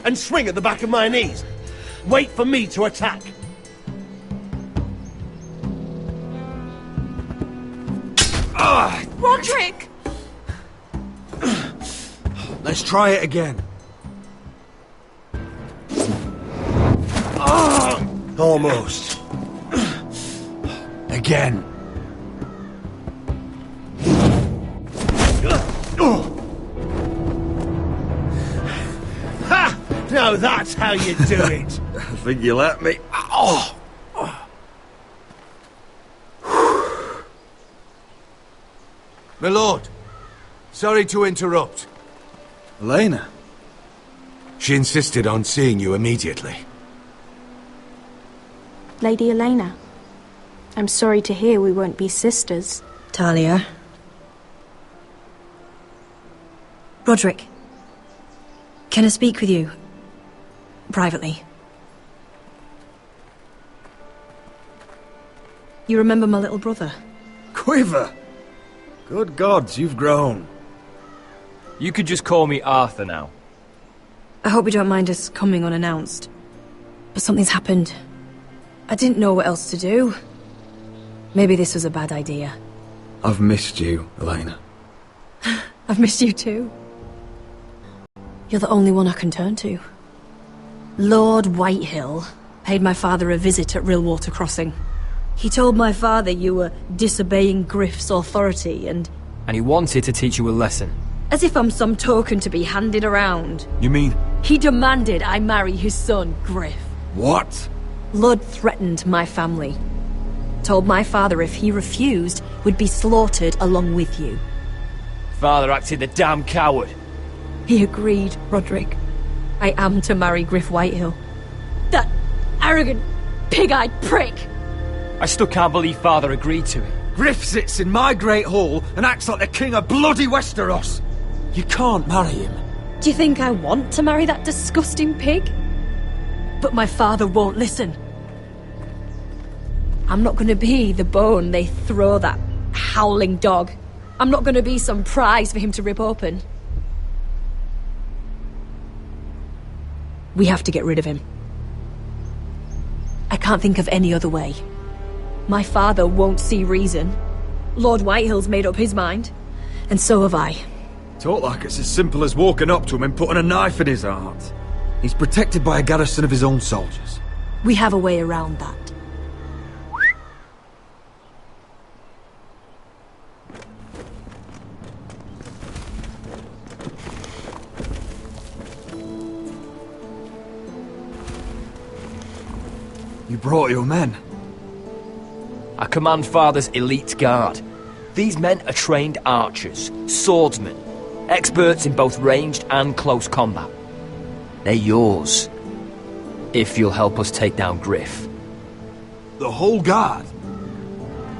and swing at the back of my knees. Wait for me to attack. Roderick! Let's try it again. Almost. Again. Ha! Now that's how you do it. I think you let me. Oh! My lord, sorry to interrupt. Elena? She insisted on seeing you immediately. Lady Elena, I'm sorry to hear we won't be sisters. Talia. Roderick, can I speak with you? Privately. You remember my little brother? Quiver! Good gods, you've grown. You could just call me Arthur now. I hope you don't mind us coming unannounced. But something's happened. I didn't know what else to do. Maybe this was a bad idea. I've missed you, Elena. I've missed you too. You're the only one I can turn to. Lord Whitehill paid my father a visit at Rillwater Crossing. He told my father you were disobeying Griff's authority and he wanted to teach you a lesson. as if I'm some token to be handed around. You mean... He demanded I marry his son, Griff. What? Lord threatened my family. Told my father if he refused, would be slaughtered along with you. Father acted the damn coward. He agreed, Roderick. I am to marry Griff Whitehill. That arrogant, pig-eyed prick! I still can't believe Father agreed to it. Griff sits in my great hall and acts like the king of bloody Westeros. You can't marry him. Do you think I want to marry that disgusting pig? But my father won't listen. I'm not going to be the bone they throw that howling dog. I'm not going to be some prize for him to rip open. We have to get rid of him. I can't think of any other way. My father won't see reason. Lord Whitehill's made up his mind. And so have I. Talk like it's as simple as walking up to him and putting a knife in his heart. He's protected by a garrison of his own soldiers. We have a way around that. You brought your men. I command Father's elite guard. These men are trained archers, swordsmen, experts in both ranged and close combat. They're yours, if you'll help us take down Griff. The whole guard?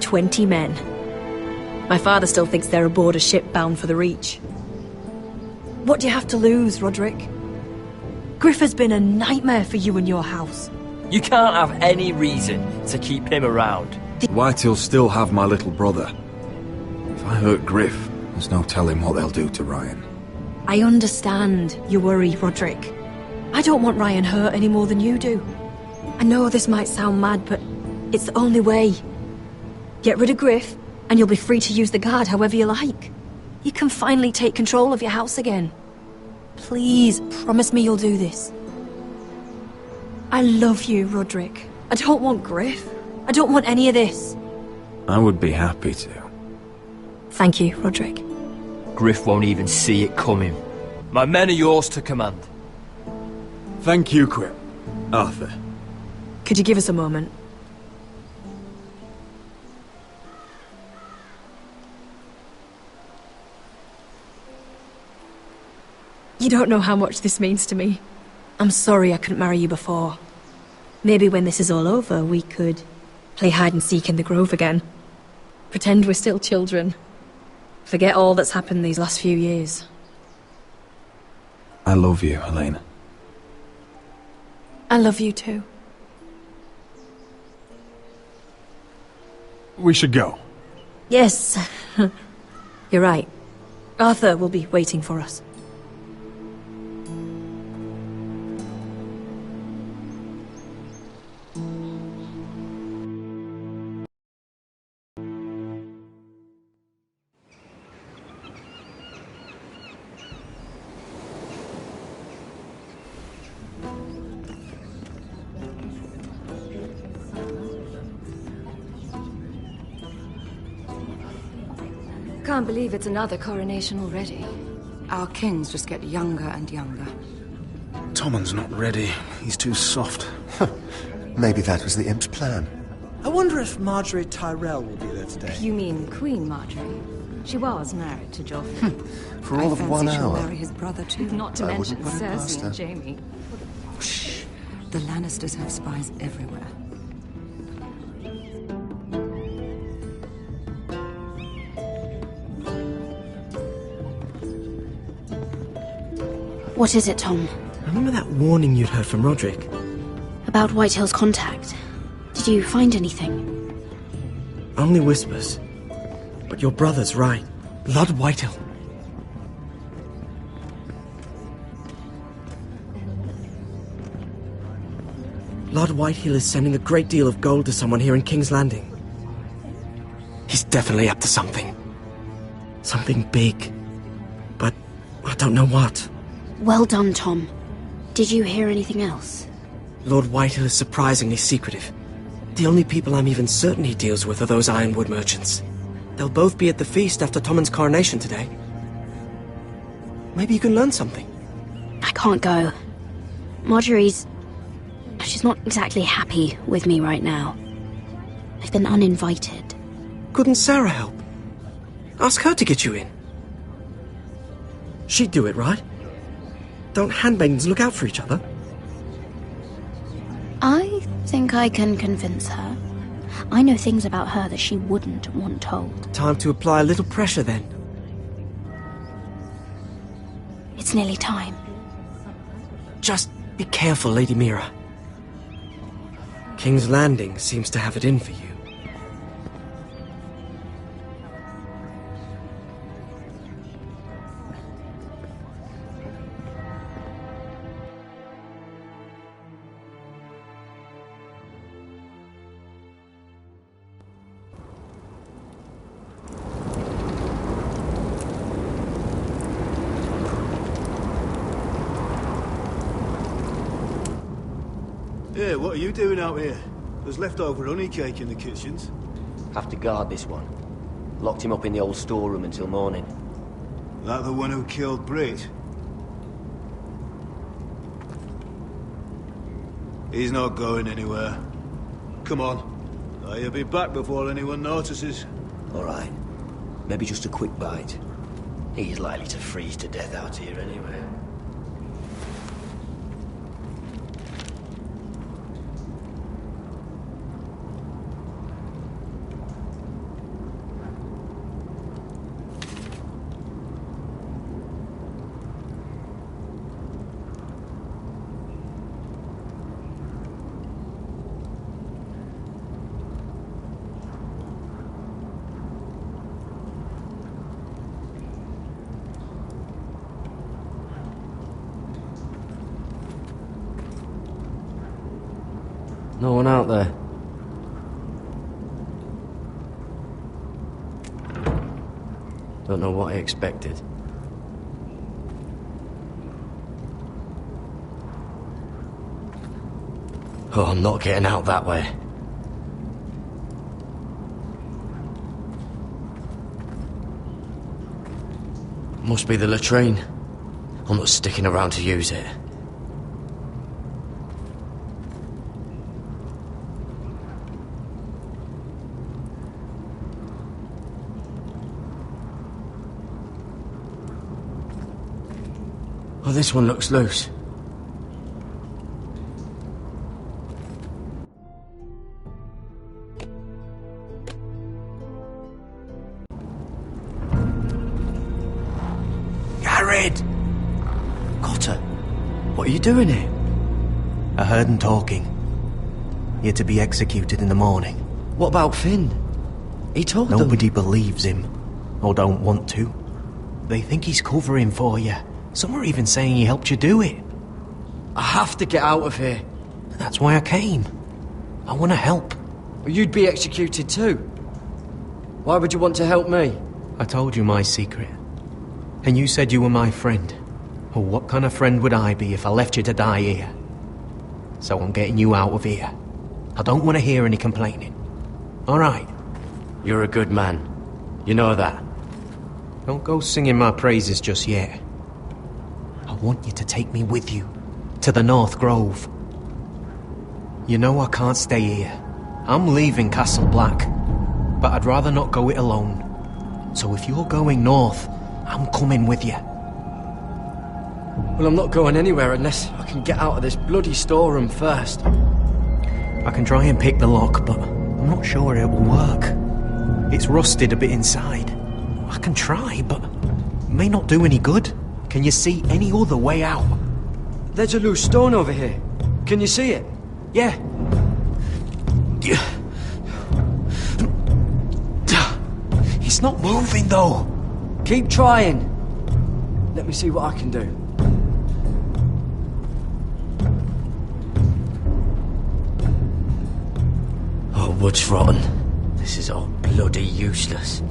20 men. My father still thinks they're aboard a ship bound for the Reach. What do you have to lose, Roderick? Griff has been a nightmare for you and your house. You can't have any reason to keep him around. Whitehill'll still have my little brother. If I hurt Griff, there's no telling what they'll do to Ryan. I understand your worry, Roderick. I don't want Ryan hurt any more than you do. I know this might sound mad, but it's the only way. Get rid of Griff, and you'll be free to use the guard however you like. You can finally take control of your house again. Please, promise me you'll do this. I love you, Roderick. I don't want Griff. I don't want any of this. I would be happy to. Thank you, Roderick. Griff won't even see it coming. My men are yours to command. Thank you, Quip. Arthur. Could you give us a moment? You don't know how much this means to me. I'm sorry I couldn't marry you before. Maybe when this is all over, we could play hide and seek in the grove again. Pretend we're still children. Forget all that's happened these last few years. I love you, Elena. I love you too. We should go. Yes. You're right. Arthur will be waiting for us. Can't believe it's another coronation already. Our kings just get younger and younger. Tommen's not ready. He's too soft. Maybe that was the imp's plan. I wonder if Marjorie Tyrell will be there today. You mean Queen Marjorie? She was married to Joffrey. For all of 1 She'll hour. marry his brother too. Not to I mention wouldn't put it past Cersei her. and Jaime. Shh. The Lannisters have spies everywhere. What is it, Tom? Remember that warning you'd heard from Roderick? About Whitehill's contact. Did you find anything? Only whispers. But your brother's right. Lord Whitehill. Lord Whitehill is sending a great deal of gold to someone here in King's Landing. He's definitely up to something. Something big. But I don't know what. Well done, Tom. Did you hear anything else? Lord Whitehill is surprisingly secretive. The only people I'm even certain he deals with are those ironwood merchants. They'll both be at the feast after Tommen's coronation today. Maybe you can learn something. I can't go. She's not exactly happy with me right now. I've been uninvited. Couldn't Sarah help? Ask her to get you in. She'd do it, right? Don't handmaidens look out for each other? I think I can convince her. I know things about her that she wouldn't want told. Time to apply a little pressure then. It's nearly time. Just be careful, Lady Mira. King's Landing seems to have it in for you. Yeah, what are you doing out here? There's leftover honey cake in the kitchens. Have to guard this one. Locked him up in the old storeroom until morning. That the one who killed Brit? He's not going anywhere. Come on. He'll be back before anyone notices. All right. Maybe just a quick bite. He's likely to freeze to death out here anyway. No one out there. Don't know what I expected. Oh, I'm not getting out that way. Must be the latrine. I'm not sticking around to use it. Oh, this one looks loose. Jared! Cotter, what are you doing here? I heard him talking. You're to be executed in the morning. What about Finn? He told them... Nobody believes him, or don't want to. They think he's covering for you. Some are even saying he helped you do it. I have to get out of here. That's why I came. I want to help. You'd be executed too. Why would you want to help me? I told you my secret. And you said you were my friend. Well, what kind of friend would I be if I left you to die here? So I'm getting you out of here. I don't want to hear any complaining. All right. You're a good man. You know that. Don't go singing my praises just yet. I want you to take me with you, to the North Grove. You know I can't stay here. I'm leaving Castle Black, but I'd rather not go it alone. So if you're going north, I'm coming with you. Well, I'm not going anywhere unless I can get out of this bloody storeroom first. I can try and pick the lock, but I'm not sure it will work. It's rusted a bit inside. I can try, but it may not do any good. Can you see any other way out? There's a loose stone over here. Can you see it? Yeah. It's not moving, though. Keep trying. Let me see what I can do. Oh, wood's rotten. This is all bloody useless.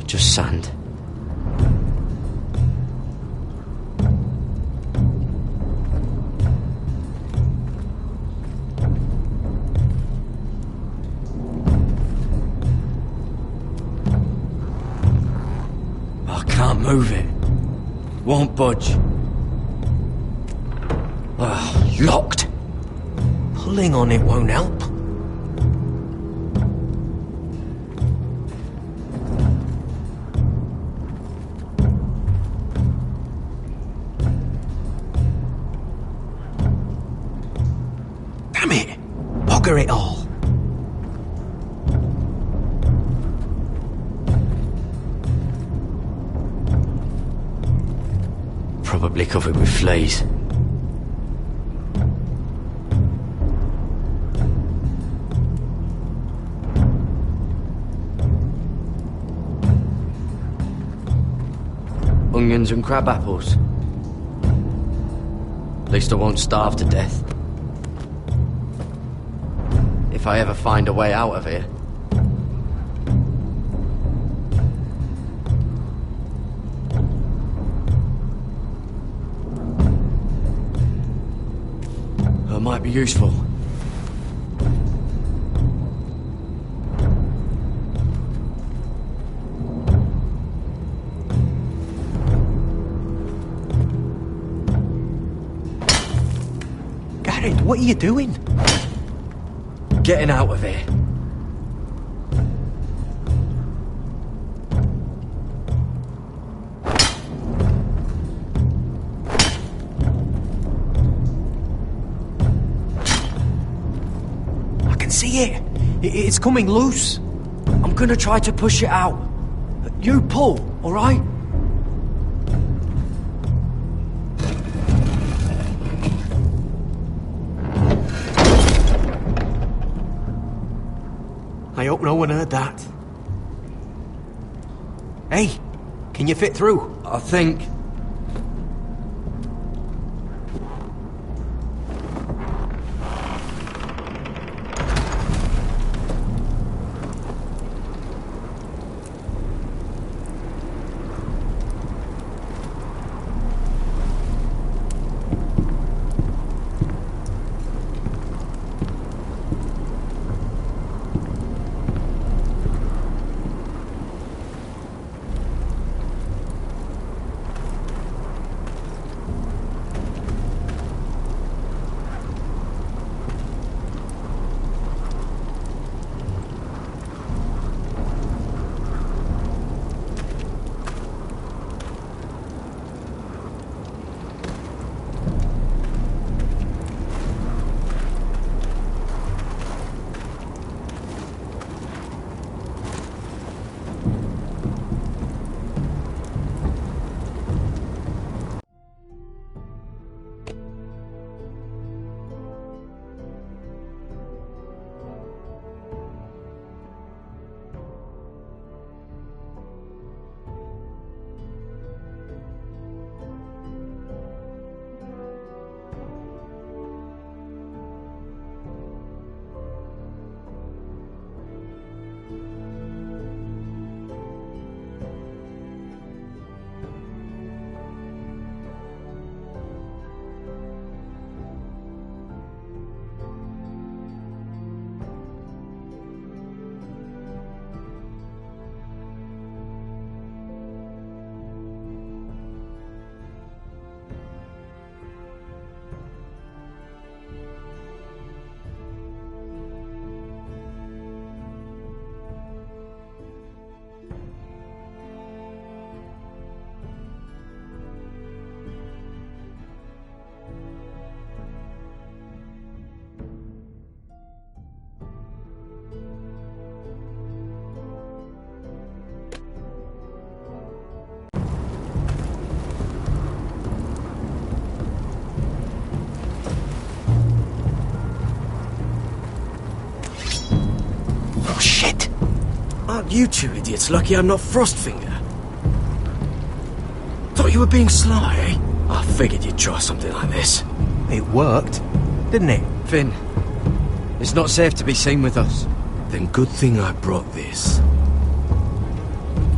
Just sand. I can't move it. Won't budge. Locked. Pulling on it won't help. Damn it! Bugger it all. Probably covered with fleas. Onions and crab apples. At least I won't starve to death. If I ever find a way out of here. It might be useful. Garrett, what are you doing? Getting out of here. I can see it. It's coming loose. I'm gonna try to push it out. You pull, all right? I hope no one heard that. Hey, can you fit through? I think. Aren't you two idiots lucky I'm not Frostfinger? Thought you were being sly, eh? I figured you'd try something like this. It worked, didn't it? Finn, it's not safe to be seen with us. Then good thing I brought this.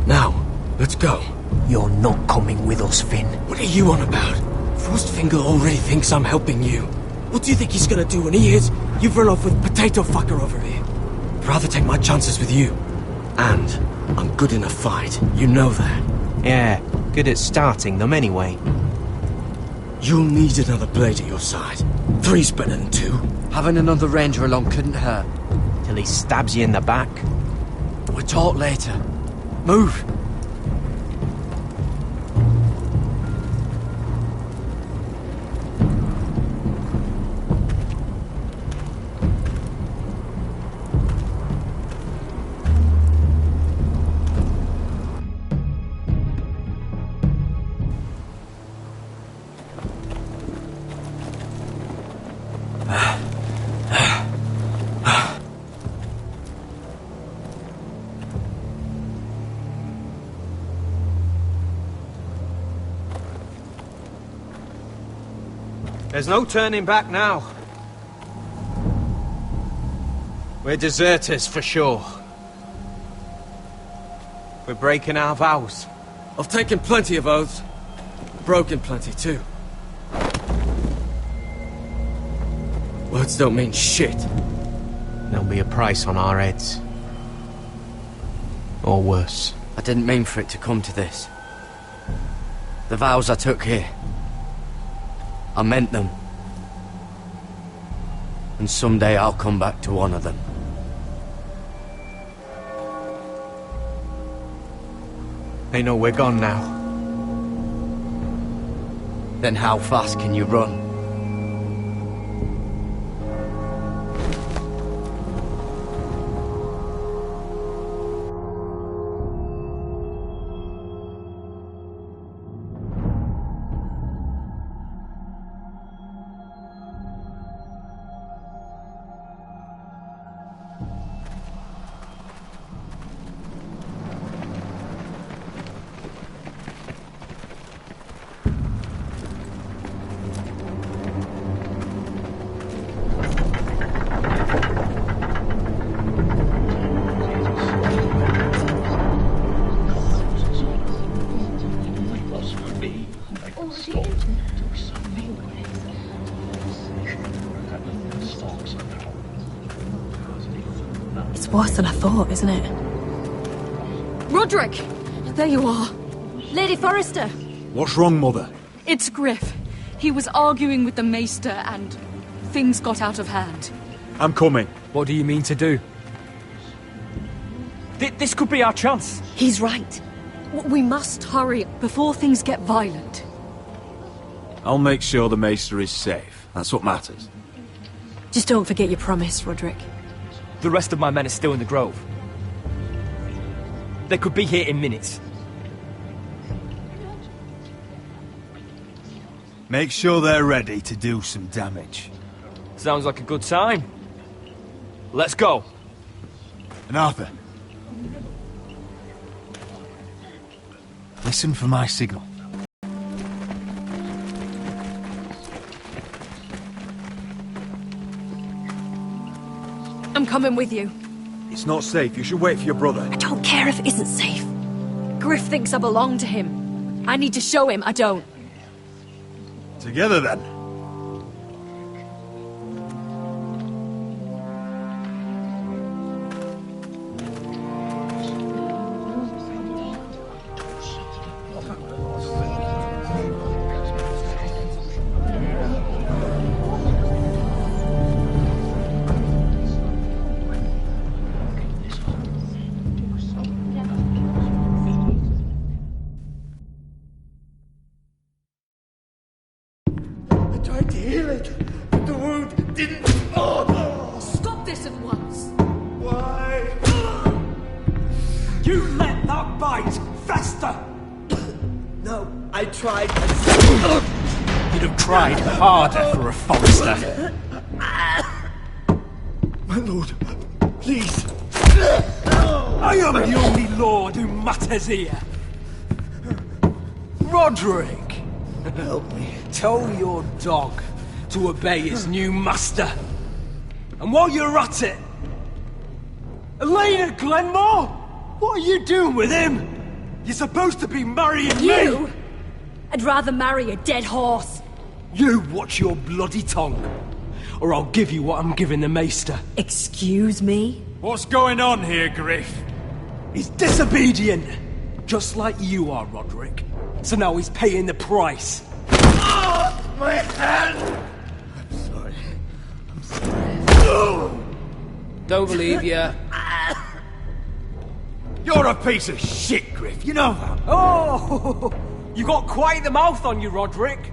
Now, let's go. You're not coming with us, Finn. What are you on about? Frostfinger already thinks I'm helping you. What do you think he's gonna do when he hears you've run off with Potato Fucker over here? I'd rather take my chances with you. And I'm good in a fight, you know that. Yeah, good at starting them anyway. You'll need another blade at your side. 3's better than 2. Having another ranger along couldn't hurt. Till he stabs you in the back. We'll talk later. Move! There's no turning back now. We're deserters for sure. We're breaking our vows. I've taken plenty of oaths. Broken plenty too. Words don't mean shit. There'll be a price on our heads. Or worse. I didn't mean for it to come to this. The vows I took here, I meant them. And someday I'll come back to honour them. They know we're gone now. Then how fast can you run? It's worse than I thought, isn't it? Roderick! There you are. Lady Forrester! What's wrong, Mother? It's Griff. He was arguing with the Maester and things got out of hand. I'm coming. What do you mean to do? This could be our chance. He's right. We must hurry before things get violent. I'll make sure the Maester is safe. That's what matters. Just don't forget your promise, Roderick. The rest of my men are still in the grove. They could be here in minutes. Make sure they're ready to do some damage. Sounds like a good time. Let's go. And Arthur, listen for my signal. I'm coming with you. It's not safe. You should wait for your brother. I don't care if it isn't safe. Griff thinks I belong to him. I need to show him I don't. Together then. Stop this at once! Why? You let that bite fester! No, I tried. You'd have tried harder for a Forrester. My lord, please. I am the only lord who matters here. Roderick, help me. Tell your dog to obey his new master. And while you're at it, Elena Glenmore, what are you doing with him? You're supposed to be marrying me. You? I'd rather marry a dead horse. You watch your bloody tongue, or I'll give you what I'm giving the Maester. Excuse me? What's going on here, Griff? He's disobedient, just like you are, Roderick. So now he's paying the price. Oh, my hand! I'm sorry. I'm sorry. Don't believe you. You're a piece of shit, Griff. You know that. Oh, you got quite the mouth on you, Roderick.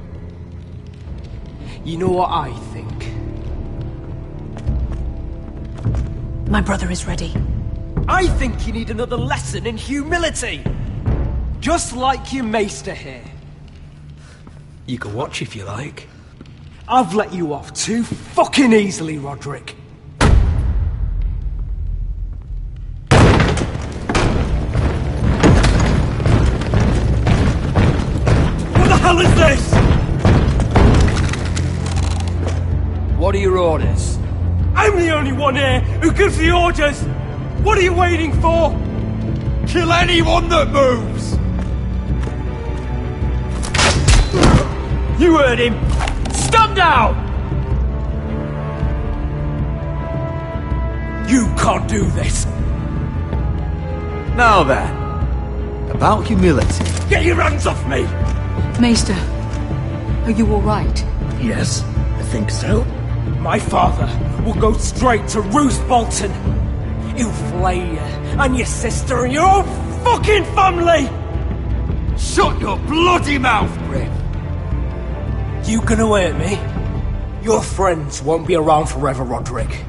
You know what I think? My brother is ready. I think you need another lesson in humility. Just like your maester here. You can watch if you like. I've let you off too fucking easily, Roderick. What the hell is this? What are your orders? I'm the only one here who gives the orders! What are you waiting for? Kill anyone that moves! You heard him! Stand down! You can't do this! Now then, about humility. Get your hands off me! Maester, are you all right? Yes, I think so. My father will go straight to Roose Bolton. He'll flay you, and your sister, and your whole fucking family! Shut your bloody mouth, Griff! You gonna hurt me? Your friends won't be around forever, Roderick.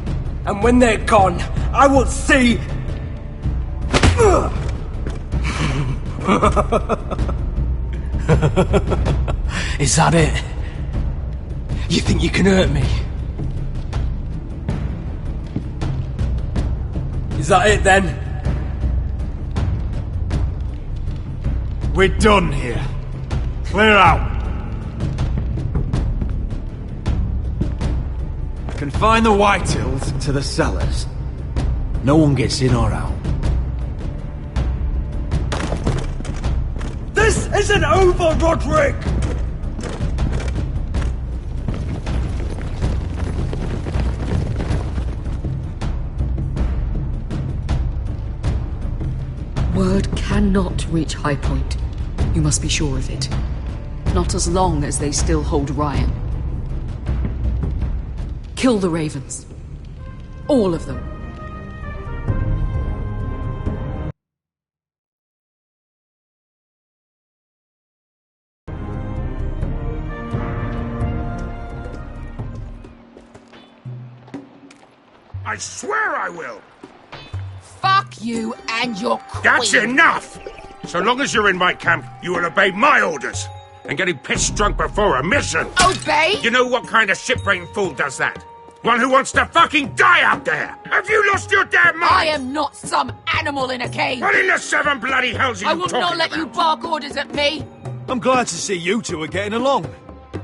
And when they're gone, I will see... Is that it? You think you can hurt me? Is that it then? We're done here. Clear out. Confine the Whitehills to the cellars. No one gets in or out. This isn't over, Roderick! Word cannot reach High Point. You must be sure of it. Not as long as they still hold Ryan. Kill the Ravens. All of them. I swear I will! Fuck you and your queen. That's enough! So long as you're in my camp, you will obey my orders. And getting pissed drunk before a mission. Obey? You know what kind of shit-brained fool does that? One who wants to fucking die out there! Have you lost your damn mind? I am not some animal in a cage. What in the seven bloody hells are you I will talking not let about? you bark orders at me. I'm glad to see you two are getting along.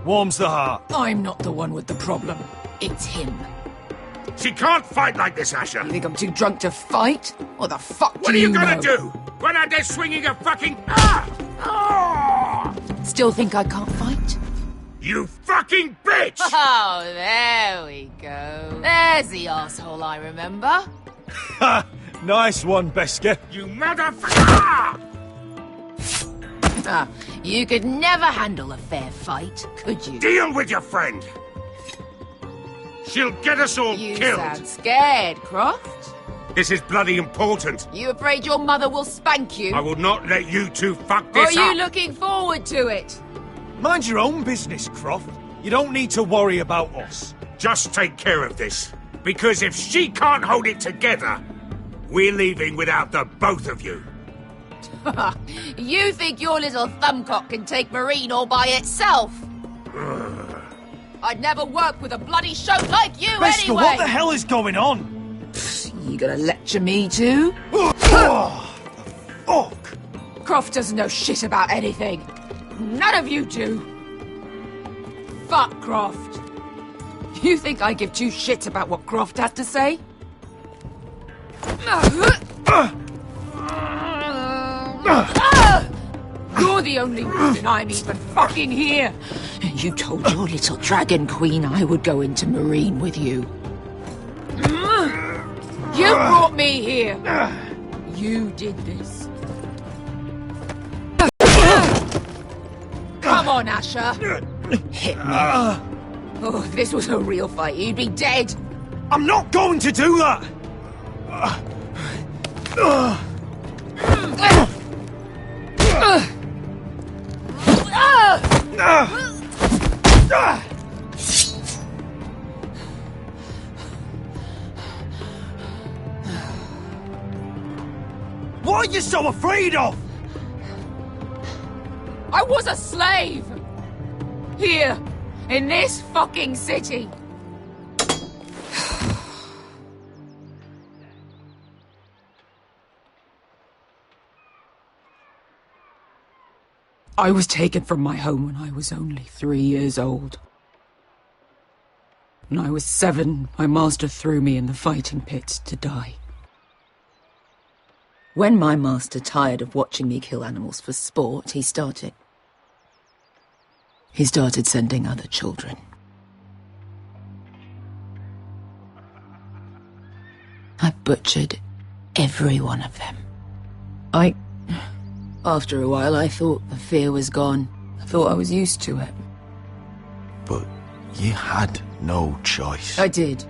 Warms the heart. I'm not the one with the problem. It's him. She can't fight like this, Asher. You think I'm too drunk to fight? What the fuck What are you gonna do? Run out there swinging a fucking... Still think I can't fight? You fucking bitch! Oh, there we go. There's the asshole I remember. Ha! Nice one, Besker. You motherfucker! You could never handle a fair fight, could you? Deal with your friend. She'll get us all You killed. sound scared, Croft. This is bloody important. You afraid your mother will spank you? I will not let you two fuck Or this are you up. looking forward to it? Mind your own business, Croft. You don't need to worry about us. Just take care of this. Because if she can't hold it together, we're leaving without the both of you. You think your little thumbcock can take Marine all by itself? I'd never work with a bloody show like you Besker, anyway! what the hell is going on? You gonna lecture me too? Croft doesn't know shit about anything. None of you do. Fuck Croft. You think I give two shits about what Croft has to say? You're the only reason I'm even fucking here. You told your little dragon queen I would go into Marine with you. You brought me here. You did this. Come on, Asher. Hit me. Oh, if this was a real fight, you'd be dead. I'm not going to do that! What are you so afraid of? I was a slave! Here, in this fucking city. I was taken from my home when I was only 3 years old. When I was 7, my master threw me in the fighting pit to die. When my master tired of watching me kill animals for sport, he started sending other children. I butchered every one of them. After a while, I thought the fear was gone. I thought I was used to it. But you had no choice. I did.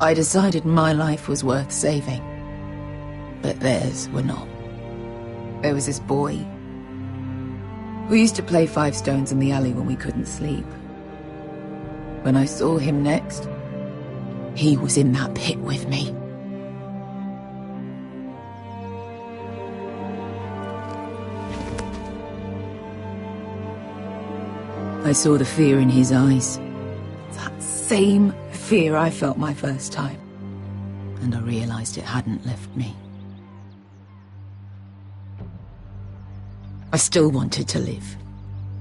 I decided my life was worth saving. But theirs were not. There was this boy. We used to play 5 stones in the alley when we couldn't sleep. When I saw him next, he was in that pit with me. I saw the fear in his eyes. That same fear I felt my first time. And I realized it hadn't left me. I still wanted to live.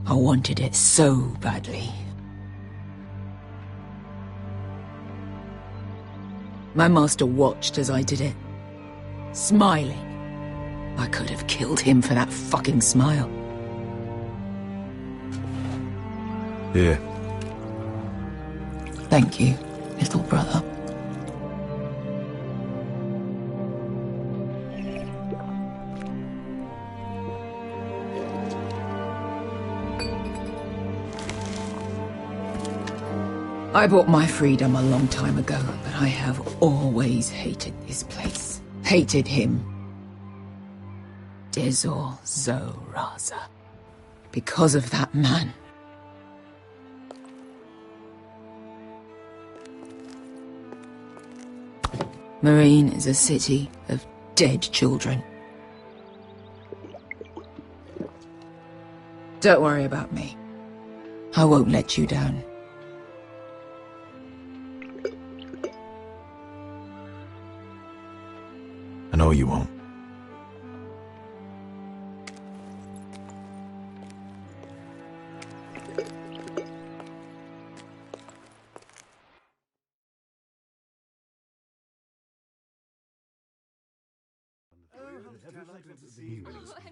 I wanted it so badly. My master watched as I did it, smiling. I could have killed him for that fucking smile. Here. Thank you, little brother. I bought my freedom a long time ago, but I have always hated this place. Hated him. Dezor Zoraza. Because of that man. Marine is a city of dead children. Don't worry about me. I won't let you down. I know you won't.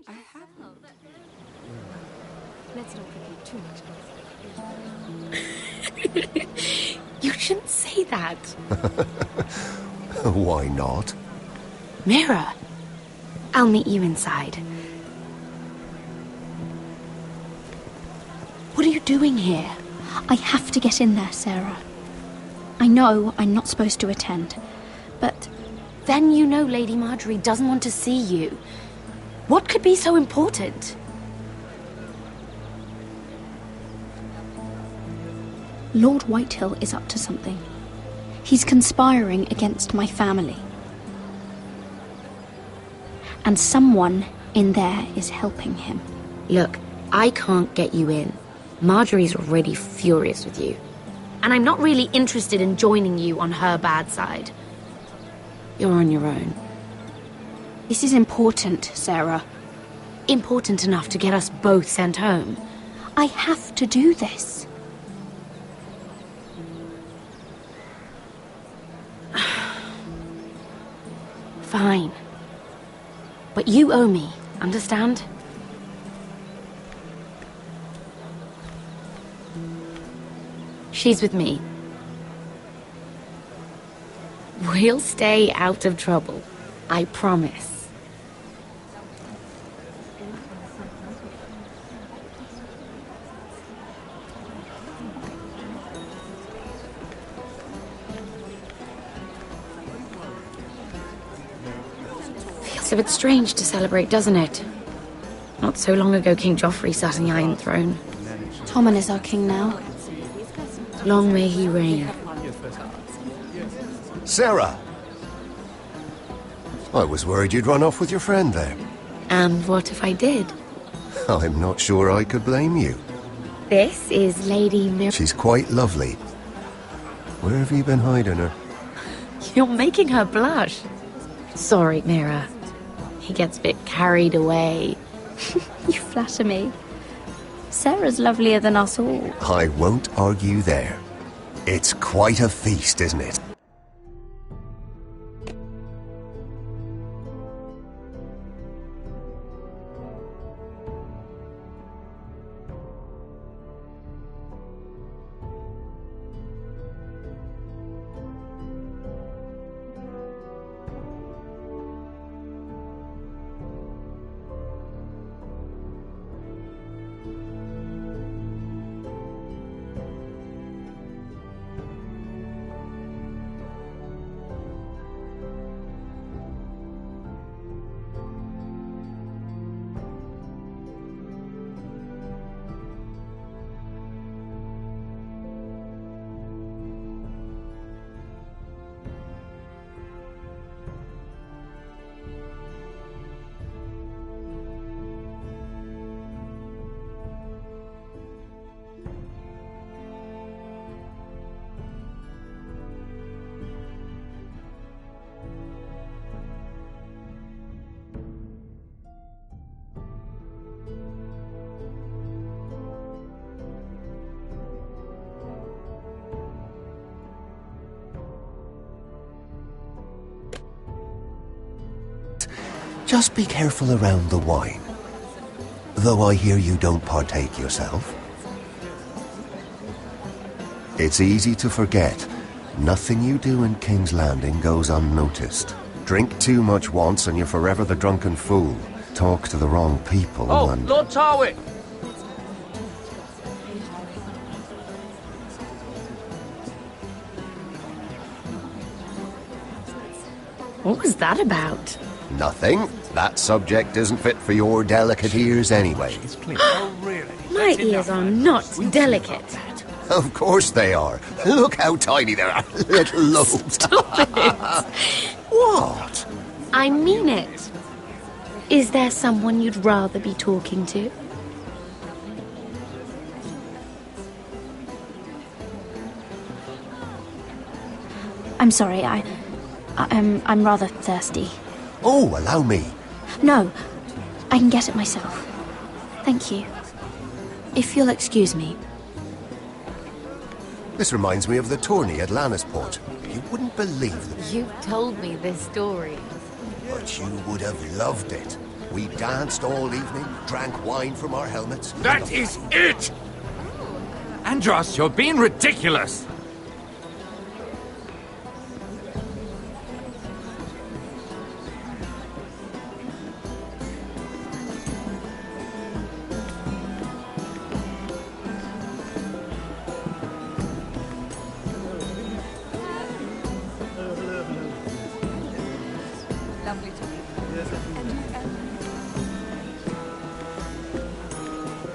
I have. Let's not repeat too much. You shouldn't say that. Why not? Mira, I'll meet you inside. What are you doing here? I have to get in there, Sarah. I know I'm not supposed to attend, but then you know Lady Marjorie doesn't want to see you. What could be so important? Lord Whitehill is up to something. He's conspiring against my family. And someone in there is helping him. Look, I can't get you in. Marjorie's already furious with you. And I'm not really interested in joining you on her bad side. You're on your own. This is important, Sarah. important enough to get us both sent home. I have to do this. Fine. But you owe me, understand? She's with me. We'll stay out of trouble. I promise. Feels a bit strange to celebrate, doesn't it? Not so long ago, King Joffrey sat on the Iron Throne. Tommen is our king now. Long may he reign. Sarah! I was worried you'd run off with your friend there. And what if I did? I'm not sure I could blame you. This is Lady Mir... She's quite lovely. Where have you been hiding her? You're making her blush. Sorry, Mira. He gets a bit carried away. You flatter me. Sarah's lovelier than us all. I won't argue there. It's quite a feast, isn't it? Just be careful around the wine. Though I hear you don't partake yourself. It's easy to forget. Nothing you do in King's Landing goes unnoticed. Drink too much once and you're forever the drunken fool. Talk to the wrong people and... Lord Tarwick! What was that about? Nothing. That subject isn't fit for your delicate ears anyway. My ears are not delicate. Of course they are. Look how tiny they are. Little lobes. Stop it. What? I mean it. Is there someone you'd rather be talking to? I'm sorry, I'm rather thirsty. Oh, allow me. No, I can get it myself. Thank you. If you'll excuse me. This reminds me of the tourney at Lannisport. You wouldn't believe it. You told me this story. But you would have loved it. We danced all evening, drank wine from our helmets. That is it! Andros, you're being ridiculous!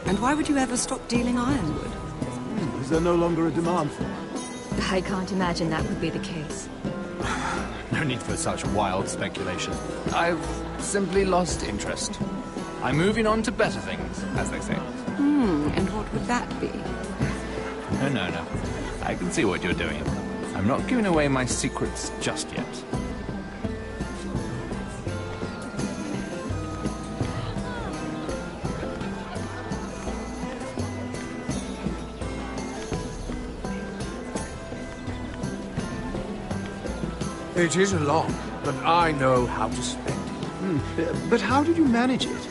And why would you ever stop dealing ironwood? Is there no longer a demand for it? I can't imagine that would be the case. No need for such wild speculation. I've simply lost interest. I'm moving on to better things, as they say. And what would that be? No. I can see what you're doing. I'm not giving away my secrets just yet. It is a lot, but I know how to spend it. But how did you manage it?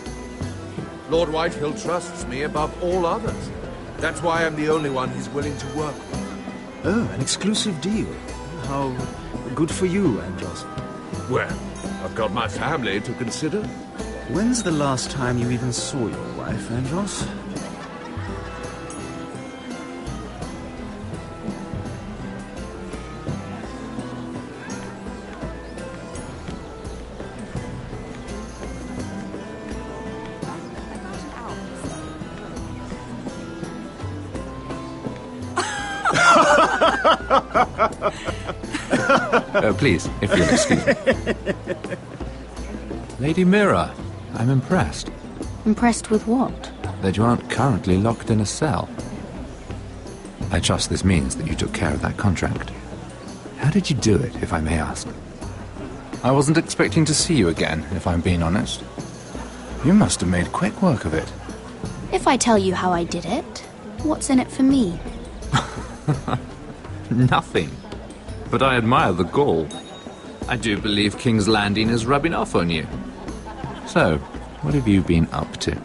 Lord Whitehill trusts me above all others. That's why I'm the only one he's willing to work with. Oh, an exclusive deal. How good for you, Andros. Well, I've got my family to consider. When's the last time you even saw your wife, Andros? Please, if you'll excuse me. Lady Mira, I'm impressed. Impressed with what? That you aren't currently locked in a cell. I trust this means that you took care of that contract. How did you do it, if I may ask? I wasn't expecting to see you again, if I'm being honest. You must have made quick work of it. If I tell you how I did it, what's in it for me? Nothing. But I admire the gall. I do believe King's Landing is rubbing off on you. So, what have you been up to?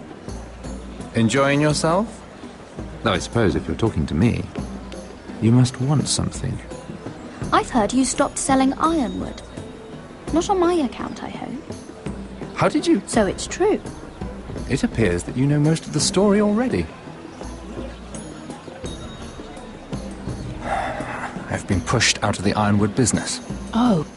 Enjoying yourself? Though I suppose if you're talking to me, you must want something. I've heard you stopped selling ironwood. Not on my account, I hope. How did you? So it's true. It appears that you know most of the story already. I've been pushed out of the ironwood business. Oh.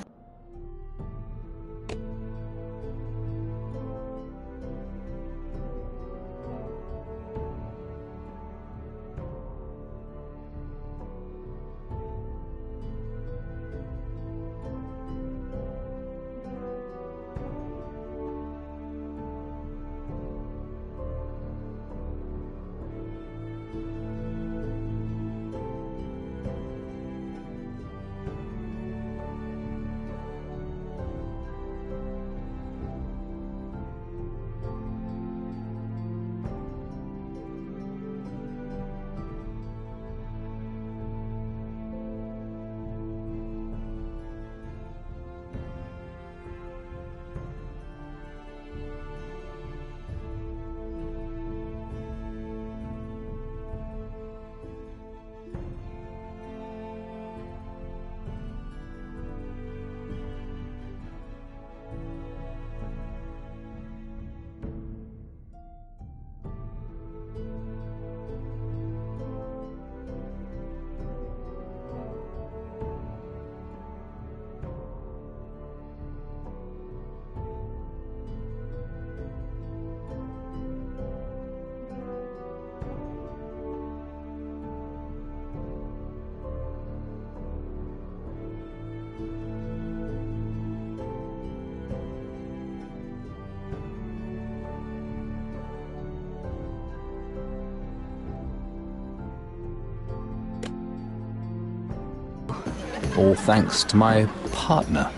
All thanks to my partner.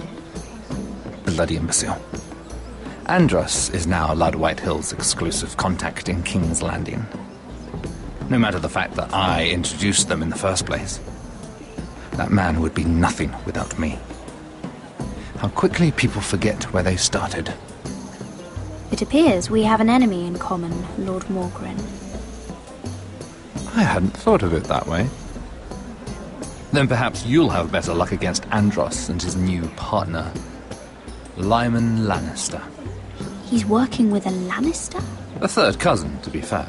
Bloody imbecile. Andros is now Lord Whitehill's exclusive contact in King's Landing. No matter the fact that I introduced them in the first place. That man would be nothing without me. How quickly people forget where they started. It appears we have an enemy in common, Lord Morgren. I hadn't thought of it that way. Then perhaps you'll have better luck against Andros and his new partner, Lyman Lannister. He's working with a Lannister? A third cousin, to be fair.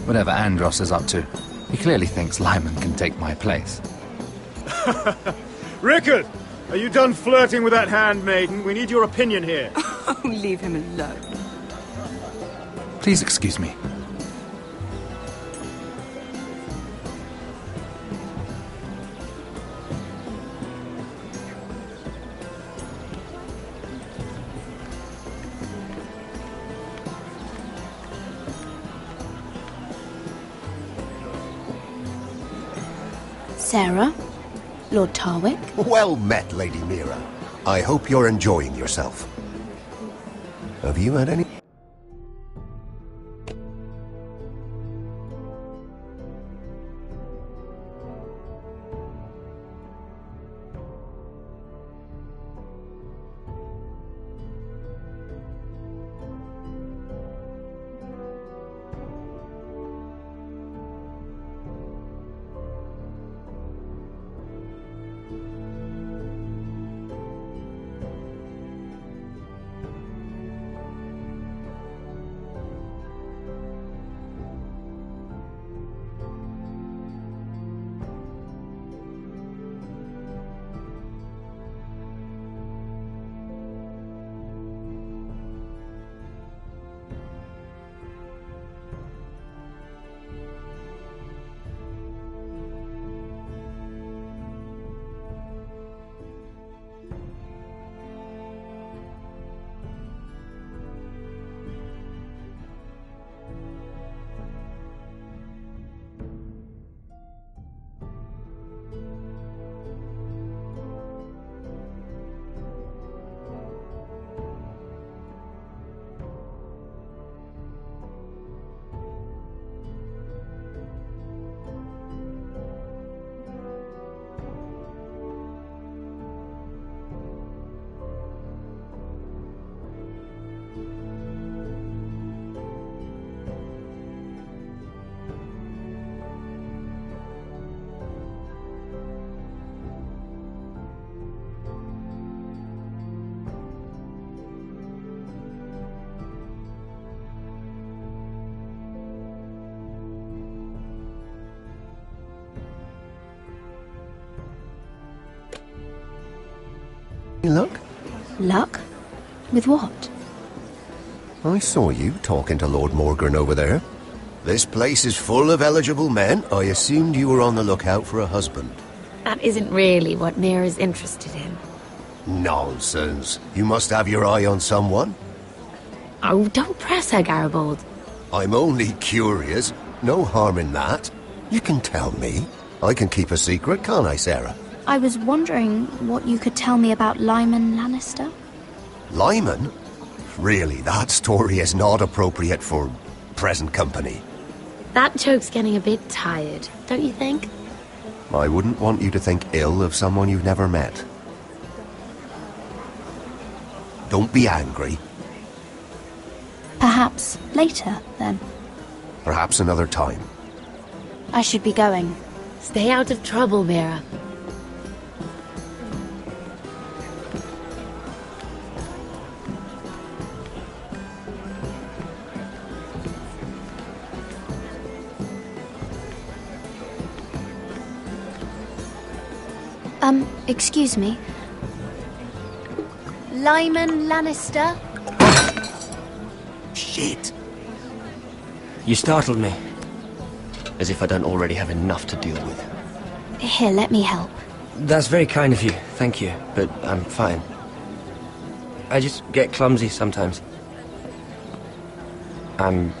Whatever Andros is up to, he clearly thinks Lyman can take my place. Rickard! Are you done flirting with that handmaiden? We need your opinion here. Oh, leave him alone. Please excuse me. Sarah? Lord Tarwick? Well met, Lady Mira. I hope you're enjoying yourself. Have you had any... Luck? Luck? With what? I saw you talking to Lord Morgan over there. This place is full of eligible men. I assumed you were on the lookout for a husband. That isn't really what Mira's interested in. Nonsense. You must have your eye on someone. Oh, don't press her, Garibaldi. I'm only curious. No harm in that. You can tell me. I can keep a secret, can't I, Sarah? I was wondering what you could tell me about Lyman Lannister. Lyman? Really, that story is not appropriate for present company. That joke's getting a bit tired, don't you think? I wouldn't want you to think ill of someone you've never met. Don't be angry. Perhaps later, then. Perhaps another time. I should be going. Stay out of trouble, Mira. Excuse me. Lyman Lannister? Shit. You startled me. As if I don't already have enough to deal with. Here, let me help. That's very kind of you, thank you, but I'm fine. I just get clumsy sometimes. I'm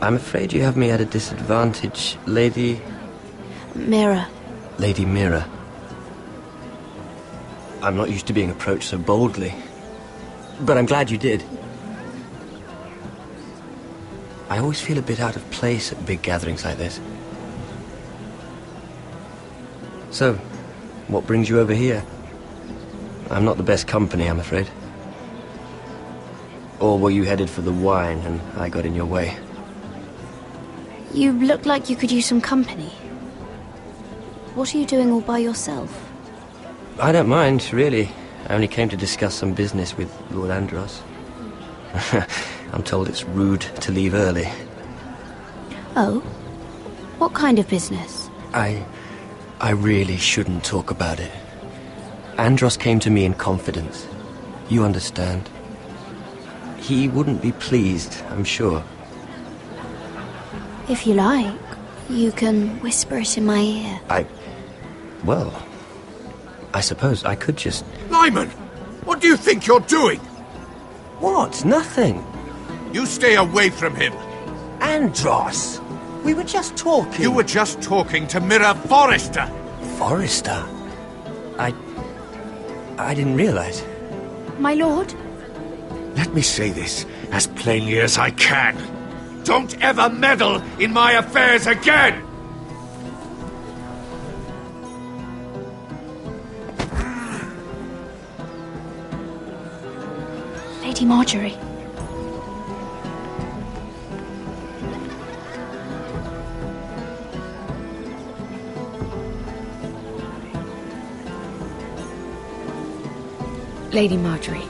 afraid you have me at a disadvantage, Lady... Mira. Lady Mira. I'm not used to being approached so boldly. But I'm glad you did. I always feel a bit out of place at big gatherings like this. So, what brings you over here? I'm not the best company, I'm afraid. Or were you headed for the wine and I got in your way? You look like you could use some company. What are you doing all by yourself? I don't mind, really. I only came to discuss some business with Lord Andros. I'm told it's rude to leave early. Oh? What kind of business? I really shouldn't talk about it. Andros came to me in confidence. You understand. He wouldn't be pleased, I'm sure. If you like, you can whisper it in my ear. Well, I suppose I could just... Lyman! What do you think you're doing? What? Nothing. You stay away from him. Andros! We were just talking. You were just talking to Mira Forrester. Forrester? I didn't realize. My lord? Let me say this as plainly as I can. Don't ever meddle in my affairs again! Lady Marjorie. Lady Marjorie.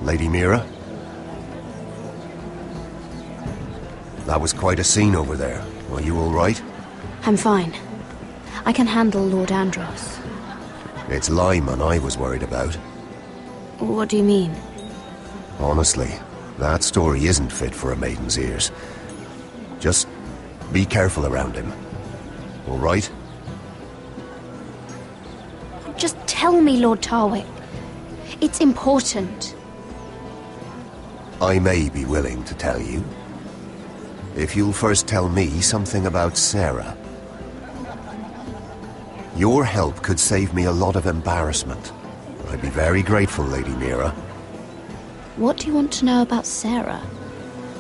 Lady Mira? That was quite a scene over there. Are you all right? I'm fine. I can handle Lord Andros. It's Lyman I was worried about. What do you mean? Honestly, that story isn't fit for a maiden's ears. Just be careful around him. All right? Just tell me, Lord Tarwick. It's important. I may be willing to tell you. If you'll first tell me something about Sarah. Your help could save me a lot of embarrassment. I'd be very grateful, Lady Mira. What do you want to know about Sarah?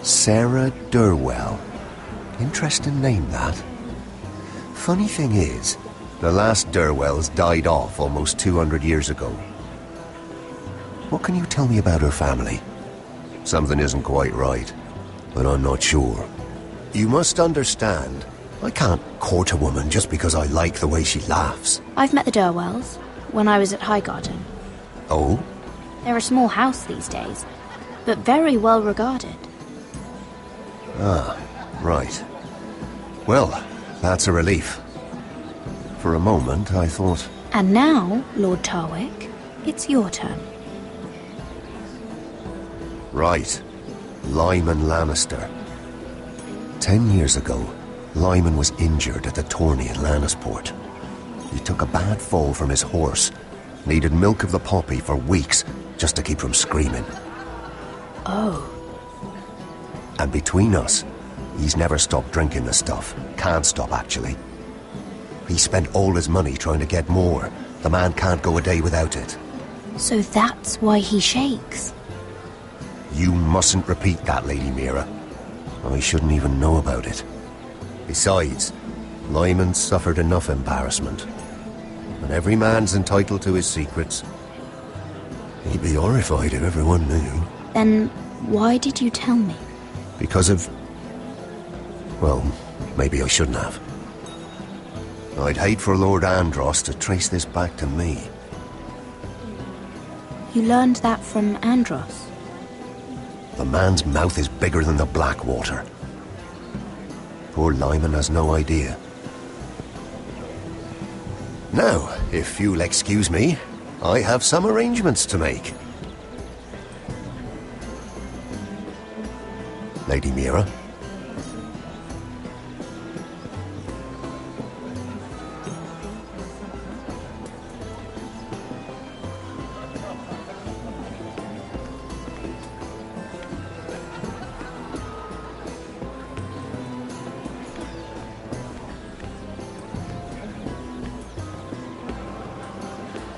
Sarah Durwell. Interesting name, that. Funny thing is, the last Durwells died off almost 200 years ago. What can you tell me about her family? Something isn't quite right, but I'm not sure. You must understand, I can't court a woman just because I like the way she laughs. I've met the Durwells when I was at Highgarden. Oh? They're a small house these days, but very well regarded. Ah, right. Well, that's a relief. For a moment, I thought... And now, Lord Tarwick, it's your turn. Right. Lyman Lannister. 10 years ago, Lyman was injured at the tourney in Lannisport. He took a bad fall from his horse. Needed milk of the poppy for weeks just to keep from screaming. Oh. And between us, he's never stopped drinking the stuff. Can't stop, actually. He spent all his money trying to get more. The man can't go a day without it. So that's why he shakes. You mustn't repeat that, Lady Mira. I shouldn't even know about it. Besides, Lyman suffered enough embarrassment. And every man's entitled to his secrets. He'd be horrified if everyone knew. Then why did you tell me? Because of... well, maybe I shouldn't have. I'd hate for Lord Andros to trace this back to me. You learned that from Andros? The man's mouth is bigger than the Blackwater. Poor Lyman has no idea. Now, if you'll excuse me, I have some arrangements to make. Lady Mira?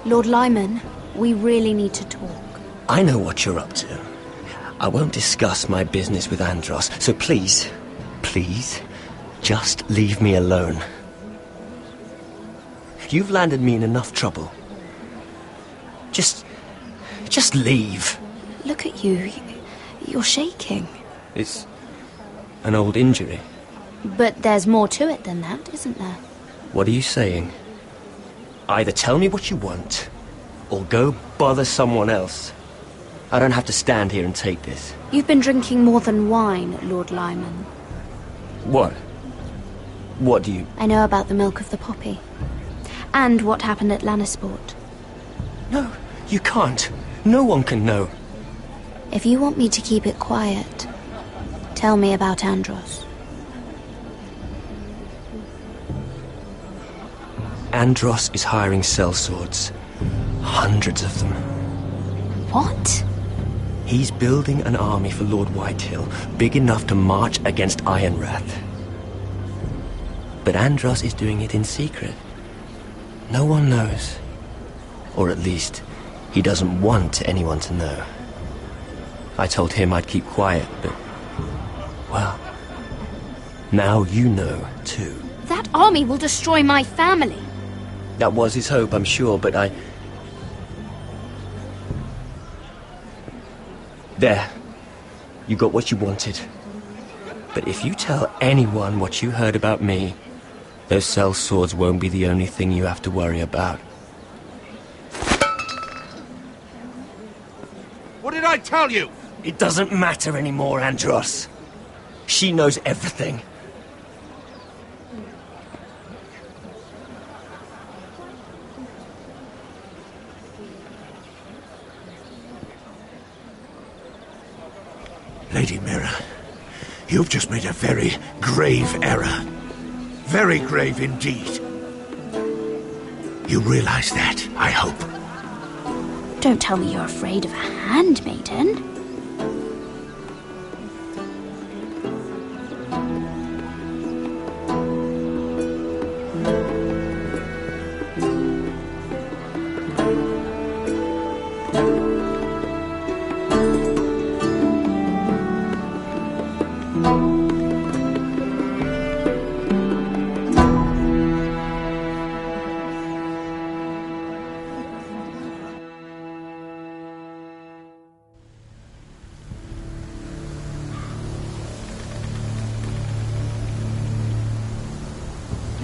Lord Lyman, we really need to talk. I know what you're up to. I won't discuss my business with Andros, so please, just leave me alone. You've landed me in enough trouble. Just leave. Look at you. You're shaking. It's an old injury. But there's more to it than that, isn't there? What are you saying? Either tell me what you want, or go bother someone else. I don't have to stand here and take this. You've been drinking more than wine, Lord Lyman. What? What do you... I know about the milk of the poppy. And what happened at Lannisport. No, you can't. No one can know. If you want me to keep it quiet, tell me about Andros. Andros is hiring sellswords. Hundreds of them. What? He's building an army for Lord Whitehill, big enough to march against Ironrath. But Andros is doing it in secret. No one knows. Or at least, he doesn't want anyone to know. I told him I'd keep quiet, but... well... now you know, too. That army will destroy my family. That was his hope, I'm sure, but I... There. You got what you wanted. But if you tell anyone what you heard about me, those sellswords won't be the only thing you have to worry about. What did I tell you? It doesn't matter anymore, Andros. She knows everything. Lady Mira, you've just made a very grave error. Very grave indeed. You realize that, I hope. Don't tell me you're afraid of a handmaiden.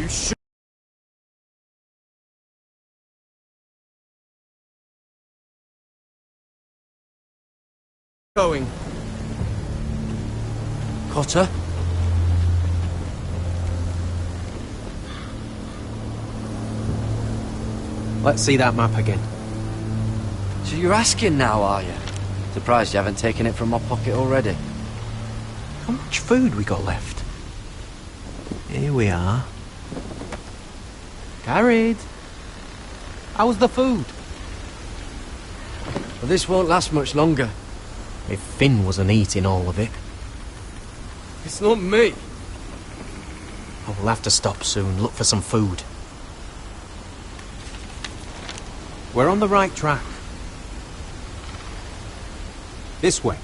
You should. Going. Cotter? Let's see that map again. So you're asking now, are you? Surprised you haven't taken it from my pocket already. How much food we got left? Here we are. Carried. How's the food? Well, this won't last much longer. If Finn wasn't eating all of it. It's not me. I will have to stop soon, look for some food. We're on the right track. This way.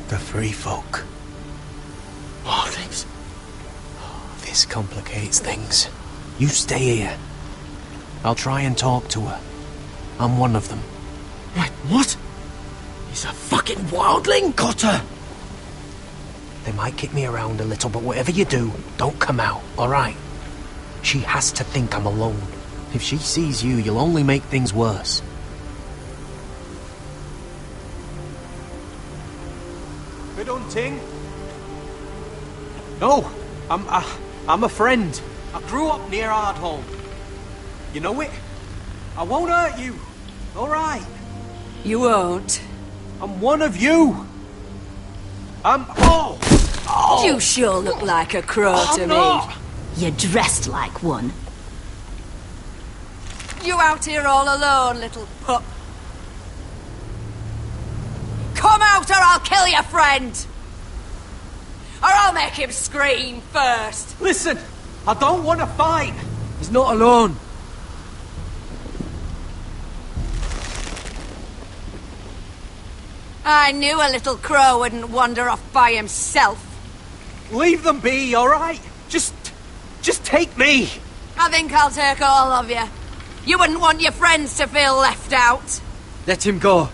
The free folk. Mornings. Oh, this complicates things. You stay here. I'll try and talk to her. I'm one of them. Wait, what? He's a fucking wildling, Cotter! They might kick me around a little, but whatever you do, don't come out, alright? She has to think I'm alone. If she sees you, you'll only make things worse. Good hunting. No, I'm a friend. I grew up near Ardholm. You know it? I won't hurt you. All right. You won't. I'm one of you. Oh! You sure look like a crow to me. You're dressed like one. You out here all alone, little pup? Come out or I'll kill your friend! Or I'll make him scream first! Listen, I don't want to fight. He's not alone. I knew a little crow wouldn't wander off by himself. Leave them be, all right? Just take me. I think I'll take all of you. You wouldn't want your friends to feel left out. Let him go.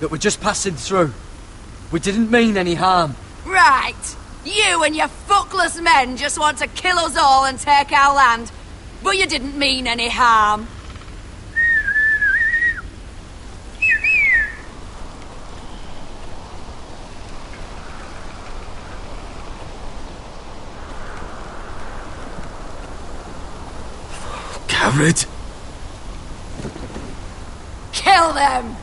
That we're just passing through. We didn't mean any harm. Right. You and your fuckless men just want to kill us all and take our land. But you didn't mean any harm. Garrett. Kill them!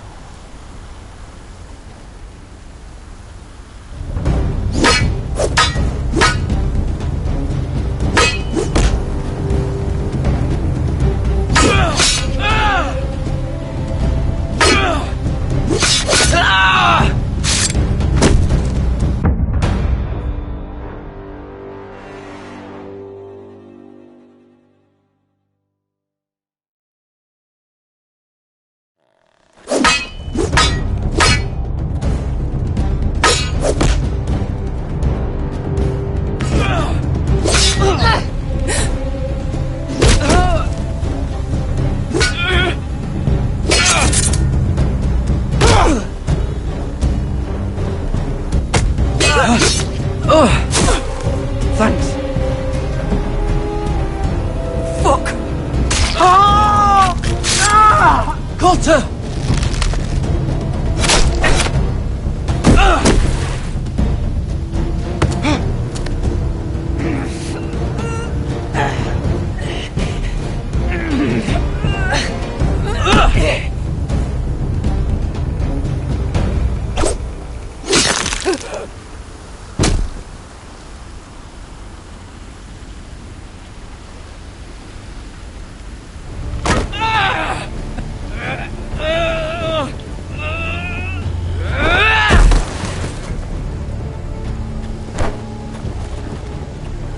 Thanks. Fuck! Cotter!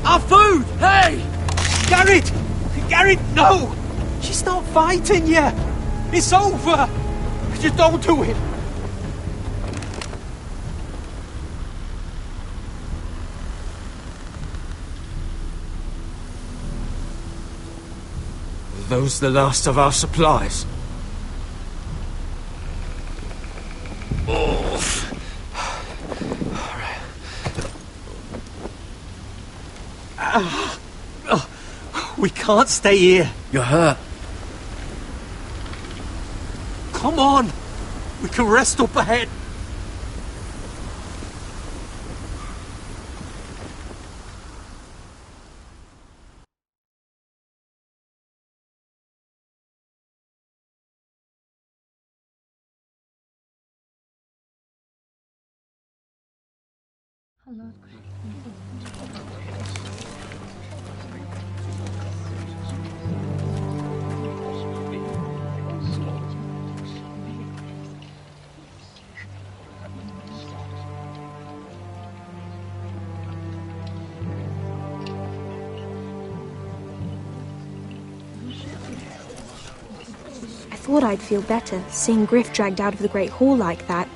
Our food! Hey! Garrett! Garrett, no! She's not fighting you! It's over! Just don't do it! those the last of our supplies? We can't stay here. You're hurt. Come on. We can rest up ahead. I thought I'd feel better seeing Griff dragged out of the Great Hall like that.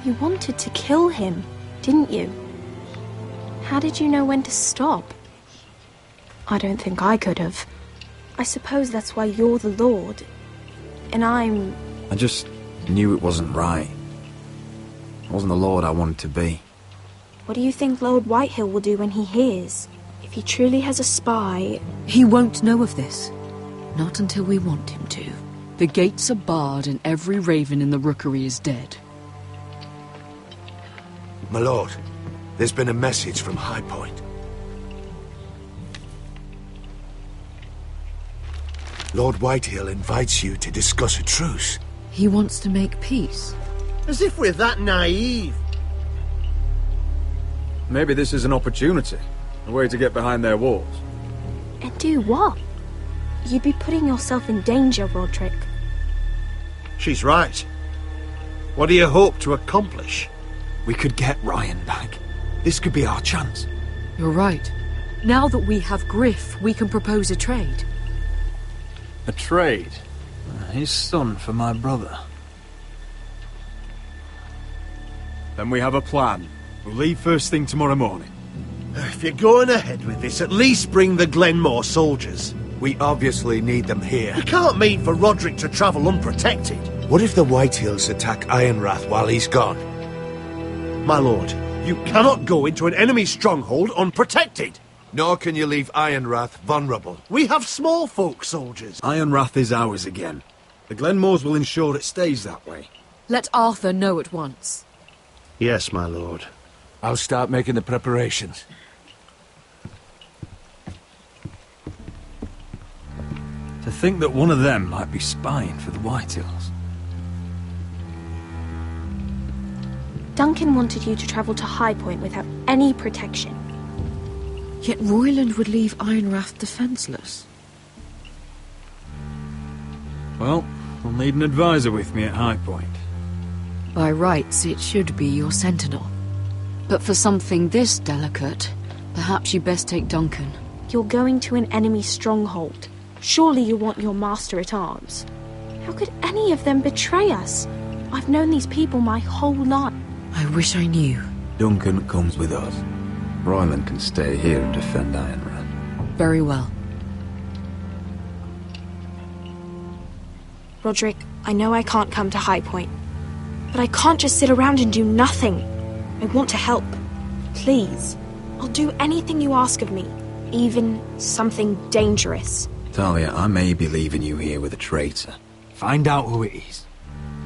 You wanted to kill him, didn't you? How did you know when to stop? I don't think I could have. I suppose that's why you're the Lord, and I'm... I just knew it wasn't right. I wasn't the Lord I wanted to be. What do you think Lord Whitehill will do when he hears? If he truly has a spy... He won't know of this. Not until we want him to. The gates are barred and every raven in the rookery is dead. My lord, there's been a message from High Point. Lord Whitehill invites you to discuss a truce. He wants to make peace. As if we're that naive. Maybe this is an opportunity. A way to get behind their walls. And do what? You'd be putting yourself in danger, Roderick. She's right. What do you hope to accomplish? We could get Ryan back. This could be our chance. You're right. Now that we have Griff, we can propose a trade. A trade? His son for my brother. Then we have a plan. We'll leave first thing tomorrow morning. If you're going ahead with this, at least bring the Glenmore soldiers. We obviously need them here. You can't mean for Roderick to travel unprotected. What if the Whitehills attack Ironrath while he's gone? My lord, you cannot go into an enemy stronghold unprotected. Nor can you leave Ironrath vulnerable. We have small folk soldiers. Ironrath is ours again. The Glenmores will ensure it stays that way. Let Arthur know at once. Yes, my lord. I'll start making the preparations. To think that one of them might be spying for the Whitehills. Duncan wanted you to travel to High Point without any protection. Yet Royland would leave Ironrath defenseless. Well, we'll need an advisor with me at High Point. By rights, it should be your sentinel. But for something this delicate, perhaps you best take Duncan. You're going to an enemy stronghold. Surely you want your master-at-arms. How could any of them betray us? I've known these people my whole life. I wish I knew. Duncan comes with us. Royland can stay here and defend Ironrath. Very well. Roderick, I know I can't come to High Point, but I can't just sit around and do nothing. I want to help. Please. I'll do anything you ask of me, even something dangerous. Talia, I may be leaving you here with a traitor. Find out who it is.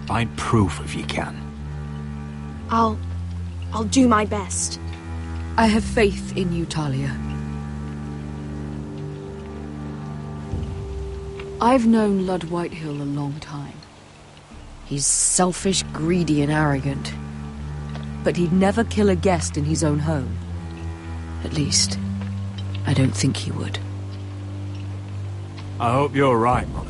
Find proof if you can. I'll do my best. I have faith in you, Talia. I've known Lord Whitehill a long time. He's selfish, greedy, and arrogant. But he'd never kill a guest in his own home. At least, I don't think he would. I hope you're right, Mother.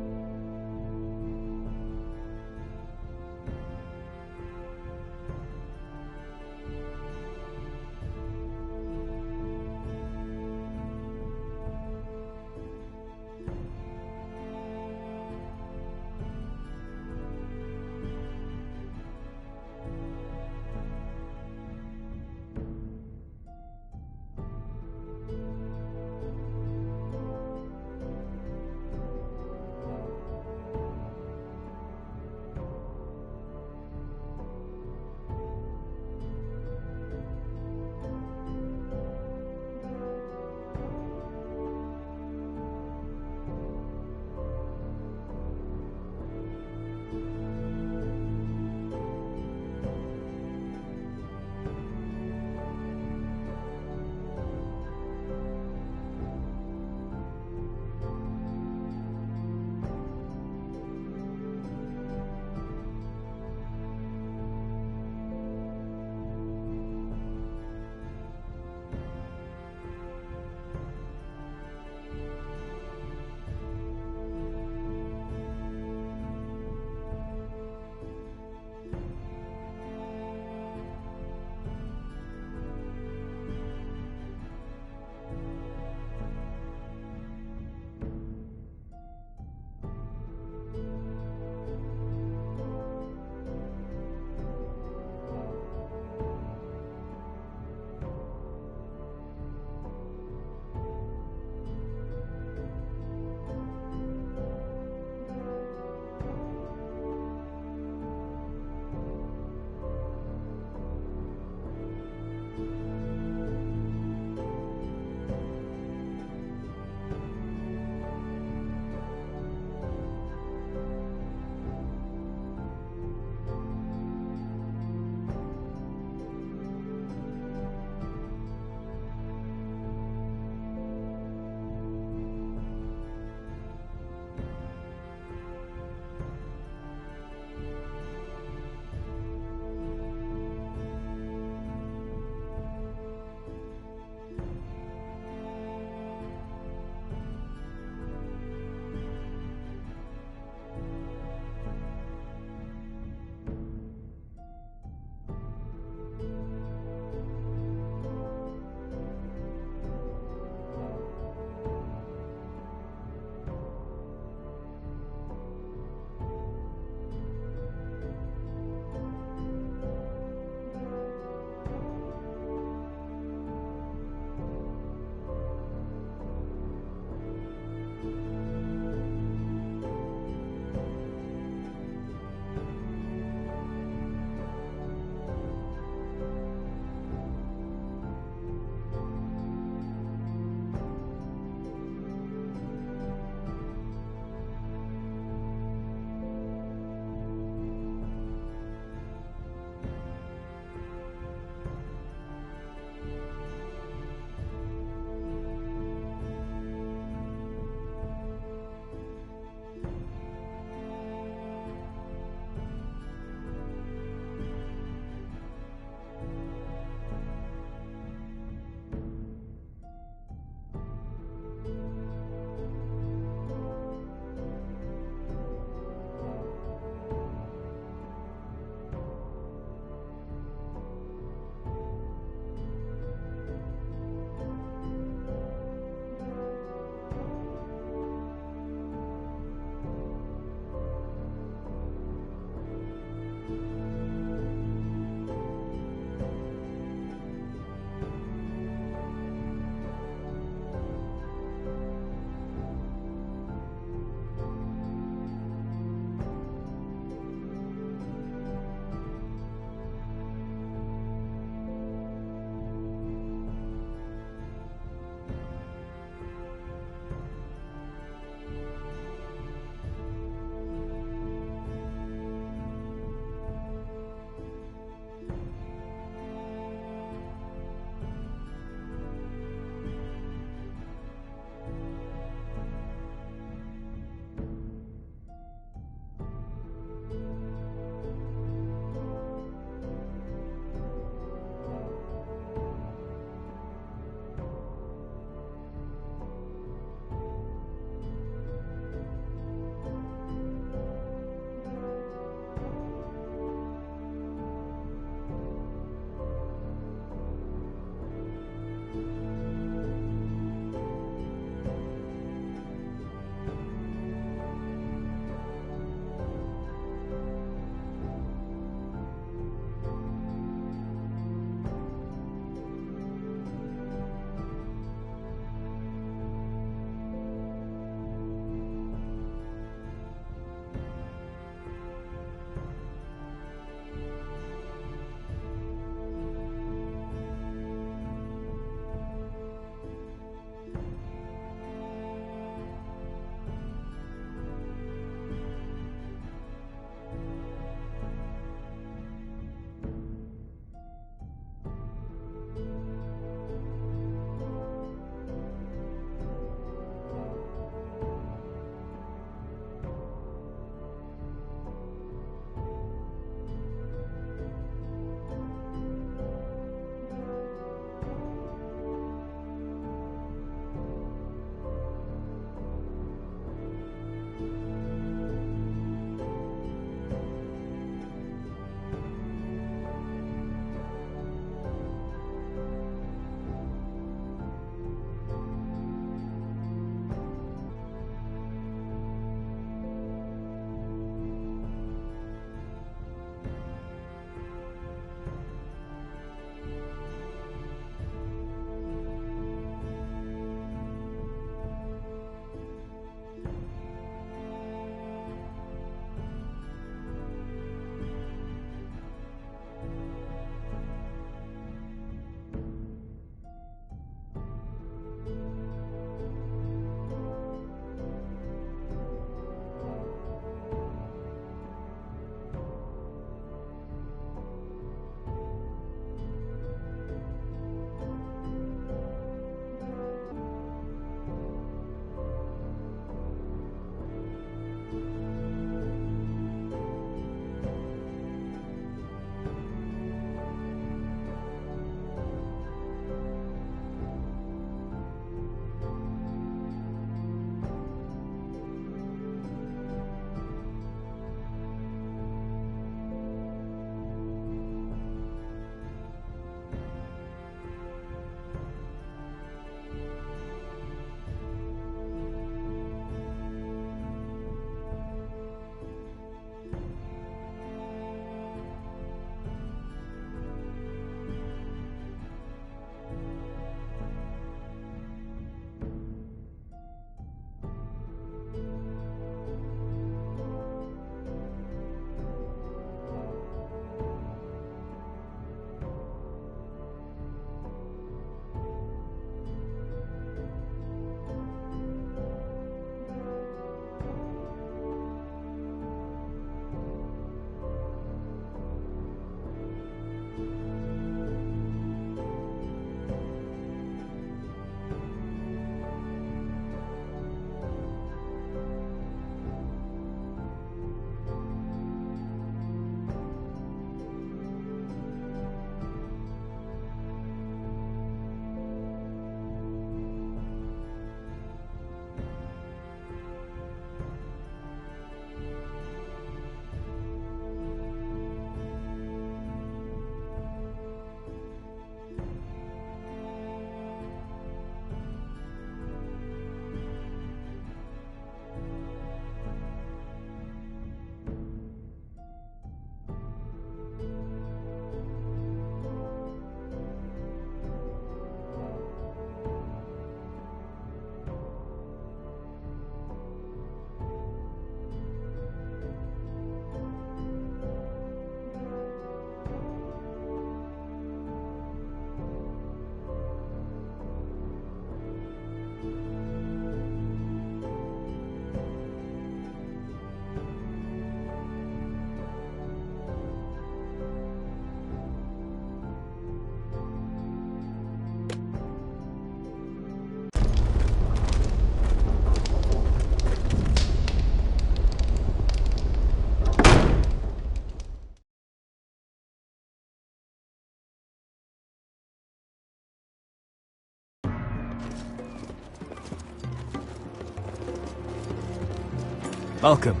Malcolm.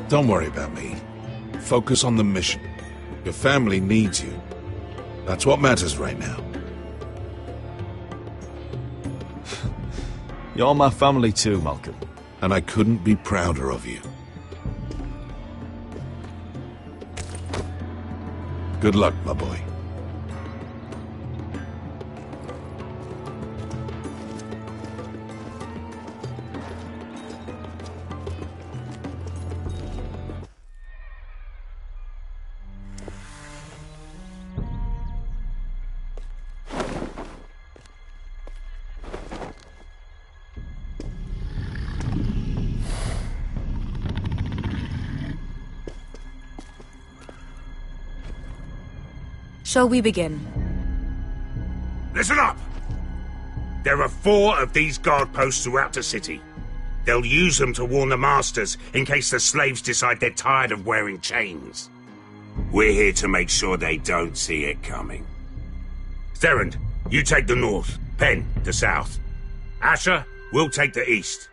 Don't worry about me. Focus on the mission. Your family needs you. That's what matters right now. You're my family too, Malcolm. And I couldn't be prouder of you. Good luck, my boy. Shall we begin? Listen up! There are 4 of these guard posts throughout the city. They'll use them to warn the masters in case the slaves decide they're tired of wearing chains. We're here to make sure they don't see it coming. Therend, you take the north. Penn, the south. Asher, we'll take the east.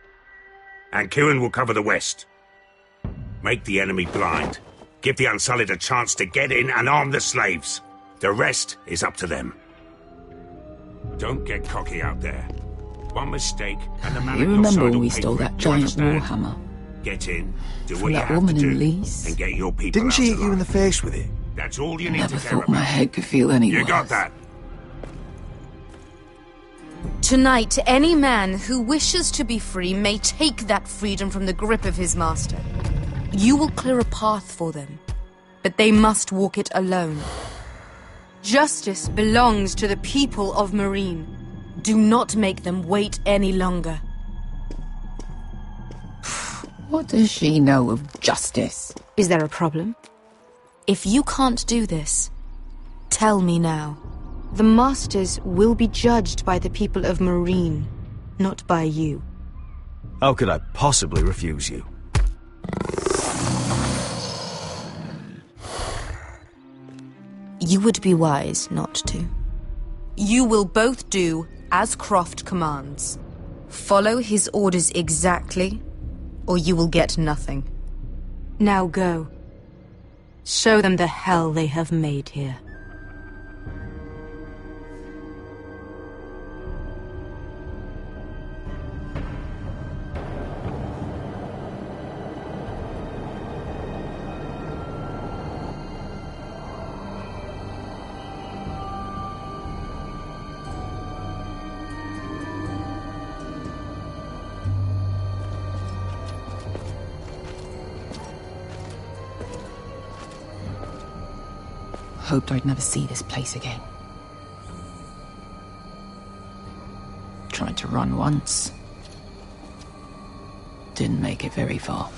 And Kieran will cover the west. Make the enemy blind. Give the Unsullied a chance to get in and arm the slaves. The rest is up to them. Don't get cocky out there. One mistake and the man You at your remember side when will we pay stole for it. that Do you giant understand? warhammer? Get in, do From what you that have woman to in do, Lease? and get your people Didn't out she hit you in alive. the face with it? That's all you need Never to care thought about. my head could feel any You worse. got that? Tonight, any man who wishes to be free may take that freedom from the grip of his master. You will clear a path for them, but they must walk it alone. Justice belongs to the people of Marine. Do not make them wait any longer. What does she know of justice? Is there a problem? If you can't do this, tell me now. The Masters will be judged by the people of Marine, not by you. How could I possibly refuse you? You would be wise not to. You will both do as Croft commands. Follow his orders exactly, or you will get nothing. Now go. Show them the hell they have made here. Hoped I'd never see this place again. Tried to run once. Didn't make it very far.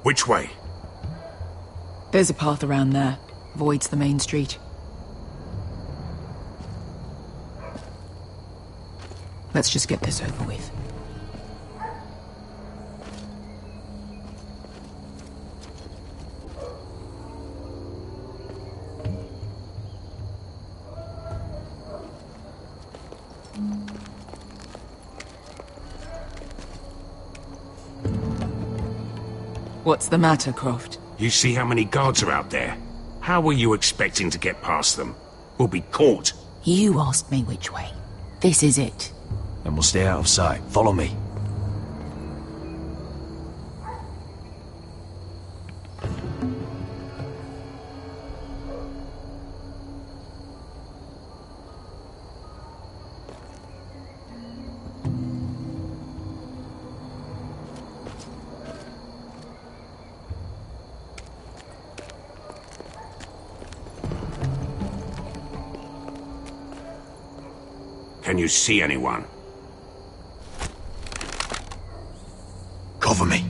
Which way? There's a path around there. Avoids the main street. Let's just get this over with. What's the matter, Croft? You see how many guards are out there? How were you expecting to get past them? We'll be caught. You asked me which way. This is it. Then we'll stay out of sight. Follow me. Can you see anyone? Cover me.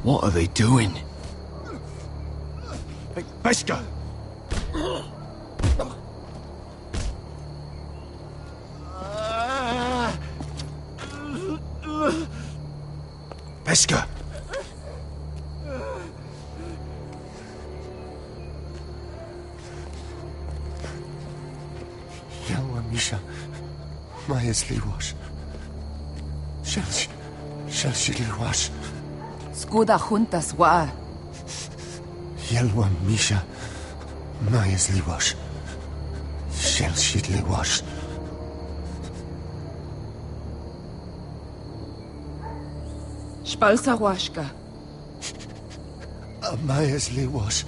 What are they doing? Hey, Beskha! Beskha! Yelwa Misha, Majesli wash. Shall she wash? Skuda juntas wa. Yelwa Misha, Majesli wash. Shall she wash? Spalsa washka. Majesli wash.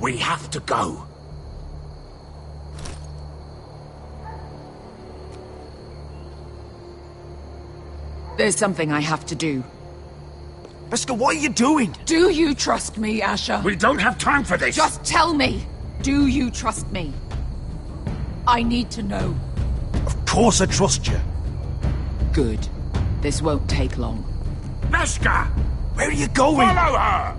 We have to go. There's something I have to do. Beskha, what are you doing? Do you trust me, Asher? We don't have time for this! Just tell me! Do you trust me? I need to know. Of course I trust you. Good. This won't take long. Beskha! Where are you going? Follow her!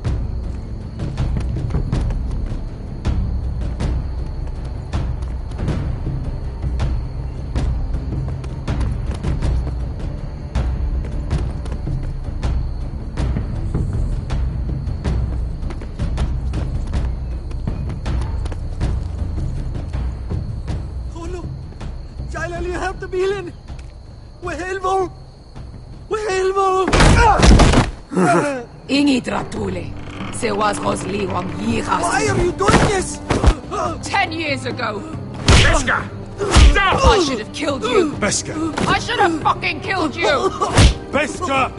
Bilen! Wehelvo! Wehelvo! Ingi Dratule. Se was Rosli Wang Yiras. Why are you doing this? 10 years ago. Beskha! Stop! I should have killed you. Beskha! I should have fucking killed you. Beskha!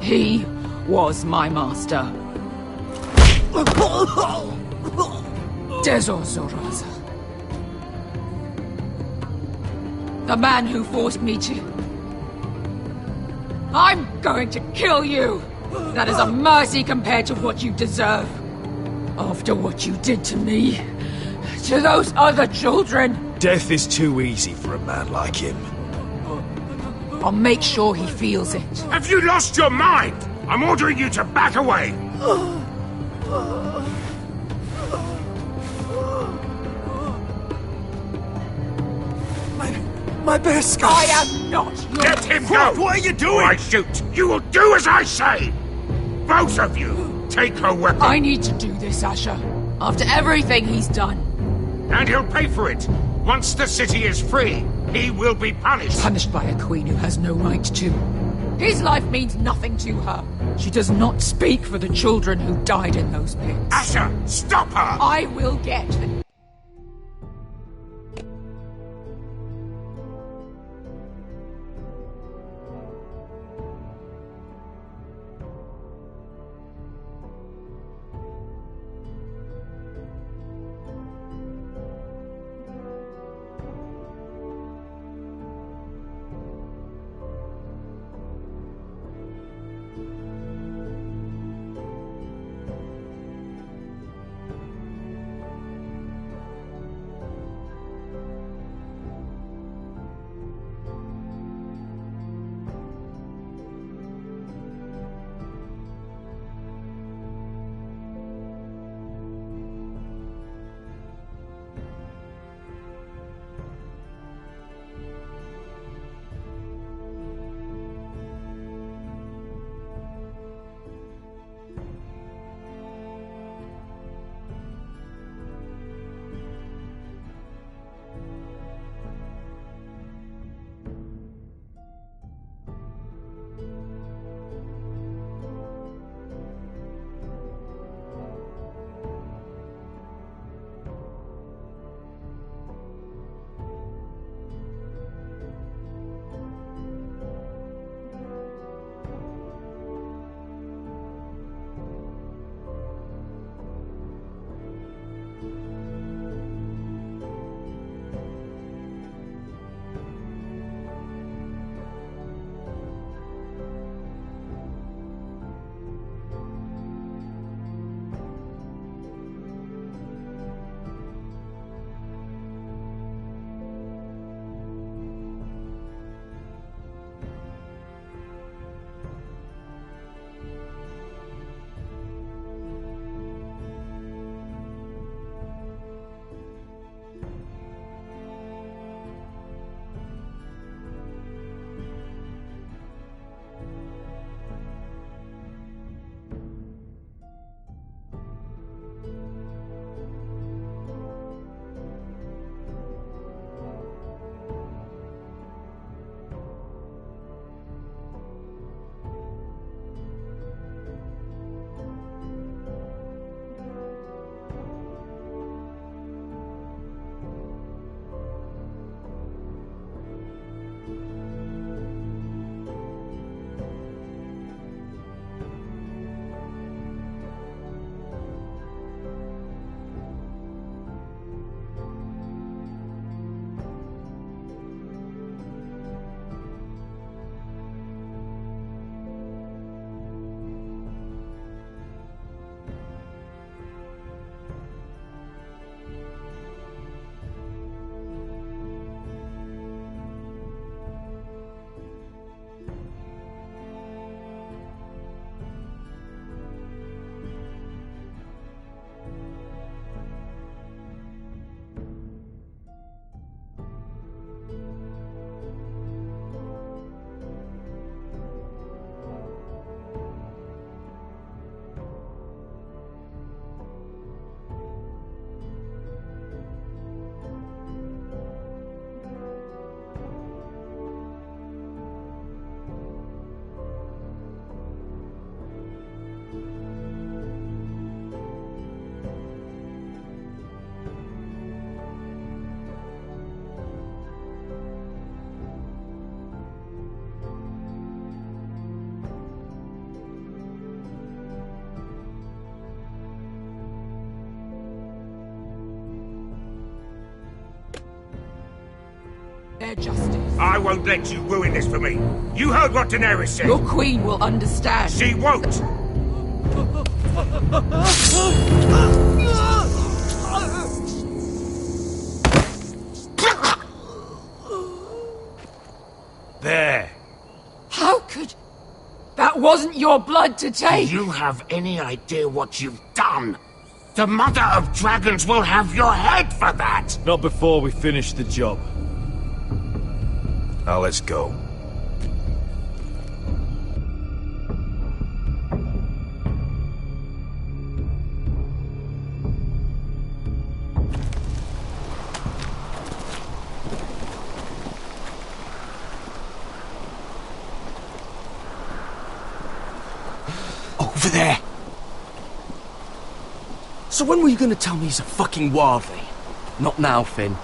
He was my master. Dezozoraza. The man who forced me to... I'm going to kill you! That is a mercy compared to what you deserve. After what you did to me, to those other children. Death is too easy for a man like him. I'll make sure he feels it. Have you lost your mind? I'm ordering you to back away! My Beskha! I am not your... Let him go! What are you doing? I shoot! You will do as I say! Both of you! Take her weapon! I need to do this, Asher. After everything he's done. And he'll pay for it! Once the city is free, he will be punished! Punished by a queen who has no right to. His life means nothing to her. She does not speak for the children who died in those pits. Asher, stop her! I will get the... I won't let you ruin this for me. You heard what Daenerys said. Your queen will understand. She won't. There. How could... That wasn't your blood to take! Do you have any idea what you've done? The Mother of Dragons will have your head for that! Not before we finish the job. Now let's go. Over there! So when were you gonna tell me he's a fucking wildling? Not now, Finn.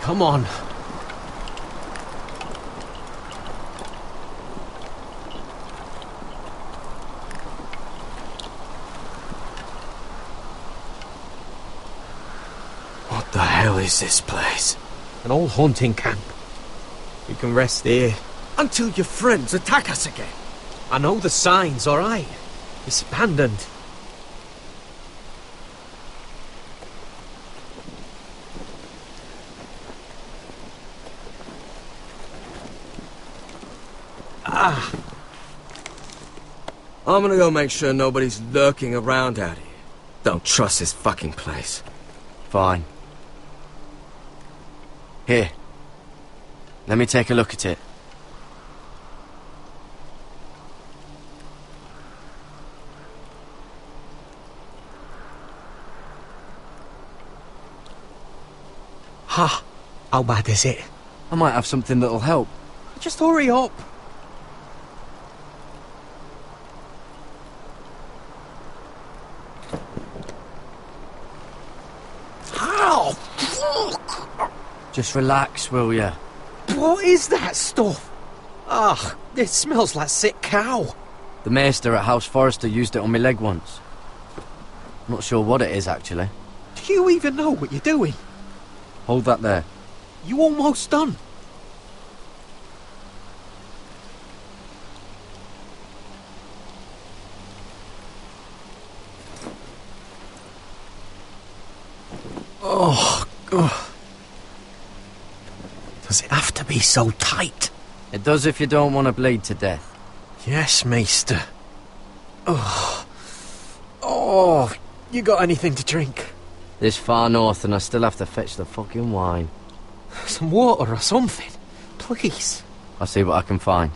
Come on. What the hell is this place? An old hunting camp. We can rest here until your friends attack us again. I know the signs, alright? It's abandoned. I'm gonna go make sure nobody's lurking around out here. Don't trust this fucking place. Fine. Here. Let me take a look at it. Ha! How bad is it? I might have something that'll help. Just hurry up. Ow! Fuck! Just relax, will ya? What is that stuff? Ugh, it smells like sick cow. The maester at House Forrester used it on my leg once. Not sure what it is, actually. Do you even know what you're doing? Hold that there. You almost done. Oh, God. Does it have to be so tight? It does if you don't want to bleed to death. Yes, Maester. Oh. Oh, you got anything to drink? This far north and I still have to fetch the fucking wine. Some water or something, please. I'll see what I can find.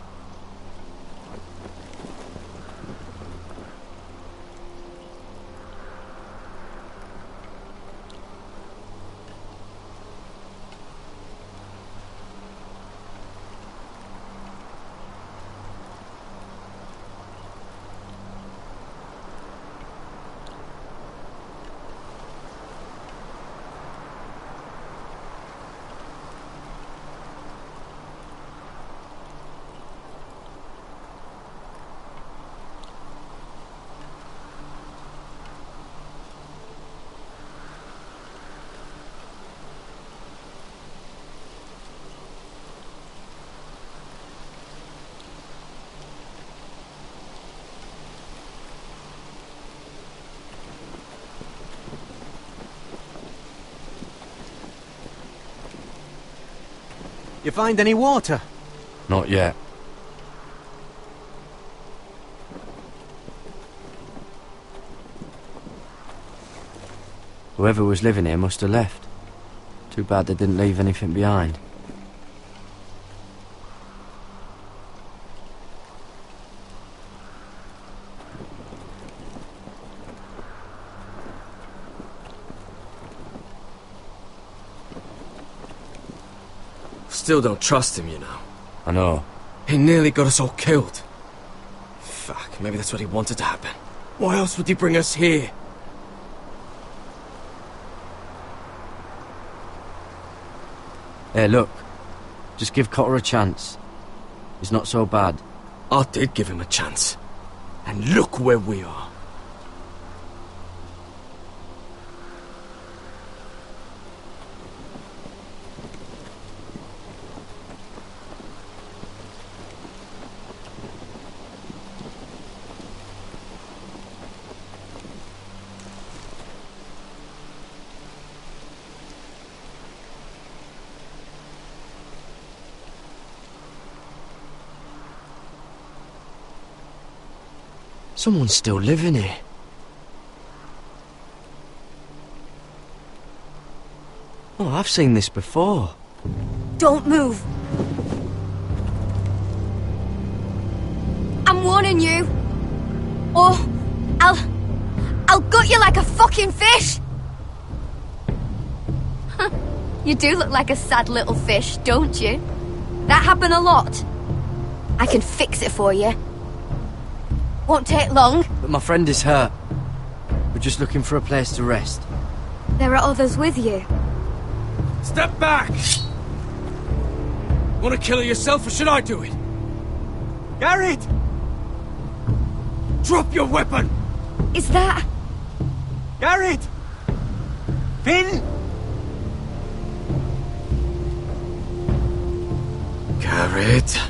You find any water? Not yet. Whoever was living here must have left. Too bad they didn't leave anything behind. Still don't trust him, you know. I know. He nearly got us all killed. Fuck, maybe that's what he wanted to happen. Why else would he bring us here? Hey, look. Just give Cotter a chance. He's not so bad. I did give him a chance. And look where we are. Someone's still living here. Oh, I've seen this before. Don't move. I'm warning you. Or I'll gut you like a fucking fish. You do look like a sad little fish, don't you? That happened a lot. I can fix it for you. Won't take long. But my friend is hurt. We're just looking for a place to rest. There are others with you. Step back! Want to kill her yourself, or should I do it? Garrett! Drop your weapon! Is that... Garrett! Finn! Garrett.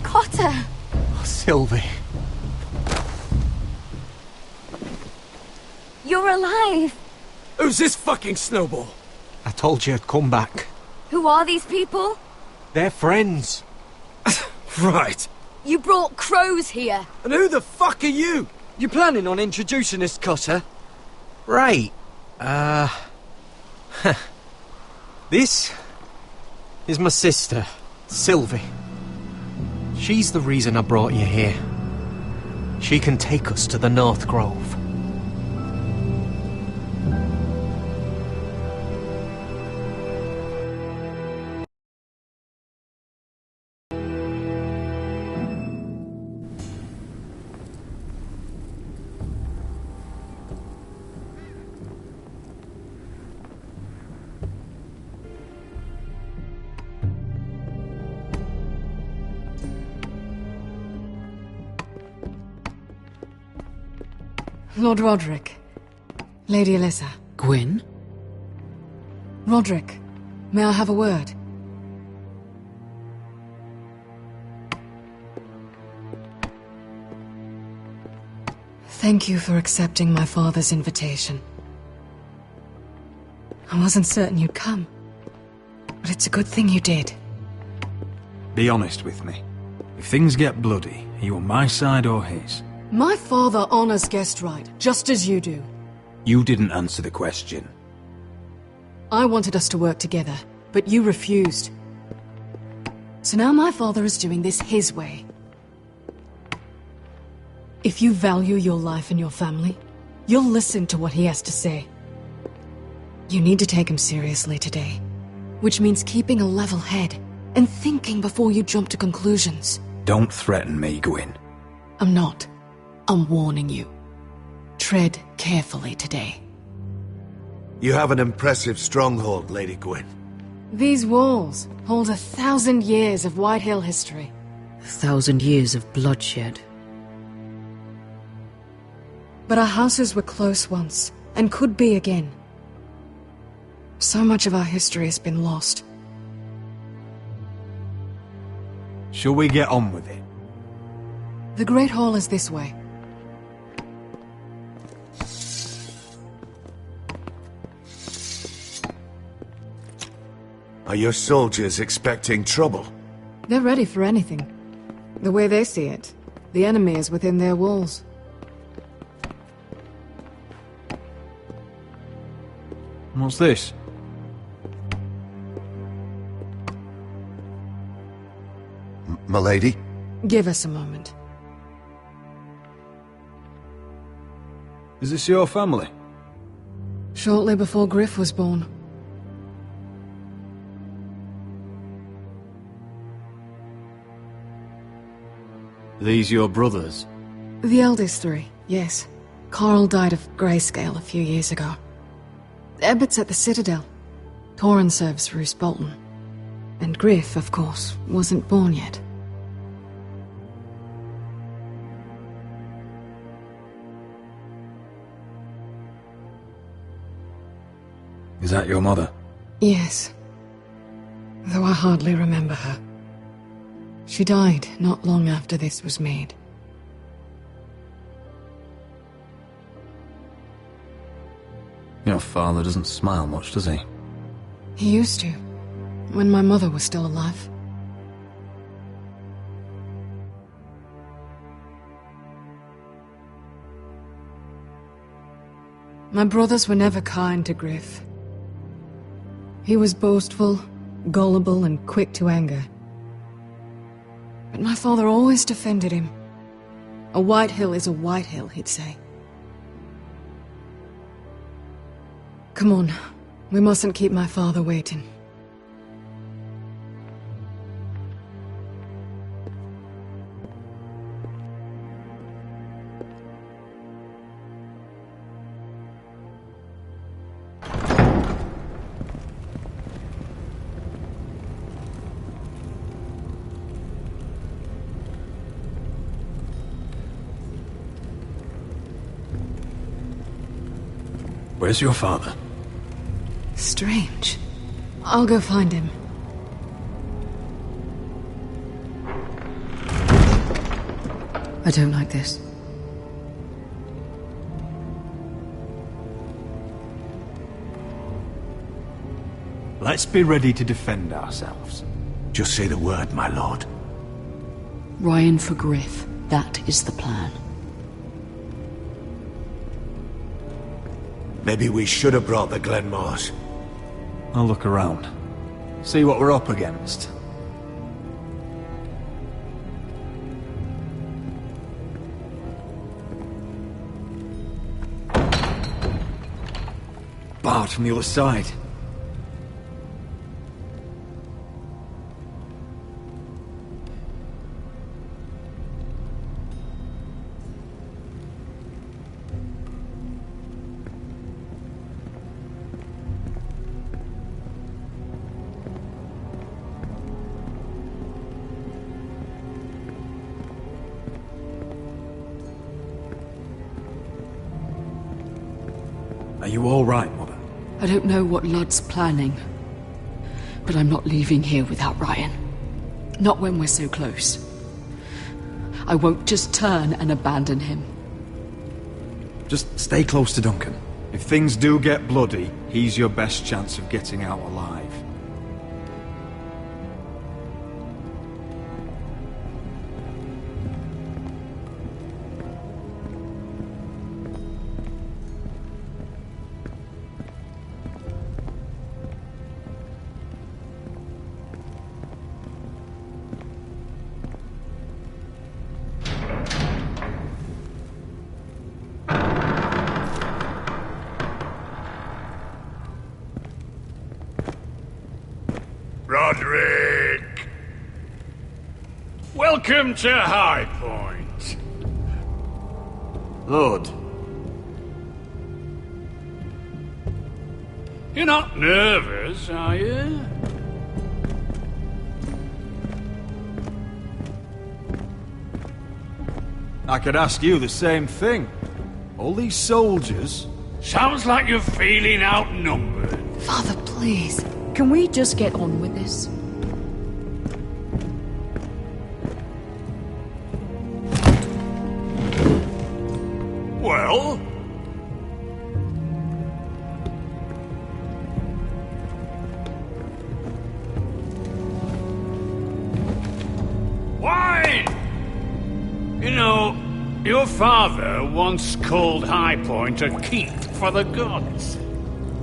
Cotter! Oh, Sylvie. You're alive! Who's this fucking snowball? I told you I'd come back. Who are these people? They're friends. Right. You brought crows here. And who the fuck are you? You planning on introducing us, Cotter? Right. This is my sister, Sylvie. She's the reason I brought you here. She can take us to the North Grove. Lord Roderick. Lady Alyssa. Gwyn? Roderick, may I have a word? Thank you for accepting my father's invitation. I wasn't certain you'd come, but it's a good thing you did. Be honest with me. If things get bloody, are you on my side or his? My father honors guest right, just as you do. You didn't answer the question. I wanted us to work together, but you refused. So now my father is doing this his way. If you value your life and your family, you'll listen to what he has to say. You need to take him seriously today, which means keeping a level head and thinking before you jump to conclusions. Don't threaten me, Gwyn. I'm not. I'm warning you. Tread carefully today. You have an impressive stronghold, Lady Gwyn. These walls hold 1,000 years of White Hill history. 1,000 years of bloodshed. But our houses were close once, and could be again. So much of our history has been lost. Shall we get on with it? The Great Hall is this way. Are your soldiers expecting trouble? They're ready for anything. The way they see it, the enemy is within their walls. What's this? M'lady? Give us a moment. Is this your family? Shortly before Griff was born. These your brothers? The eldest three, yes. Carl died of grayscale a few years ago. Ebbett's at the Citadel. Torrin serves Roose Bolton. And Griff, of course, wasn't born yet. Is that your mother? Yes. Though I hardly remember her. She died not long after this was made. Your father doesn't smile much, does he? He used to, when my mother was still alive. My brothers were never kind to Griff. He was boastful, gullible, and quick to anger. But my father always defended him. A white hill is a white hill, he'd say. Come on, we mustn't keep my father waiting. Where's your father? Strange. I'll go find him. I don't like this. Let's be ready to defend ourselves. Just say the word, my lord. Ryan for Griff. That is the plan. Maybe we should have brought the Glenmores. I'll look around. See what we're up against. Barred from the other side. Are you all right, Mother? I don't know what Ludd's planning, but I'm not leaving here without Ryan. Not when we're so close. I won't just turn and abandon him. Just stay close to Duncan. If things do get bloody, he's your best chance of getting out alive. Roderick! Welcome to High Point. Lord. You're not nervous, are you? I could ask you the same thing. All these soldiers... Sounds like you're feeling outnumbered. Father, please. Can we just get on with this? Well? Wine! You know, your father once called High Point a keep for the gods.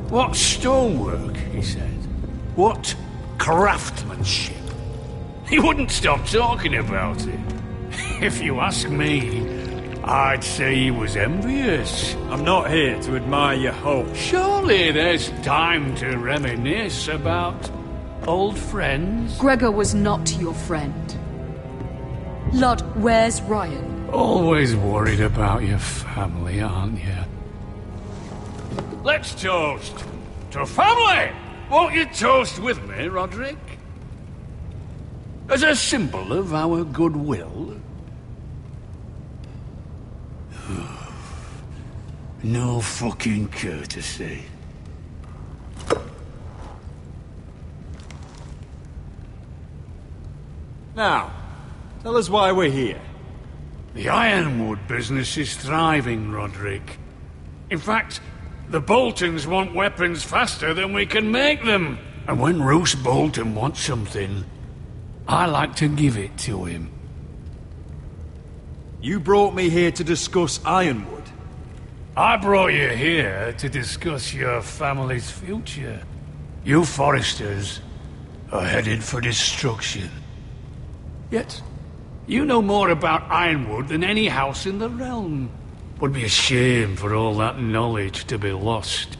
What stonework, he said. What craftsmanship. He wouldn't stop talking about it. If you ask me, I'd say he was envious. I'm not here to admire your hope. Surely there's time to reminisce about old friends. Gregor was not your friend. Ludd, where's Ryan? Always worried about your family, aren't you? Let's toast to family! Won't you toast with me, Roderick? As a symbol of our goodwill. No fucking courtesy. Now, tell us why we're here. The ironwood business is thriving, Roderick. In fact, the Boltons want weapons faster than we can make them. And when Roose Bolton wants something, I like to give it to him. You brought me here to discuss ironwood. I brought you here to discuss your family's future. You Foresters are headed for destruction. Yet, you know more about ironwood than any house in the realm. Would be a shame for all that knowledge to be lost.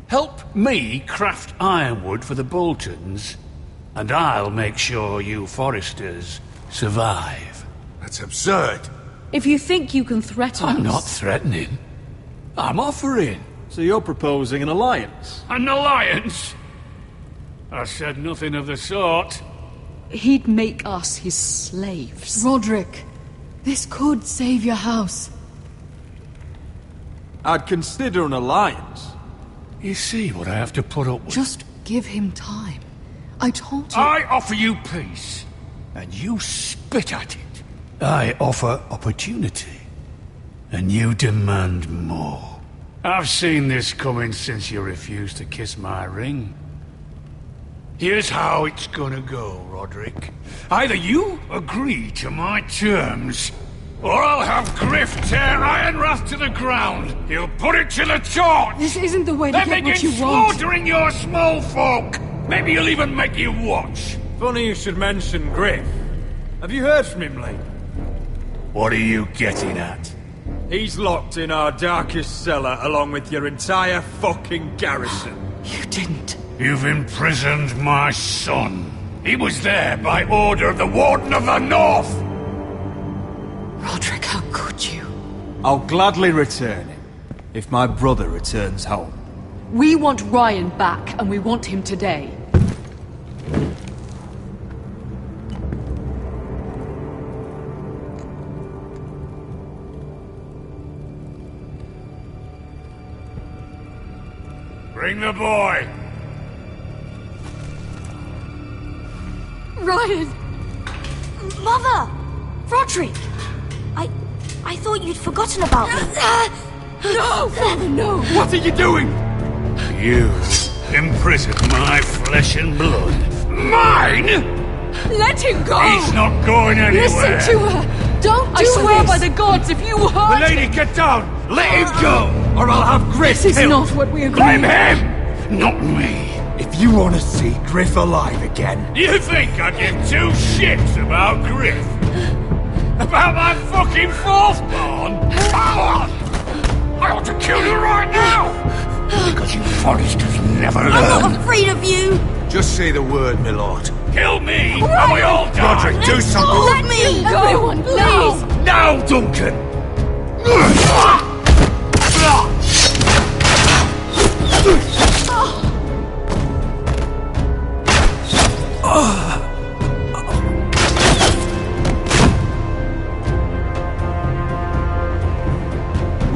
Help me craft ironwood for the Boltons, and I'll make sure you Foresters survive. That's absurd. If you think you can threaten us... I'm not threatening. I'm offering. So you're proposing an alliance? An alliance? I said nothing of the sort. He'd make us his slaves. Roderick, this could save your house. I'd consider an alliance. You see what I have to put up with? Just give him time. I told you... I offer you peace, and you spit at it. I offer opportunity, and you demand more. I've seen this coming since you refused to kiss my ring. Here's how it's gonna go, Roderick. Either you agree to my terms, or I'll have Griff tear Ironrath to the ground. He'll put it to the torch. This isn't the way to then get what begin you want. slaughtering your small folk. Maybe he'll even make you watch. Funny you should mention Griff. Have you heard from him lately? What are you getting at? He's locked in our darkest cellar along with your entire fucking garrison. You didn't. You've imprisoned my son. He was there by order of the Warden of the North. Roderick, how could you? I'll gladly return him, if my brother returns home. We want Ryan back, and we want him today. Bring the boy. Ryan! Mother! Roderick! I thought you'd forgotten about me. No! Father, no! What are you doing? You imprisoned my flesh and blood. Mine? Let him go! He's not going anywhere. Listen to her! Don't do I swear this. by the gods, if you The hurt lady, get down! Let him go! Or I'll have Griff This is killed. not what we agreed. Blame him! Not me. If you want to see Griff alive again... You think I give two shits about Griff? About my fucking fourth born? I ought to kill you right now! Because you Foresters never learn. I'm not afraid of you! Just say the word, my lord. Kill me, and we all die! Roderick, do something! Let me go! Everyone, please! Now, Duncan!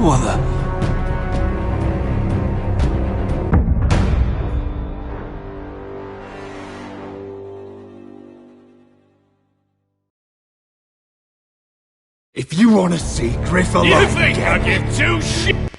Mother... If you want to see Griff alive You think again... I give two shits?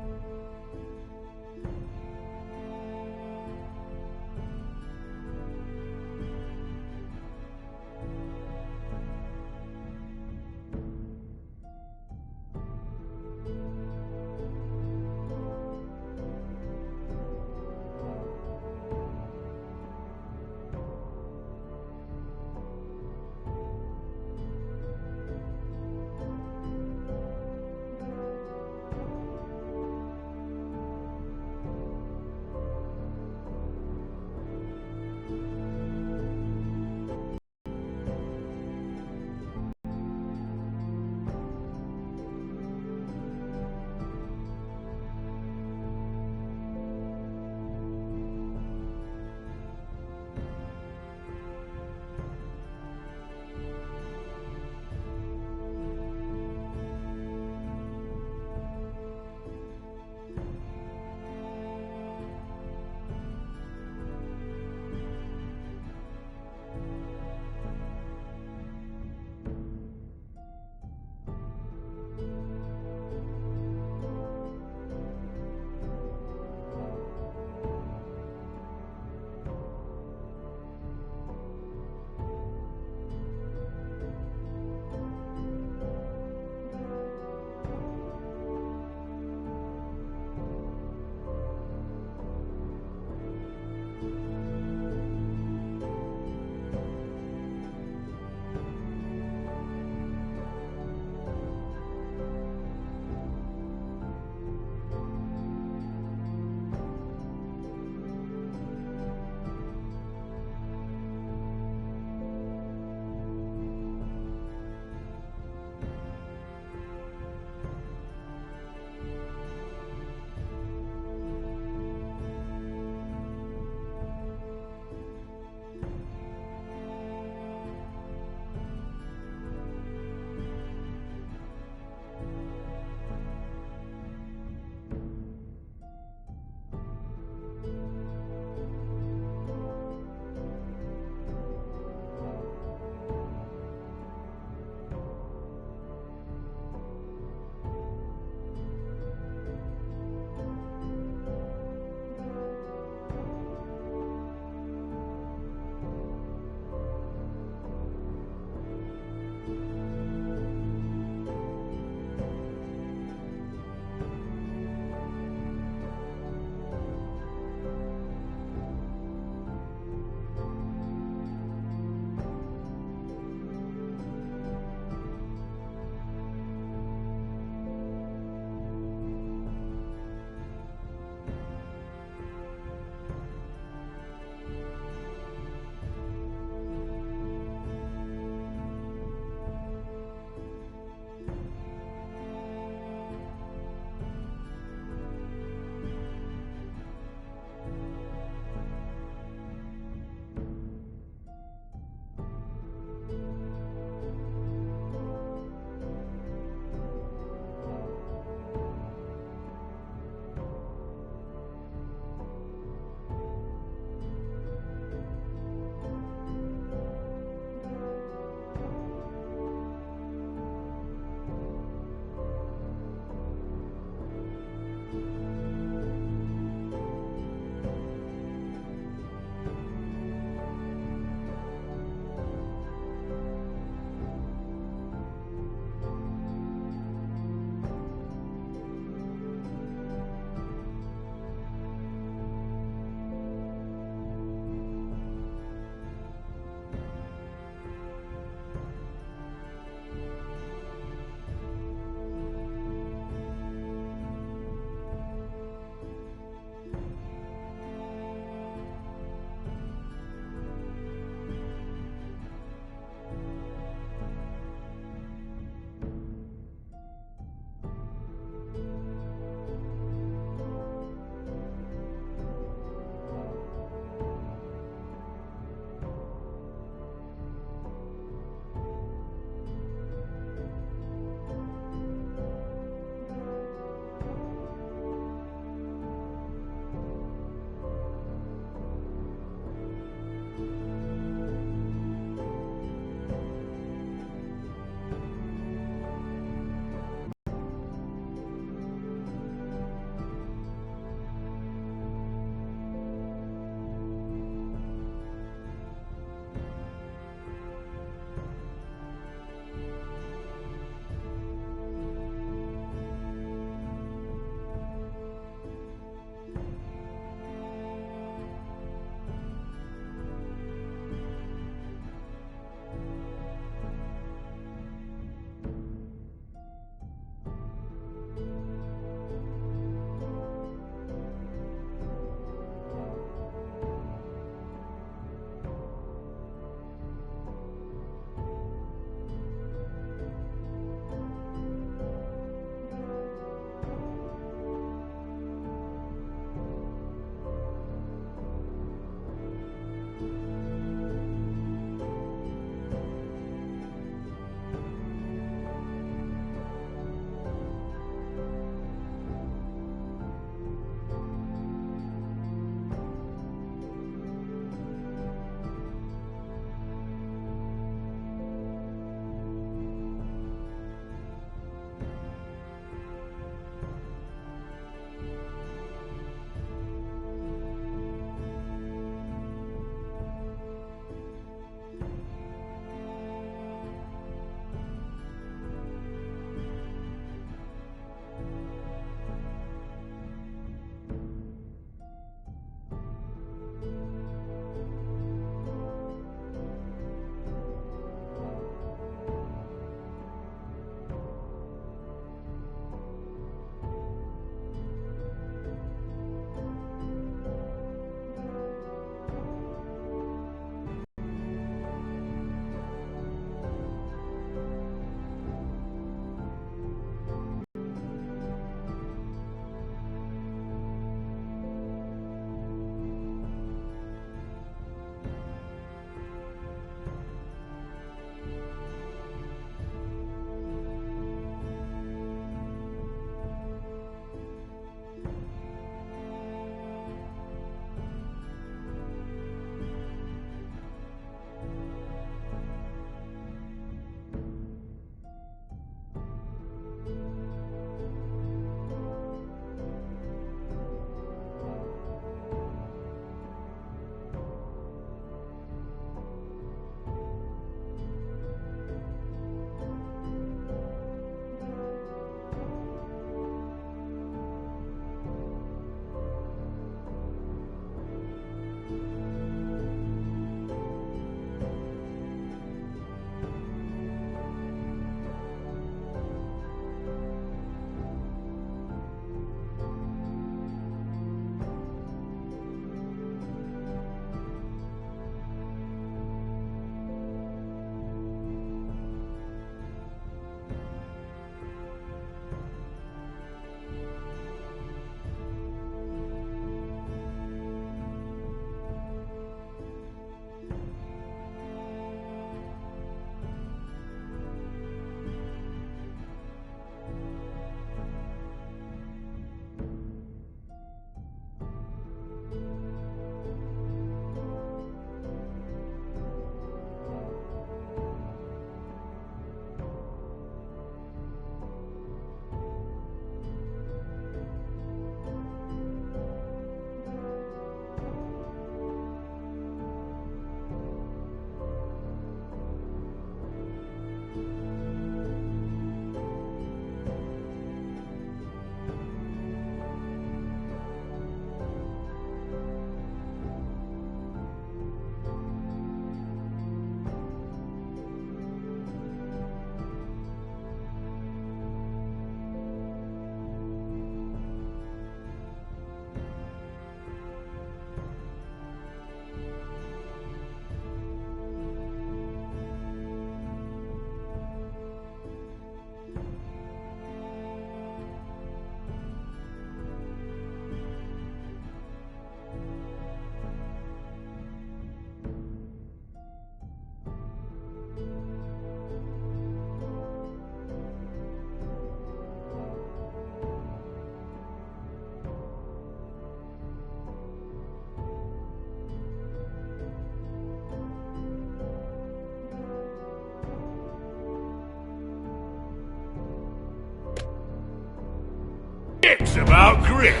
It's about Griff.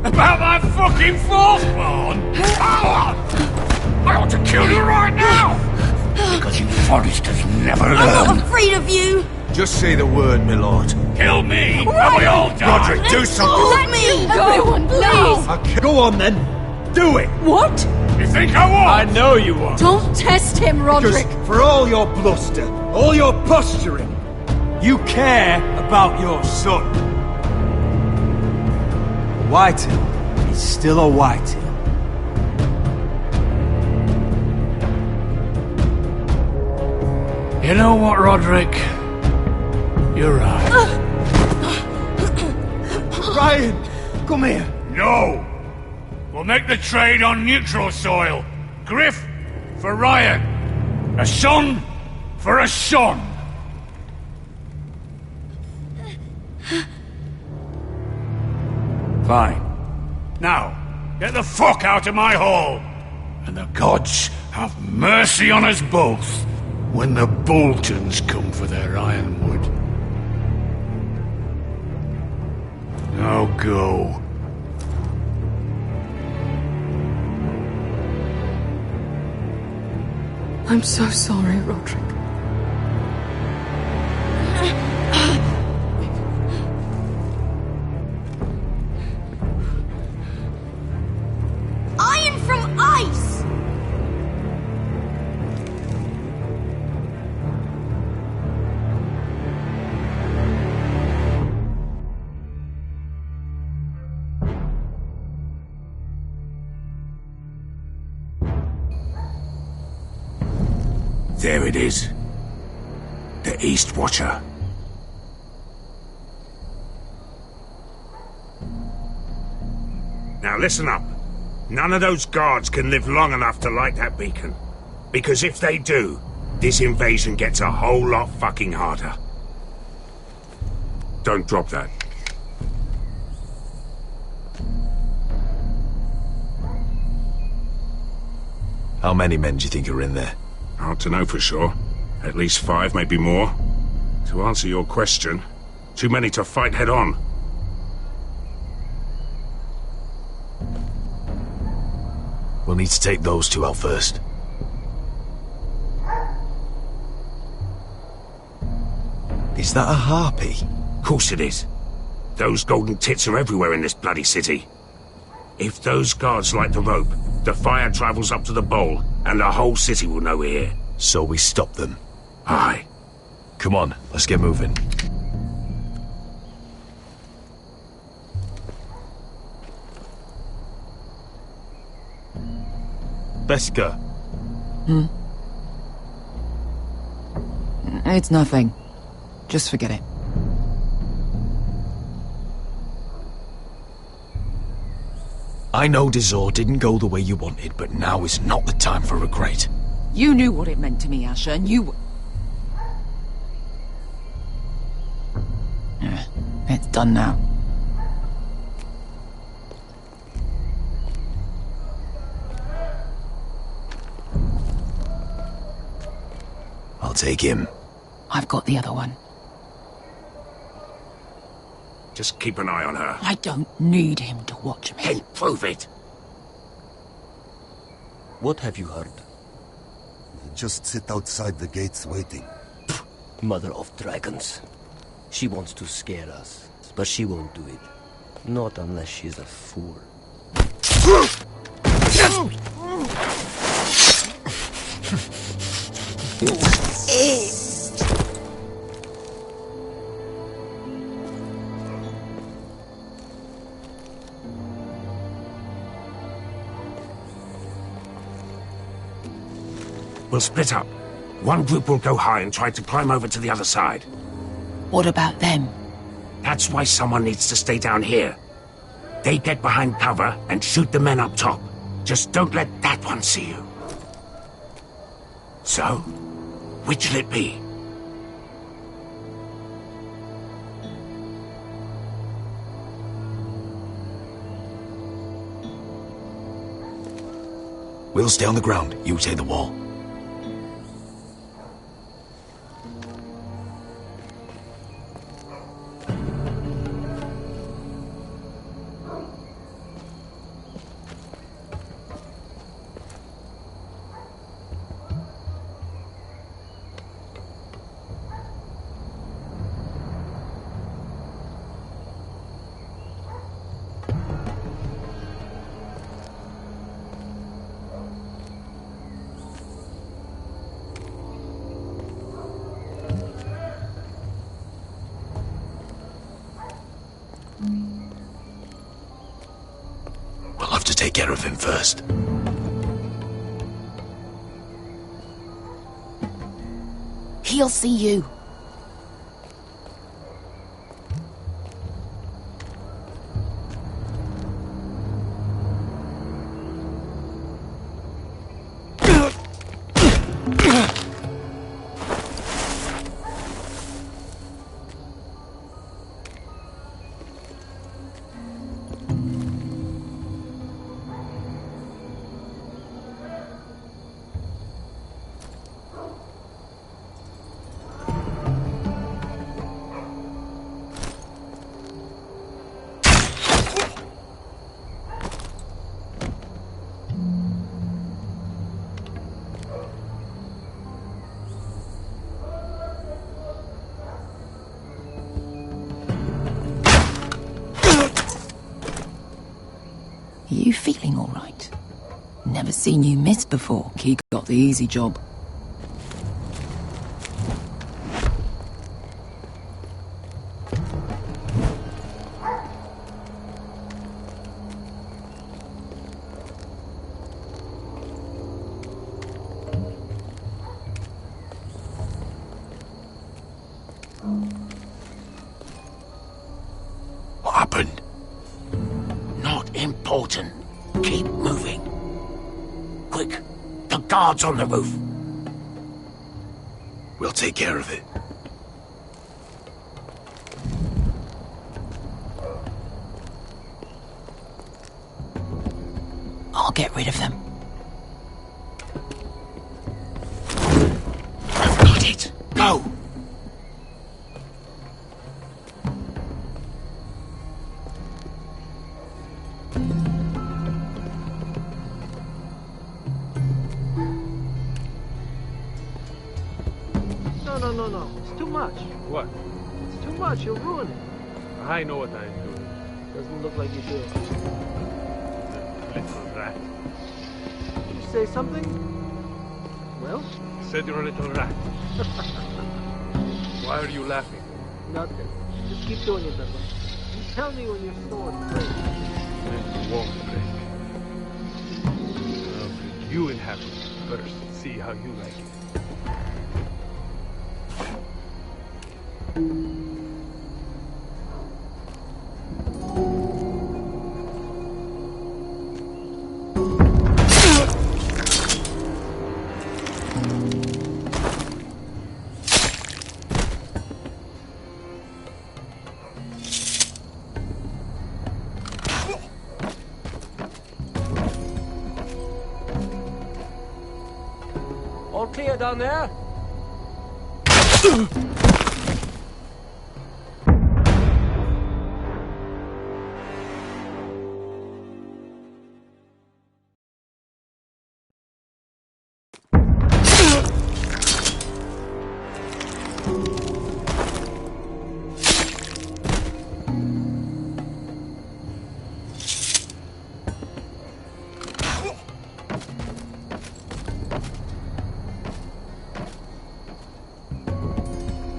About my fucking fourthborn? I ought to kill you right now! Because you Forresters never learn. I'm not afraid of you! Just say the word, my lord. Kill me, and we all die! Roderick, do something! Let me go! Everyone, please! Go on then. Do it. What? You think I won't? I know you won't. Don't test him, Roderick! Because for all your bluster, all your posturing, you care about your son. Whitehill is still a Whitehill. You know what, Roderick? You're right. Ryan, come here. No! We'll make the trade on neutral soil. Griff for Ryan. A son for a son. Fine. Now, get the fuck out of my hall. And the gods have mercy on us both when the Boltons come for their ironwood. Now go. I'm so sorry, Roderick. Iron from ice! There it is. The East Watcher. Now listen up. None of those guards can live long enough to light that beacon. Because if they do, this invasion gets a whole lot fucking harder. Don't drop that. How many men do you think are in there? Hard to know for sure. At least 5, maybe more. To answer your question, too many to fight head on. We'll need to take those 2 out first. Is that a harpy? Of course it is. Those golden tits are everywhere in this bloody city. If those guards light the rope, the fire travels up to the bowl, and the whole city will know we're here. So we stop them. Aye. Come on, let's get moving. Beska. It's nothing. Just forget it. I know Dizor didn't go the way you wanted, but now is not the time for regret. You knew what it meant to me, Asher, and you... Yeah, it's done now. I'll take him. I've got the other one. Just keep an eye on her. I don't need him to watch me. Hey, prove it! What have you heard? Just sit outside the gates waiting. Mother of dragons. She wants to scare us, but she won't do it. Not unless she's a fool. We'll split up. One group will go high and try to climb over to the other side. What about them? That's why someone needs to stay down here. They get behind cover and shoot the men up top. Just don't let that one see you. So, which'll it be? We'll stay on the ground. You take the wall. take care of him first. He'll see you. You feeling all right? Never seen you miss before. Key got the easy job. What happened? Not important. Keep moving. Quick, the guards on the roof. We'll take care of it. I'll get rid of them. I've got it. Go! No. It's too much. What? It's too much. You'll ruin it. I know what I'm doing. Doesn't look like you do. Little rat. Did you say something? Well? I said you're a little rat. Why are you laughing? Nothing. Just keep doing it that way. You tell me when your sword breaks. And you won't break. I'll bring you in happiness first and see how you like it. All clear down there?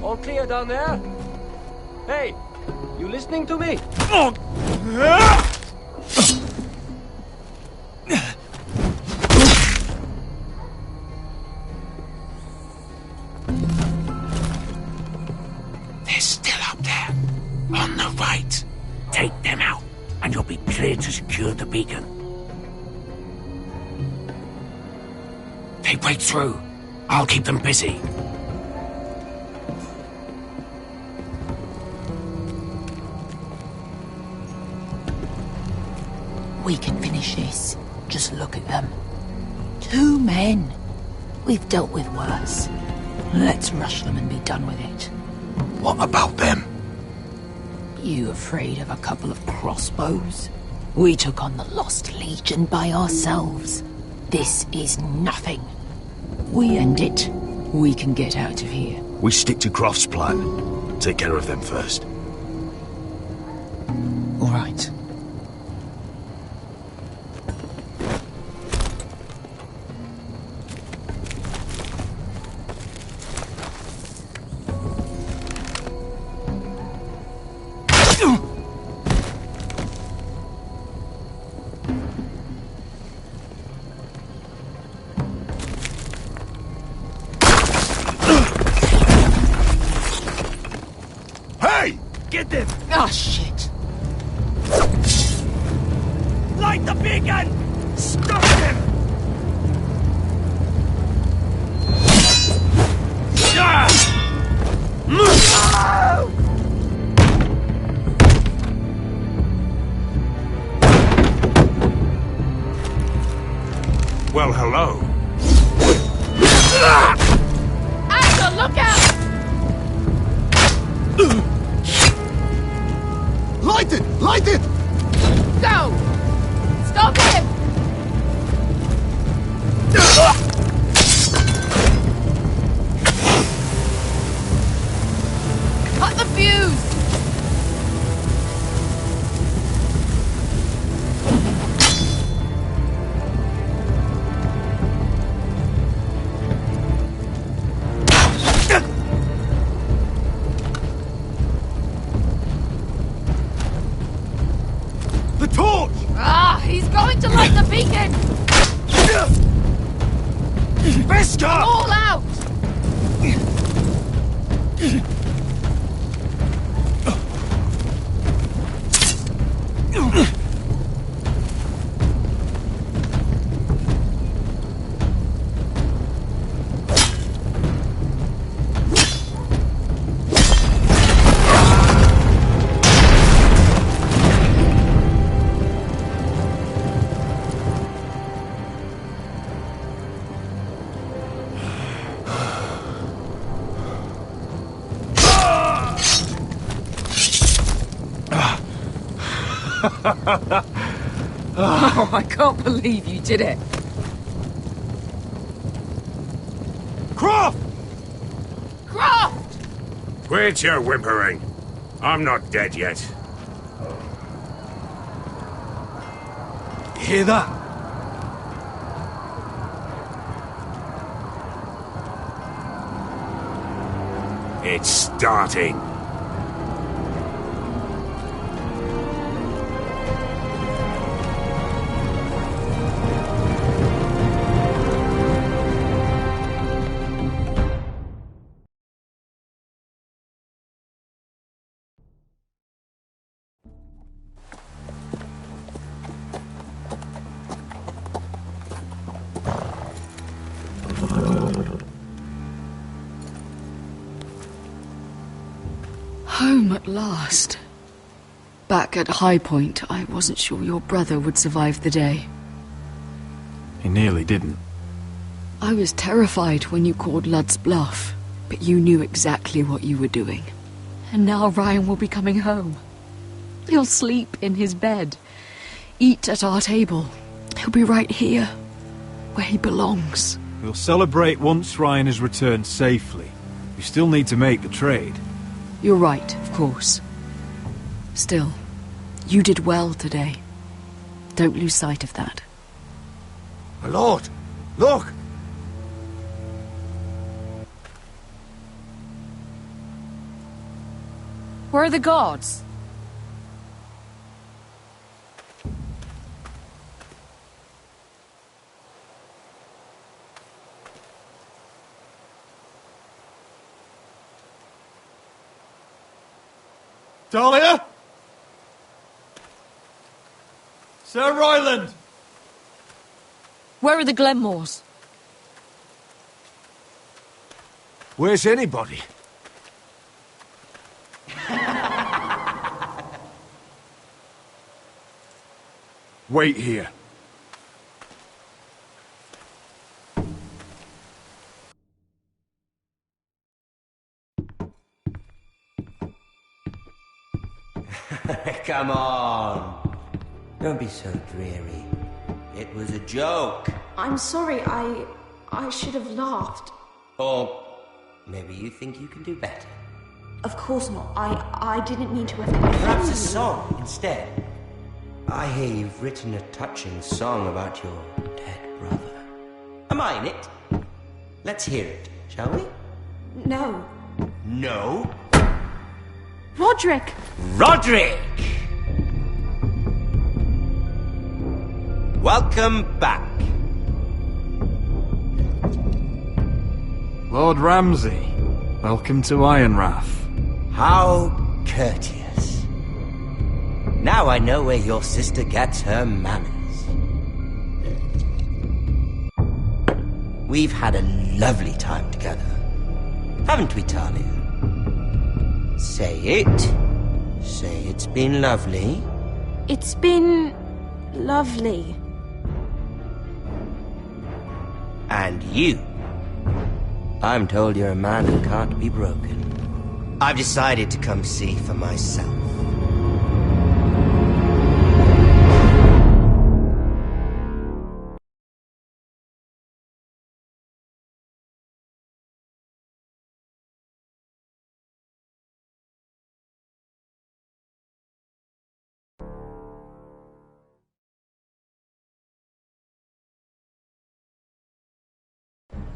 All clear down there? Hey, you listening to me? They're still up there. On the right. Take them out, and you'll be clear to secure the beacon. They break through. I'll keep them busy. We can finish this. Just look at them. 2 men. We've dealt with worse. Let's rush them and be done with it. What about them? You afraid of a couple of crossbows? We took on the Lost Legion by ourselves. This is nothing. We end it. We can get out of here. We stick to Croft's plan. Take care of them first. All right. Get them! Ah, shit! Light the beacon! Stop them! Well, hello. Axel, look out! Light it! Light it! Go! Stop him! Cut the fuse! The torch! Ah, he's going to light the beacon! Vesca! All out! Oh, I can't believe you did it. Croft! Croft! Quit your whimpering. I'm not dead yet. Hear that? It's starting. Home at last. Back at High Point, I wasn't sure your brother would survive the day. He nearly didn't. I was terrified when you called Ludd's bluff, but you knew exactly what you were doing. And now Ryan will be coming home. He'll sleep in his bed, eat at our table. He'll be right here, where he belongs. We'll celebrate once Ryan has returned safely. We still need to make the trade. You're right, of course. Still, you did well today. Don't lose sight of that. My lord, look! Where are the gods? Dahlia? Sir Ryland! Where are the Glenmores? Where's anybody? Wait here. Come on. Don't be so dreary. It was a joke. I'm sorry, I should have laughed. Or maybe you think you can do better. Of course not. I didn't mean to offend you. Perhaps a song instead. I hear you've written a touching song about your dead brother. Am I in it? Let's hear it, shall we? No. No? Roderick! Roderick! Welcome back. Lord Ramsay, welcome to Ironrath. How courteous. Now I know where your sister gets her manners. We've had a lovely time together, haven't we, Talia? Say it. Say it's been lovely. It's been lovely. And you. I'm told you're a man who can't be broken. I've decided to come see for myself.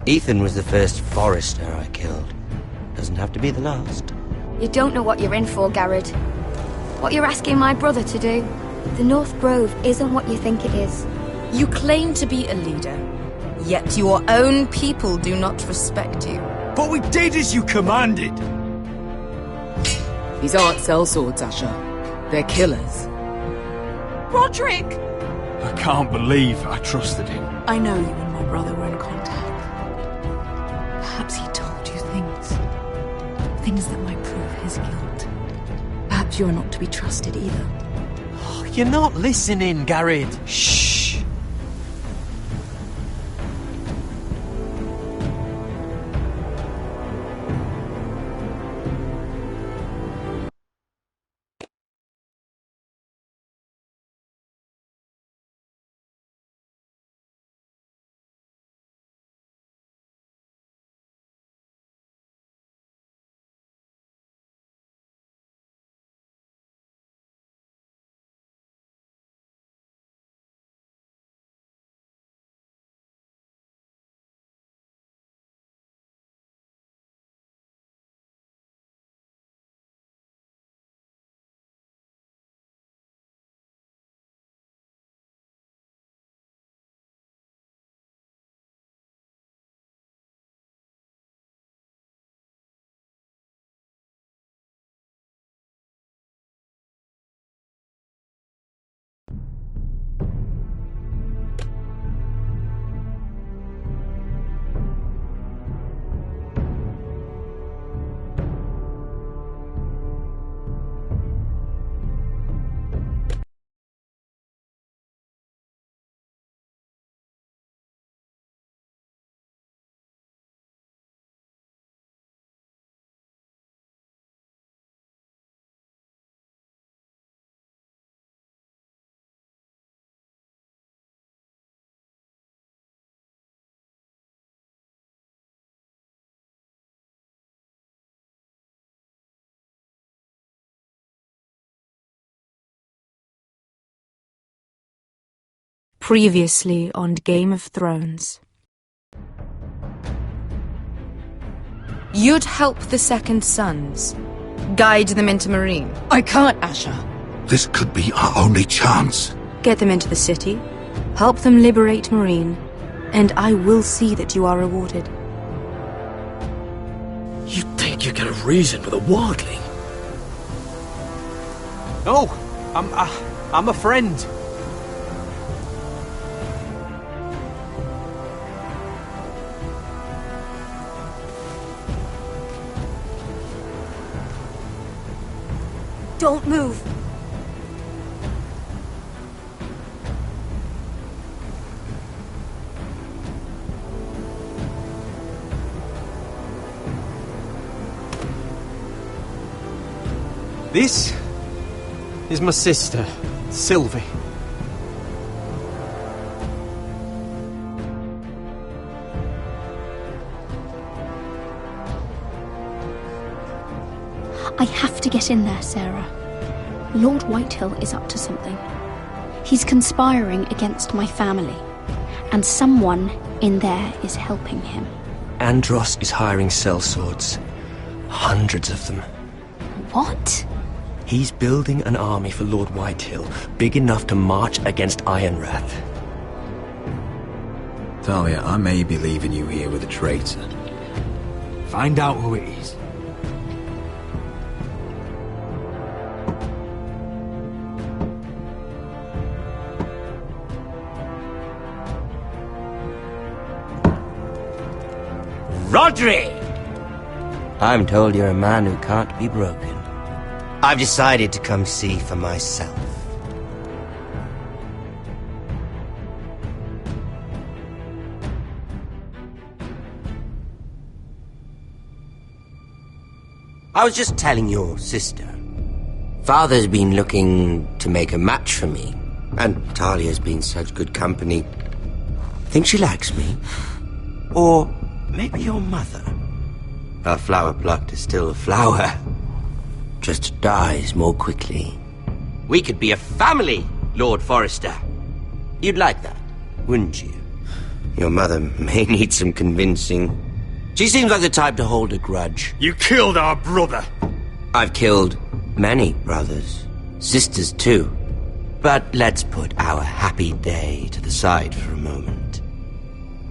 Ethan was the first Forrester I killed. Doesn't have to be the last. You don't know what you're in for, Garrett. What you're asking my brother to do. The North Grove isn't what you think it is. You claim to be a leader, yet your own people do not respect you. But we did as you commanded! These aren't sellswords, Asher. They're killers. Roderick! I can't believe I trusted him. I know you and my brother were in contact. Perhaps he told you things that might prove his guilt. Perhaps you're not to be trusted either. You're not listening, Garrett. Shh. Previously on Game of Thrones. You'd help the Second Sons. Guide them into Marine. I can't, Asher. This could be our only chance. Get them into the city. Help them liberate Marine. And I will see that you are rewarded. You think you can have reason with a wardling? No, I'm a friend. Don't move. This is my sister, Sylvie. I have to get in there, Sarah. Lord Whitehill is up to something. He's conspiring against my family, and someone in there is helping him. Andros is hiring sellswords. Hundreds of them. What? He's building an army for Lord Whitehill, big enough to march against Ironrath. Talia, I may be leaving you here with a traitor. Find out who it is. Rodri! I'm told you're a man who can't be broken. I've decided to come see for myself. I was just telling your sister. Father's been looking to make a match for me, and Talia's been such good company. Think she likes me? Or maybe your mother? A flower plucked is still a flower. Just dies more quickly. We could be a family, Lord Forrester. You'd like that, wouldn't you? Your mother may need some convincing. She seems like the type to hold a grudge. You killed our brother! I've killed many brothers. Sisters, too. But let's put our happy day to the side for a moment.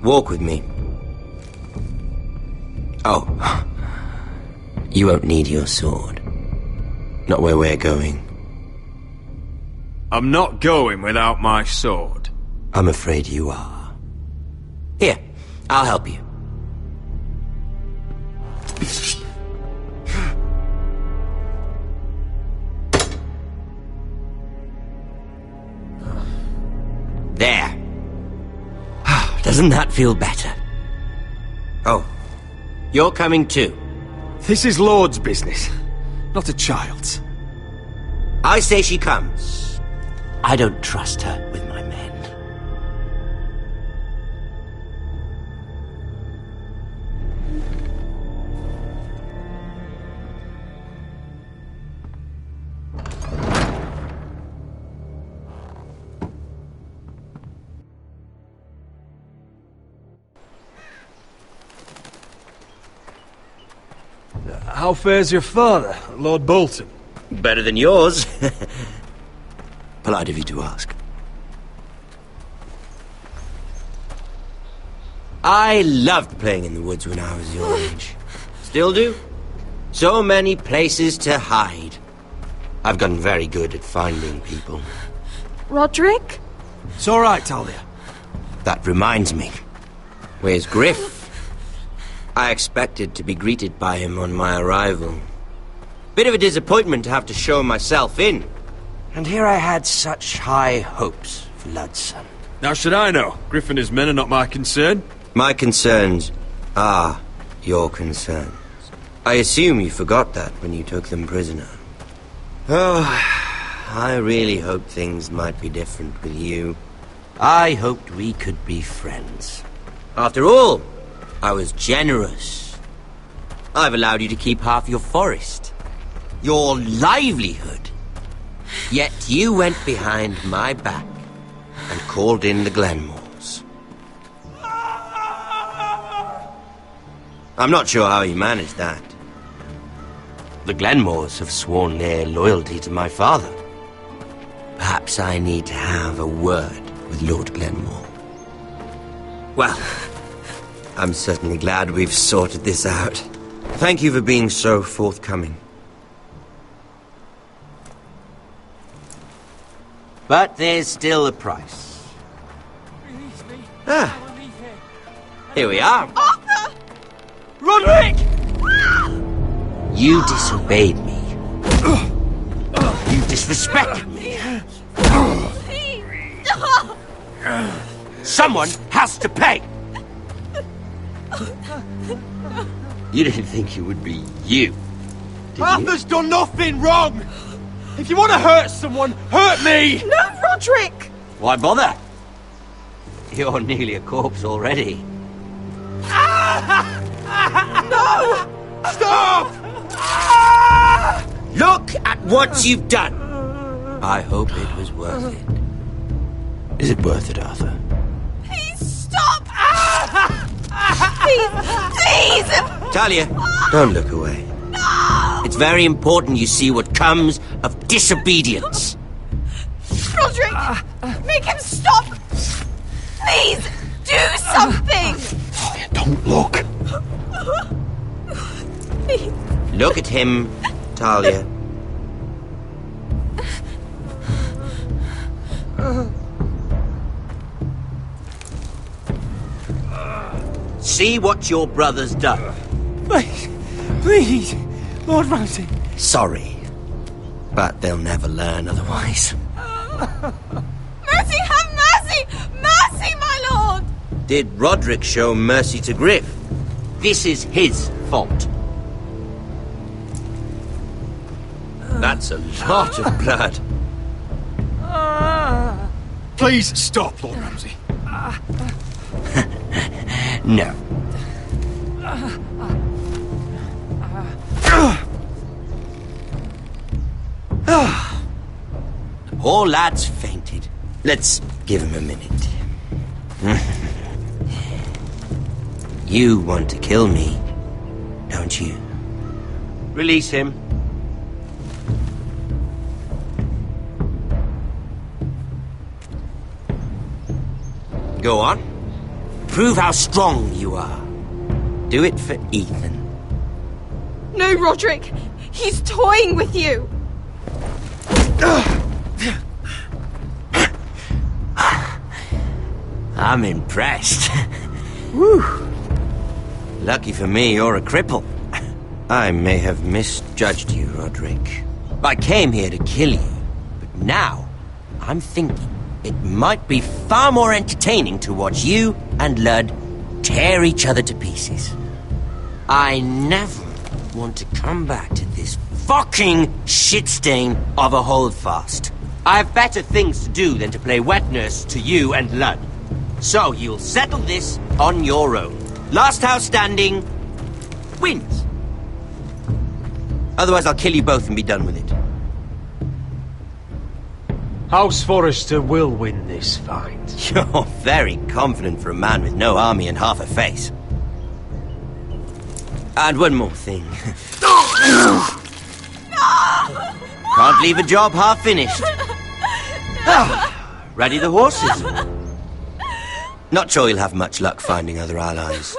Walk with me. Oh. You won't need your sword. Not where we're going. I'm not going without my sword. I'm afraid you are. Here, I'll help you. There. Doesn't that feel better? Oh, you're coming too. This is Lord's business, not a child's. I say she comes. I don't trust her with my men. How fares your father, Lord Bolton? Better than yours. Polite of you to ask. I loved playing in the woods when I was your age. Still do. So many places to hide. I've gotten very good at finding people. Roderick? It's all right, Talia. That reminds me. Where's Griff? I expected to be greeted by him on my arrival. Bit of a disappointment to have to show myself in. And here I had such high hopes for Ludson. Now should I know? Griff and his men are not my concern. My concerns are your concerns. I assume you forgot that when you took them prisoner. Oh, I really hoped things might be different with you. I hoped we could be friends. After all, I was generous. I've allowed you to keep half your forest. Your livelihood. Yet you went behind my back and called in the Glenmores. I'm not sure how you managed that. The Glenmores have sworn their loyalty to my father. Perhaps I need to have a word with Lord Glenmore. Well, I'm certainly glad we've sorted this out. Thank you for being so forthcoming. But there's still a price. Ah, here we are. Arthur! Roderick! You disobeyed me. You disrespected me. Someone has to pay. You didn't think it would be you, did Arthur's done nothing wrong! If you want to hurt someone, hurt me! No, Roderick! Why bother? You're nearly a corpse already. No! Stop! Look at what you've done! I hope it was worth it. Is it worth it, Arthur? Please stop! Please! Please! Talia, don't look away. No! It's very important you see what comes of disobedience. Roderick! Make him stop! Please! Do something! Talia, don't look. Please. Look at him, Talia. see what your brother's done? Please, please, Lord Ramsay. Sorry, but they'll never learn otherwise. Mercy, have mercy! Mercy, my lord! Did Roderick show mercy to Griff? This is his fault. That's a lot of blood. Please stop, Lord Ramsay. No. The poor lad's fainted. Let's give him a minute. You want to kill me, don't you? Release him. Go on. Prove how strong you are. Do it for Ethan. No, Roderick! He's toying with you! I'm impressed. Whew. Lucky for me, you're a cripple. I may have misjudged you, Roderick. I came here to kill you, but now I'm thinking it might be far more entertaining to watch you and Ludd tear each other to pieces. I never want to come back to this fucking shit stain of a holdfast. I have better things to do than to play wet nurse to you and Ludd. So you'll settle this on your own. Last house standing wins. Otherwise I'll kill you both and be done with it. House Forrester will win this fight. You're very confident for a man with no army and half a face. And one more thing. Can't leave a job half finished. Ready the horses? Not sure you'll have much luck finding other allies.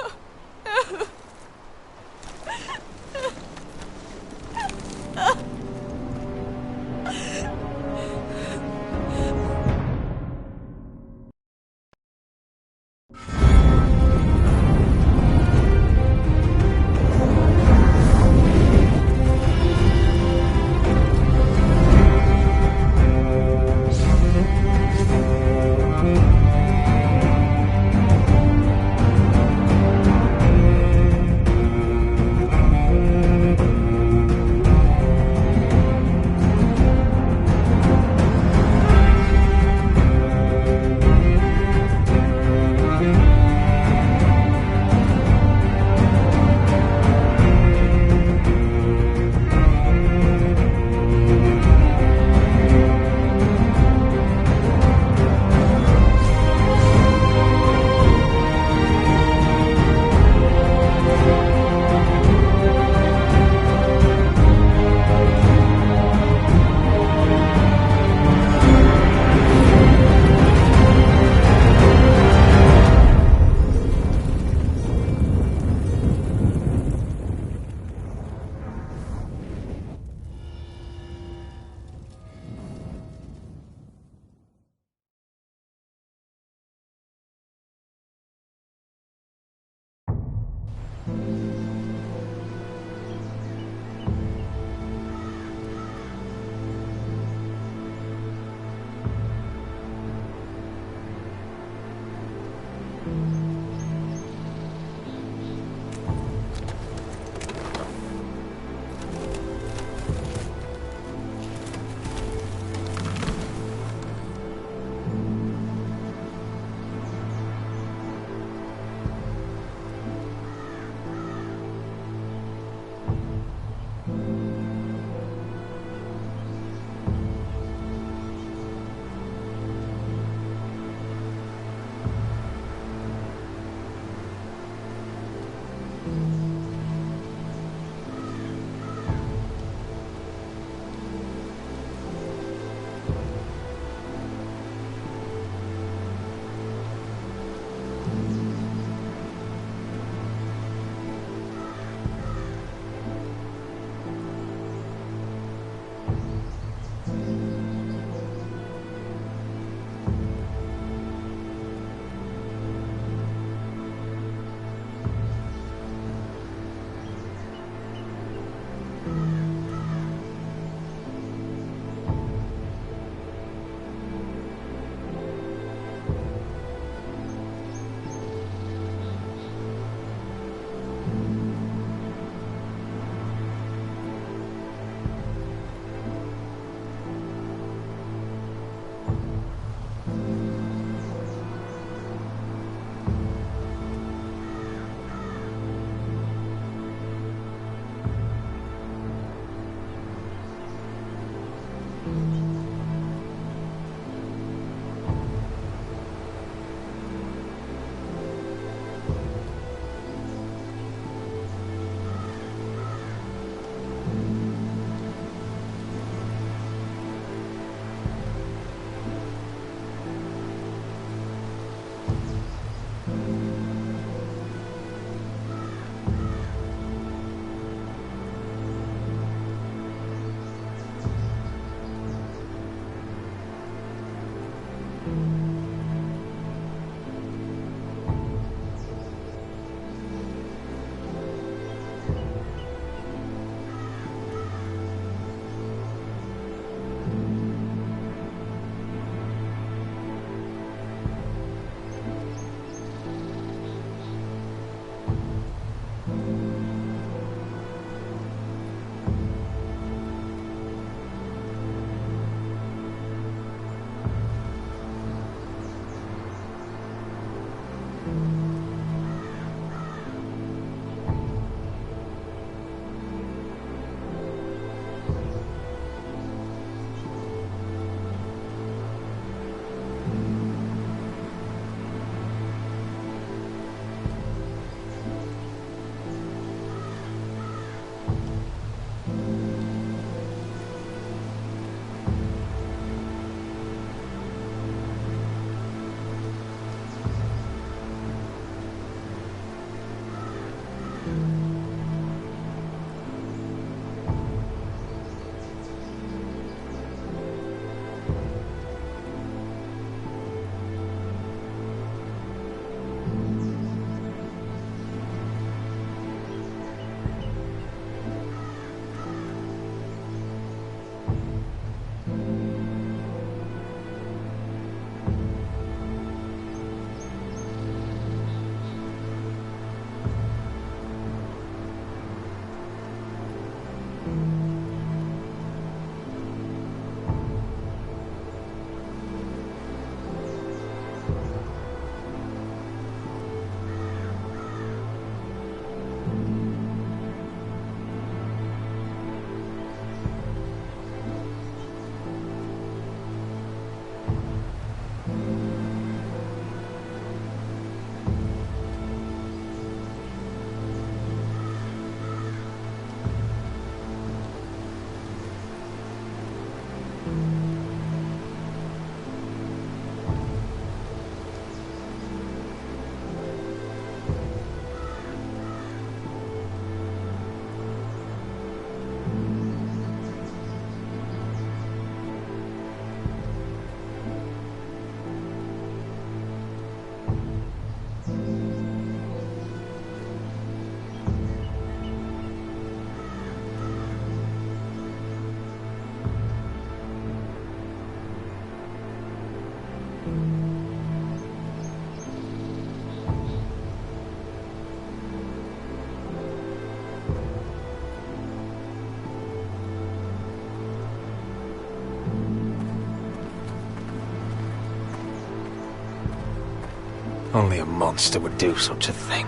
Only a monster would do such a thing.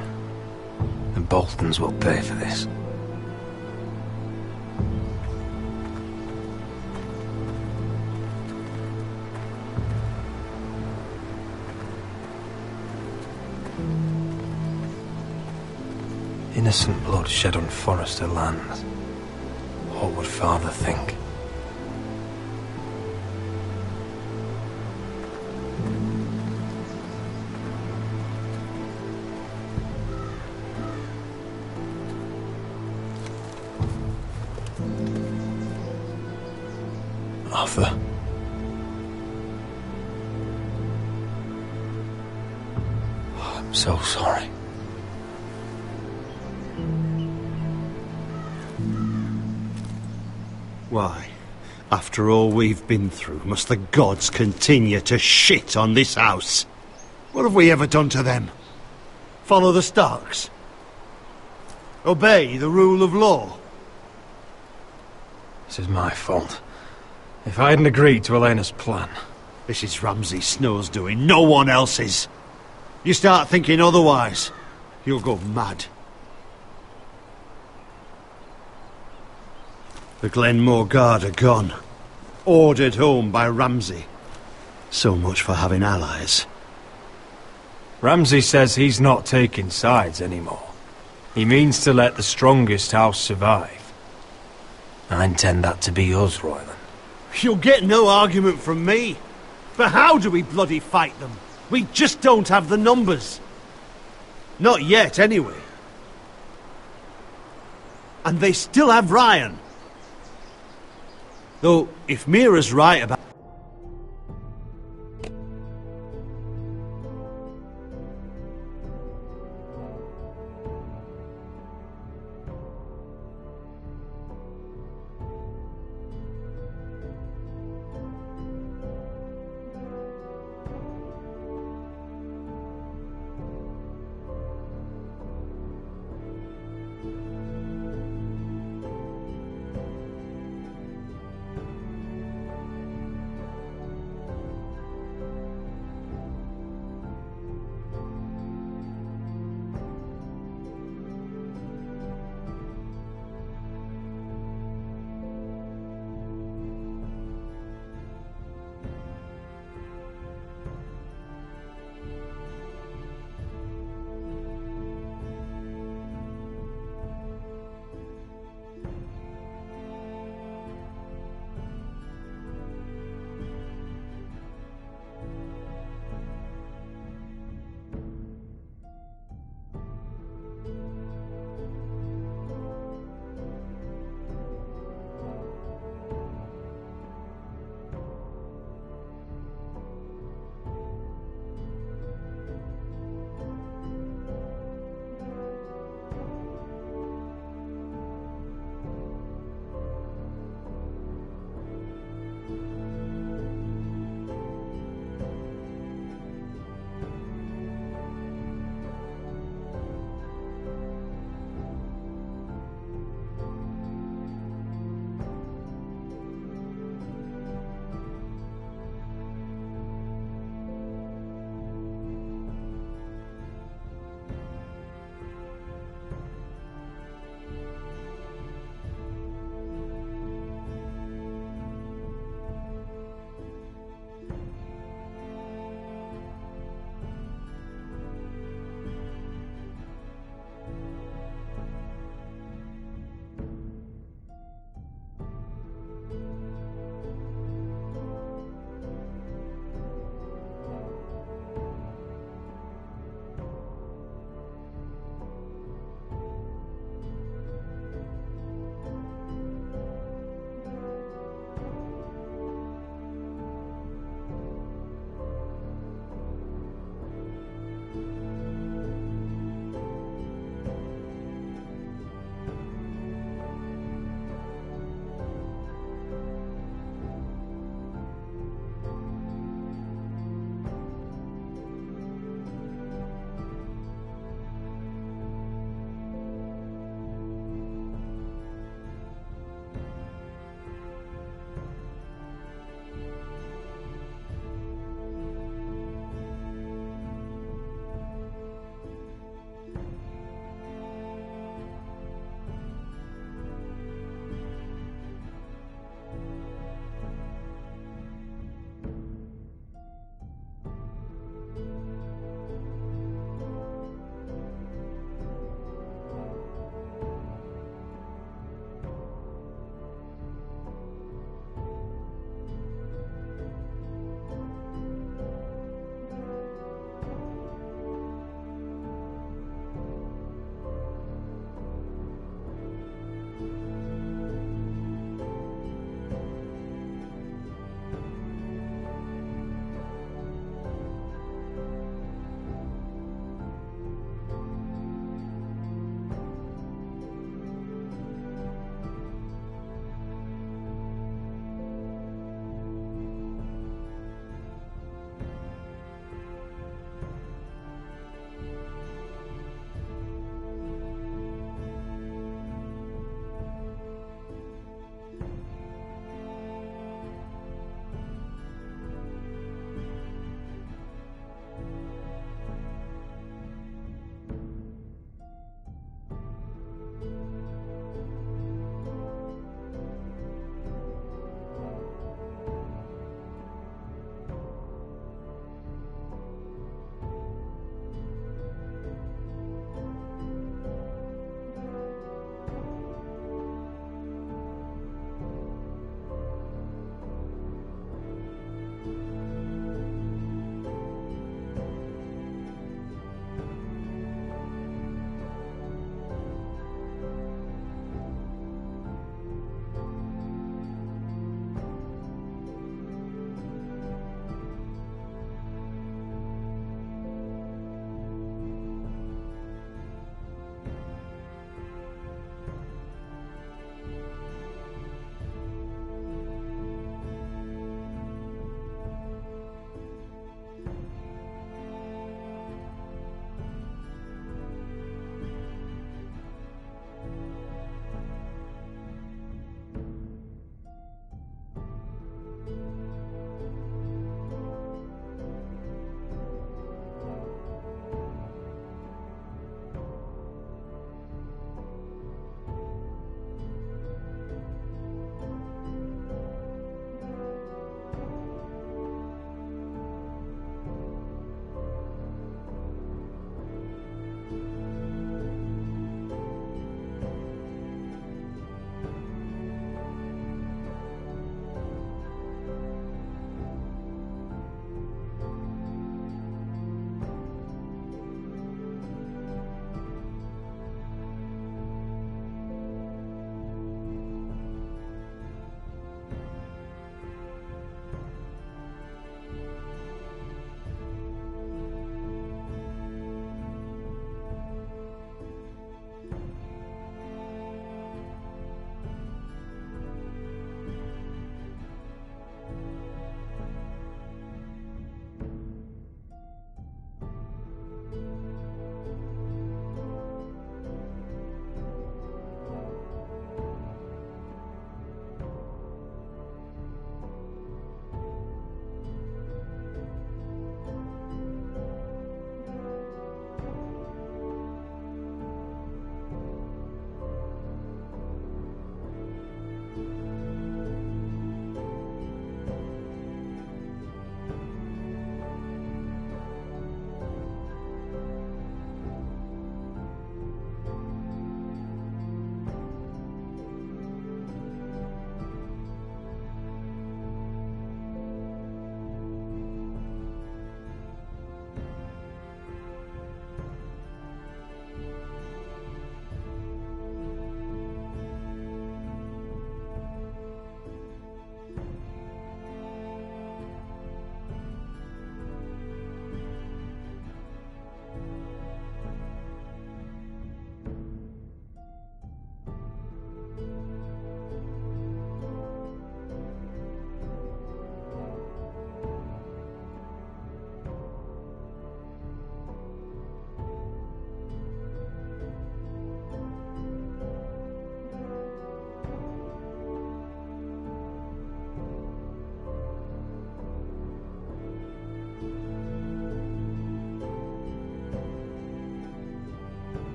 The Boltons will pay for this. Innocent blood shed on Forester lands. What would Father think? Arthur. Oh, I'm so sorry. Why, after all we've been through, must the gods continue to shit on this house? What have we ever done to them? Follow the Starks? Obey the rule of law? This is my fault. If I hadn't agreed to Elena's plan... This is Ramsay Snow's doing, no one else's. You start thinking otherwise, you'll go mad. The Glenmore Guard are gone. Ordered home by Ramsay. So much for having allies. Ramsay says he's not taking sides anymore. He means to let the strongest house survive. I intend that to be us, Royland. You'll get no argument from me. But how do we bloody fight them? We just don't have the numbers. Not yet, anyway. And they still have Ryan. Though, if Mira's right about...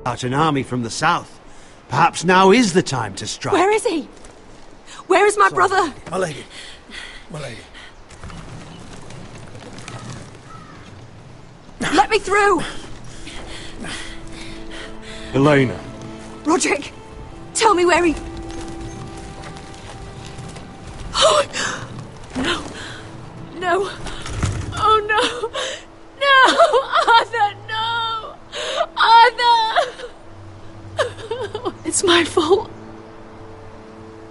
out an army from the south. Perhaps now is the time to strike. Where is he? Where is my brother? My lady. My lady. Let me through! Elena. Roderick, tell me where he... Oh, no. No. Oh, no. No! Arthur, no! Arthur! It's my fault.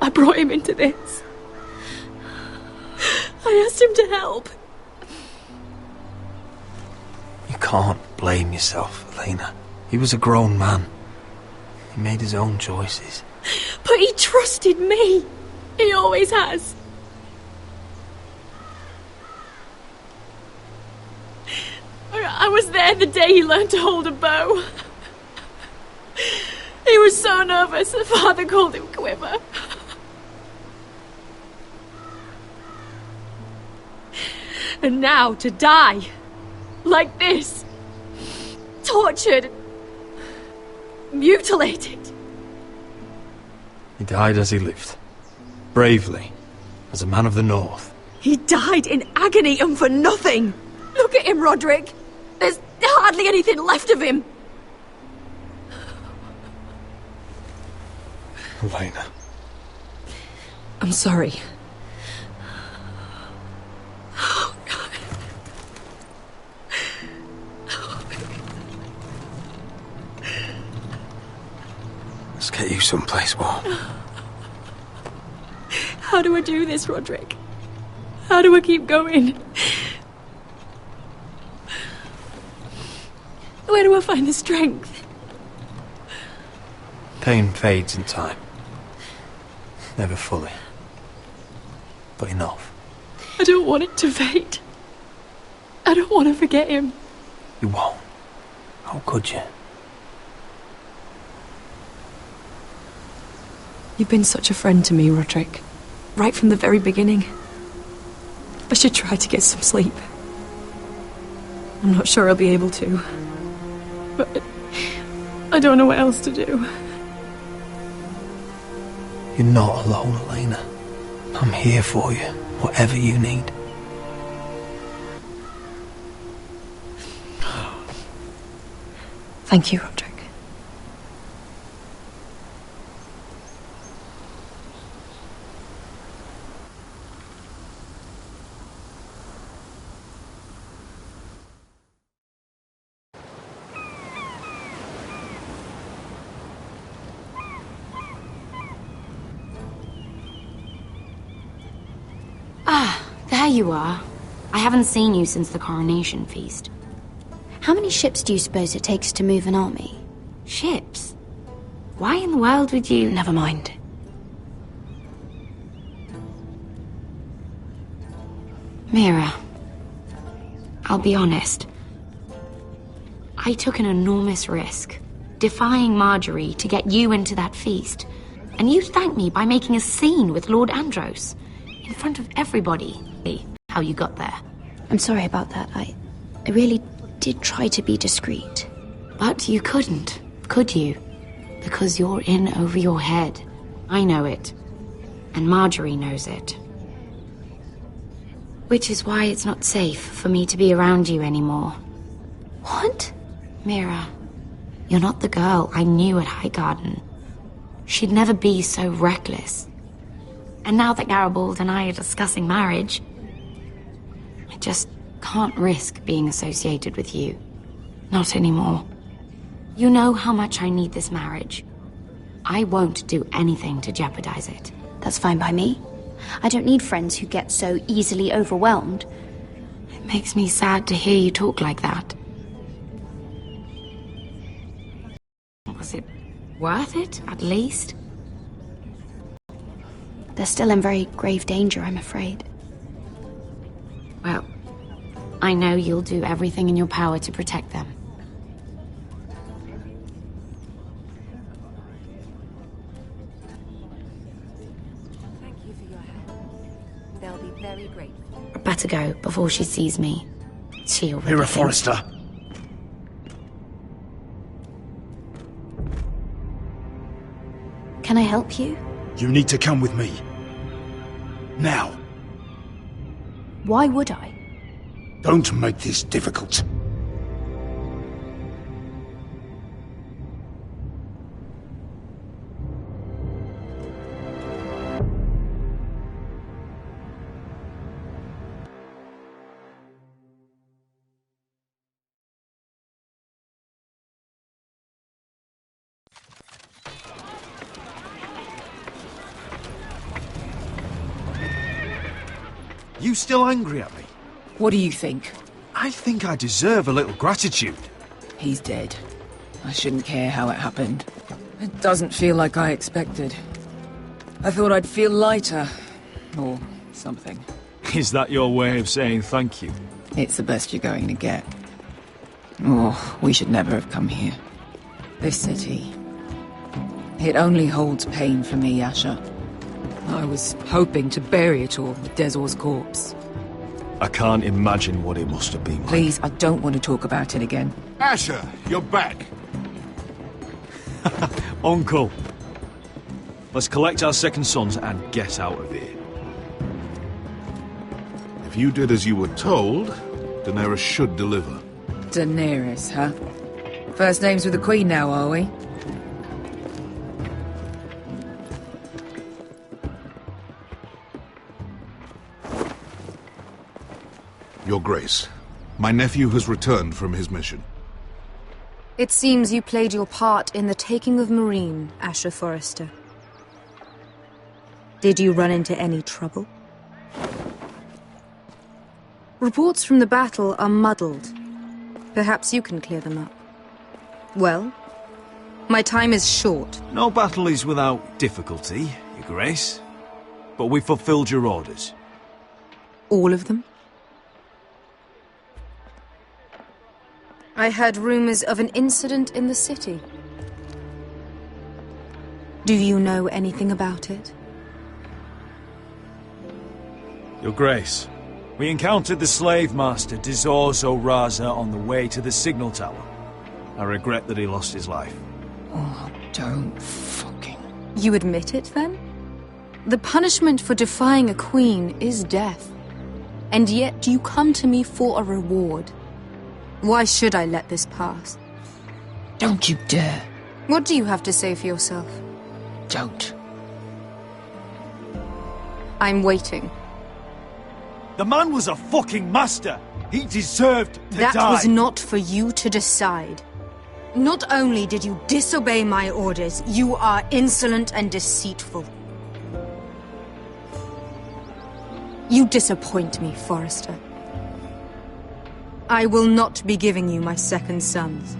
I brought him into this. I asked him to help. You can't blame yourself, Elena. He was a grown man. He made his own choices. But he trusted me. He always has. I was there the day he learned to hold a bow. He was so nervous that Father called him Quiver. And now to die like this, tortured, mutilated. He died as he lived, bravely, as a man of the North. He died in agony and for nothing. Look at him, Roderick. There's hardly anything left of him. Elena. I'm sorry. Let's get you someplace warm. How do I do this, Roderick? How do I keep going? Where do I find the strength? Pain fades in time. Never fully. But enough. I don't want it to fade. I don't want to forget him. You won't. How could you? You've been such a friend to me, Roderick. Right from the very beginning. I should try to get some sleep. I'm not sure I'll be able to. But I don't know what else to do. You're not alone, Elena. I'm here for you, whatever you need. Thank you, Roderick. There you are. I haven't seen you since the coronation feast. How many ships do you suppose it takes to move an army? Ships? Why in the world would you... Never mind. Mira, I'll be honest. I took an enormous risk, defying Marjorie to get you into that feast. And you thanked me by making a scene with Lord Andros, in front of everybody. How you got there. I'm sorry about that. I really did try to be discreet. But you couldn't, could you? Because you're in over your head. I know it. And Marjorie knows it. Which is why it's not safe for me to be around you anymore. What? Mira, you're not the girl I knew at Highgarden. She'd never be so reckless. And now that Garibald and I are discussing marriage, I just can't risk being associated with you. Not anymore. You know how much I need this marriage. I won't do anything to jeopardize it. That's fine by me. I don't need friends who get so easily overwhelmed. It makes me sad to hear you talk like that. Was it worth it, at least? They're still in very grave danger, I'm afraid. Well, I know you'll do everything in your power to protect them. Thank you for your help. They'll be very grateful. I better go before she sees me. She already Mira thinks- Forrester. Can I help you? You need to come with me. Now. Why would I? Don't make this difficult. You still angry at me? What do you think? I think I deserve a little gratitude. He's dead. I shouldn't care how it happened. It doesn't feel like I expected. I thought I'd feel lighter. Or something. Is that your way of saying thank you? It's the best you're going to get. Oh, we should never have come here. This city. It only holds pain for me, Asher. I was hoping to bury it all with Dezor's corpse. I can't imagine what it must have been like. Please, I don't want to talk about it again. Asher, you're back. Uncle. Let's collect our second sons and get out of here. If you did as you were told, Daenerys should deliver. Daenerys, huh? First names with the Queen now, are we? Your Grace, my nephew has returned from his mission. It seems you played your part in the taking of Meereen, Asher Forrester. Did you run into any trouble? Reports from the battle are muddled. Perhaps you can clear them up. Well, my time is short. No battle is without difficulty, Your Grace. But we fulfilled your orders. All of them? I heard rumors of an incident in the city. Do you know anything about it? Your Grace, we encountered the slave master Dezor Zoraza on the way to the signal tower. I regret that he lost his life. Oh, don't fucking... You admit it, then? The punishment for defying a queen is death. And yet you come to me for a reward. Why should I let this pass? Don't you dare. What do you have to say for yourself? Don't. I'm waiting. The man was a fucking master! He deserved to die! That was not for you to decide. Not only did you disobey my orders, you are insolent and deceitful. You disappoint me, Forrester. I will not be giving you my second sons.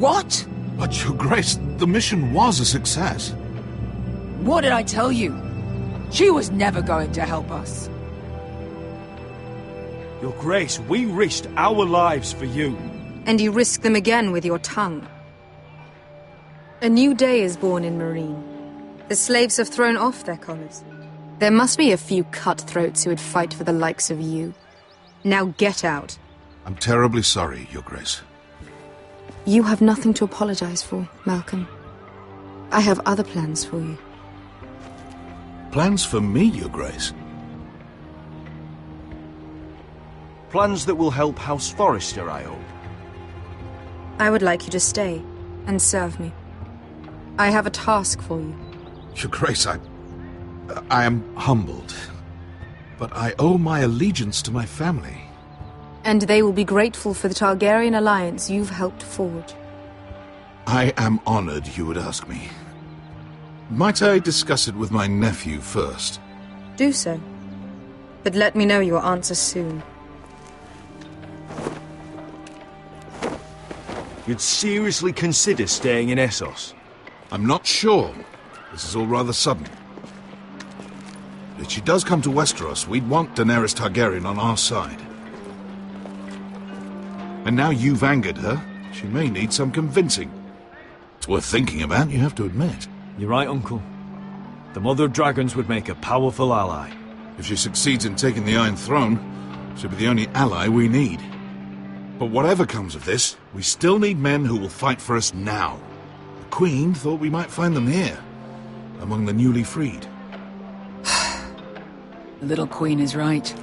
What? But, Your Grace, the mission was a success. What did I tell you? She was never going to help us. Your Grace, we risked our lives for you. And you risk them again with your tongue. A new day is born in Meereen. The slaves have thrown off their collars. There must be a few cutthroats who would fight for the likes of you. Now get out. I'm terribly sorry, Your Grace. You have nothing to apologize for, Malcolm. I have other plans for you. Plans for me, Your Grace? Plans that will help House Forrester, I hope. I would like you to stay and serve me. I have a task for you. Your Grace, I am humbled. But I owe my allegiance to my family. And they will be grateful for the Targaryen alliance you've helped forge. I am honored you would ask me. Might I discuss it with my nephew first? Do so. But let me know your answer soon. You'd seriously consider staying in Essos? I'm not sure. This is all rather sudden. If she does come to Westeros, we'd want Daenerys Targaryen on our side. And now you've angered her, she may need some convincing. It's worth thinking about, you have to admit. You're right, Uncle. The Mother of Dragons would make a powerful ally. If she succeeds in taking the Iron Throne, she'll be the only ally we need. But whatever comes of this, we still need men who will fight for us now. The Queen thought we might find them here. among the newly freed. The little queen is right.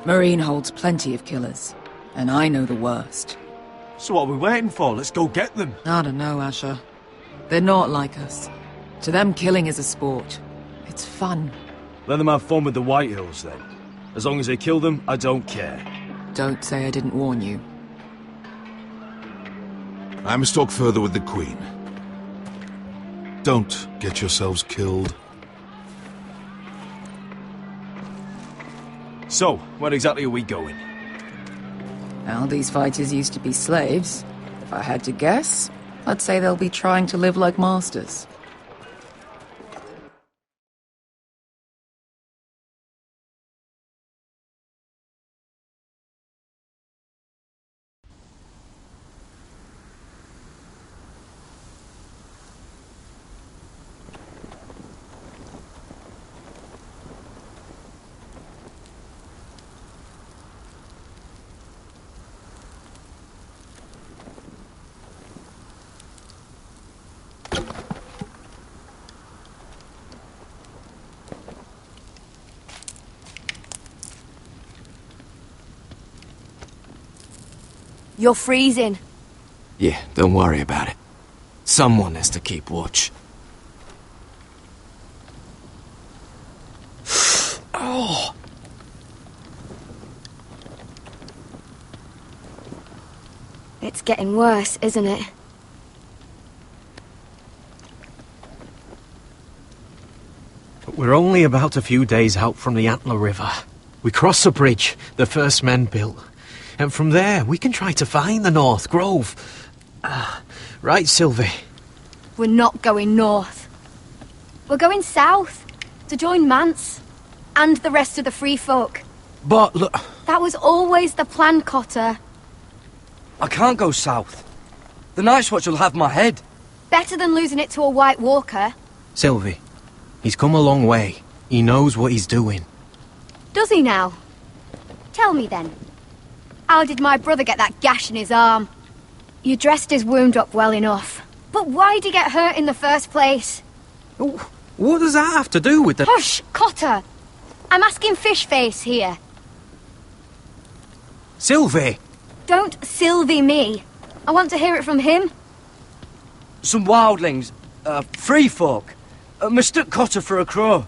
Marine holds plenty of killers, and I know the worst. So what are we waiting for? Let's go get them. I don't know, Asher. They're not like us. To them, killing is a sport. It's fun. Let them have fun with the Whitehills, then. As long as they kill them, I don't care. Don't say I didn't warn you. I must talk further with the Queen. Don't get yourselves killed. So, where exactly are we going? Well, these fighters used to be slaves. If I had to guess, I'd say they'll be trying to live like masters. You're freezing. Yeah, don't worry about it. Someone has to keep watch. Oh! It's getting worse, isn't it? We're only about a few days out from the Antler River. We cross a bridge the first men built. And from there, we can try to find the North Grove. Right, Sylvie? We're not going north. We're going south, to join Mance, and the rest of the free folk. But look... That was always the plan, Cotter. I can't go south. The Night's Watch will have my head. Better than losing it to a White Walker. Sylvie, he's come a long way. He knows what he's doing. Does he now? Tell me then. How did my brother get that gash in his arm? You dressed his wound up well enough. But why'd he get hurt in the first place? What does that have to do with the... Hush, Cotter! I'm asking Fishface here. Sylvie! Don't Sylvie me. I want to hear it from him. Some wildlings, free folk, mistook Cotter for a crow.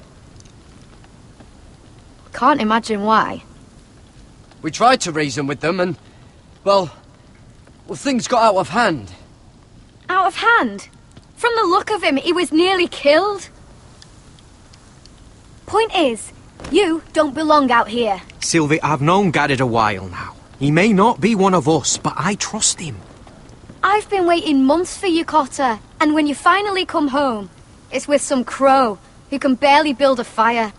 Can't imagine why. We tried to reason with them and, well, things got out of hand. Out of hand? From the look of him, he was nearly killed. Point is, you don't belong out here. Sylvie, I've known Gaddard a while now. He may not be one of us, but I trust him. I've been waiting months for you, Cotter, and when you finally come home, it's with some crow who can barely build a fire.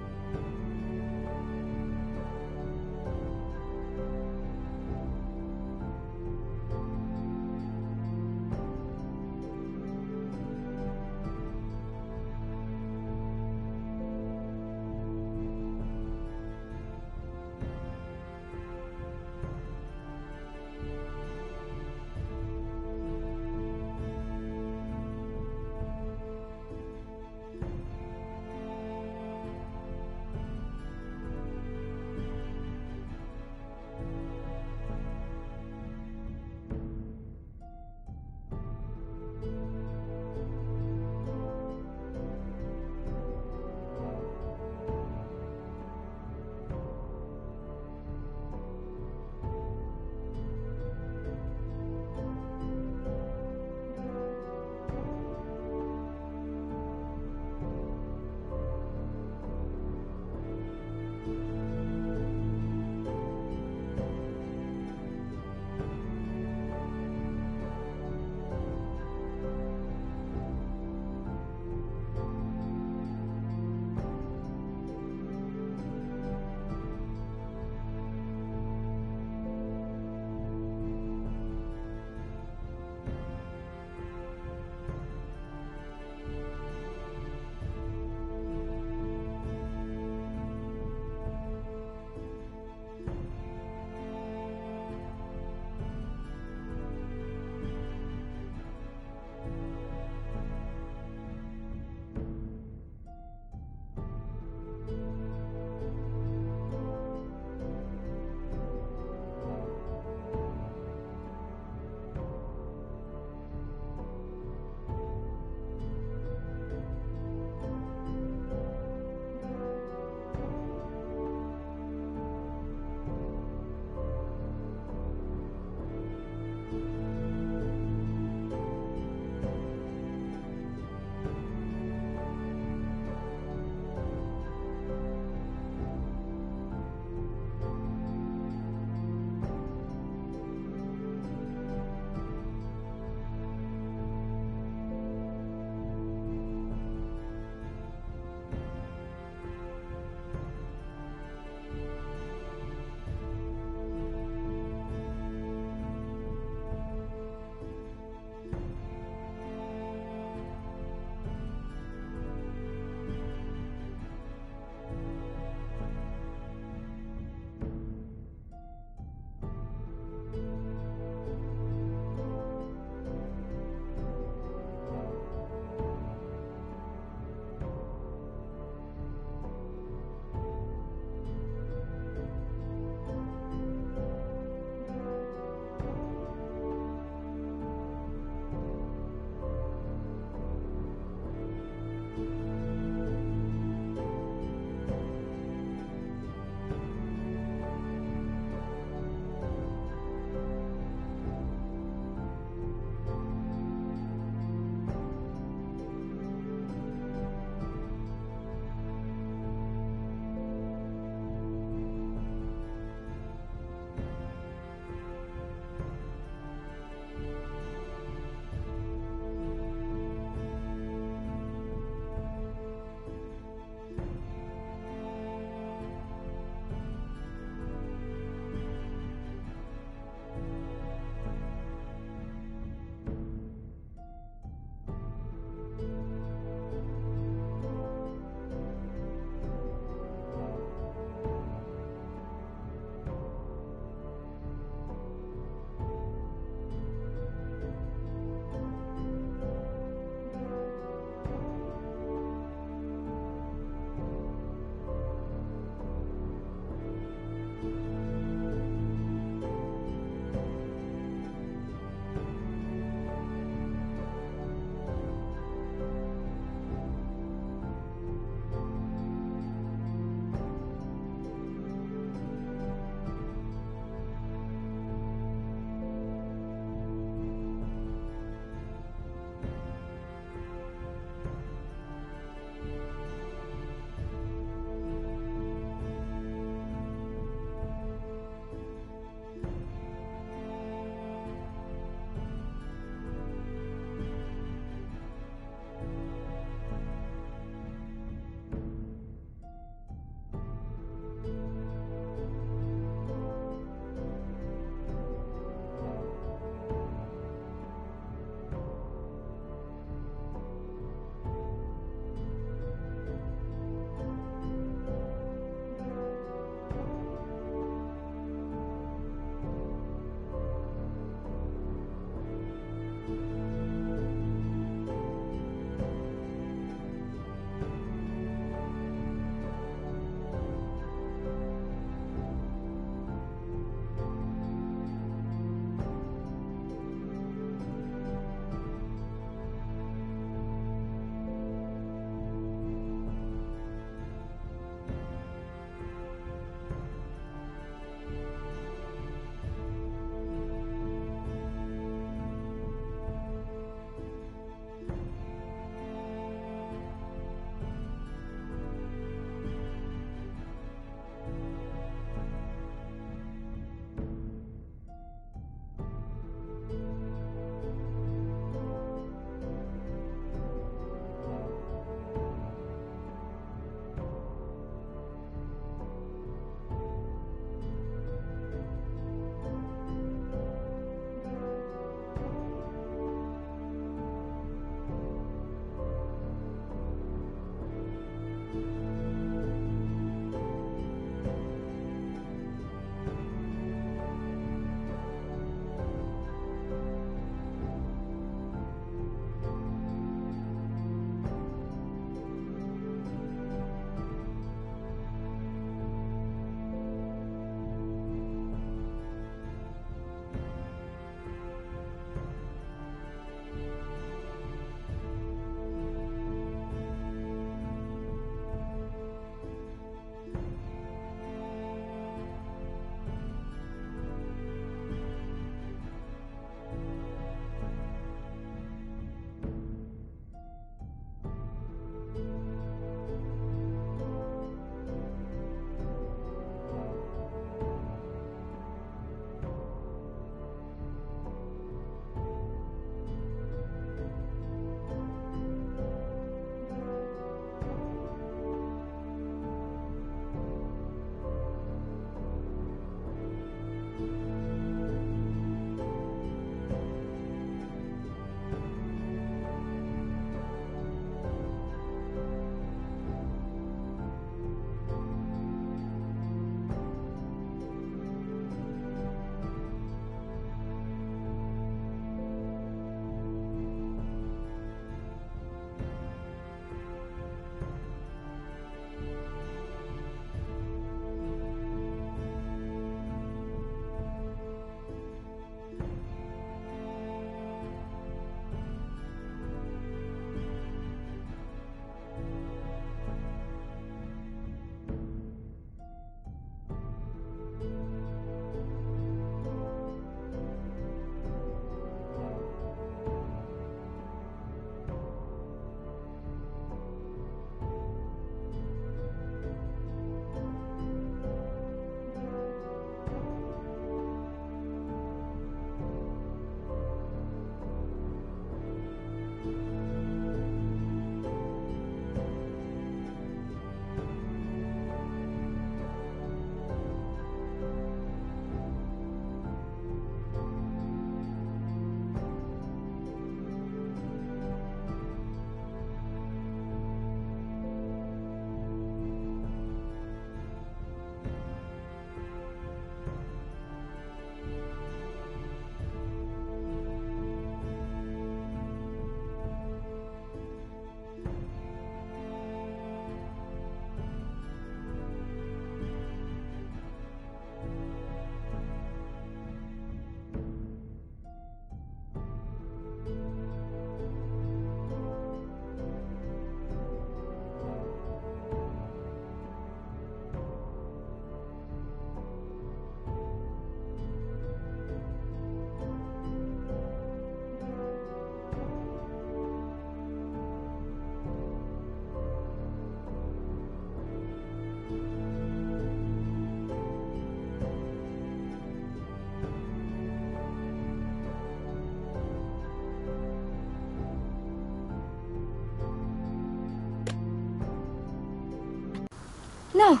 No.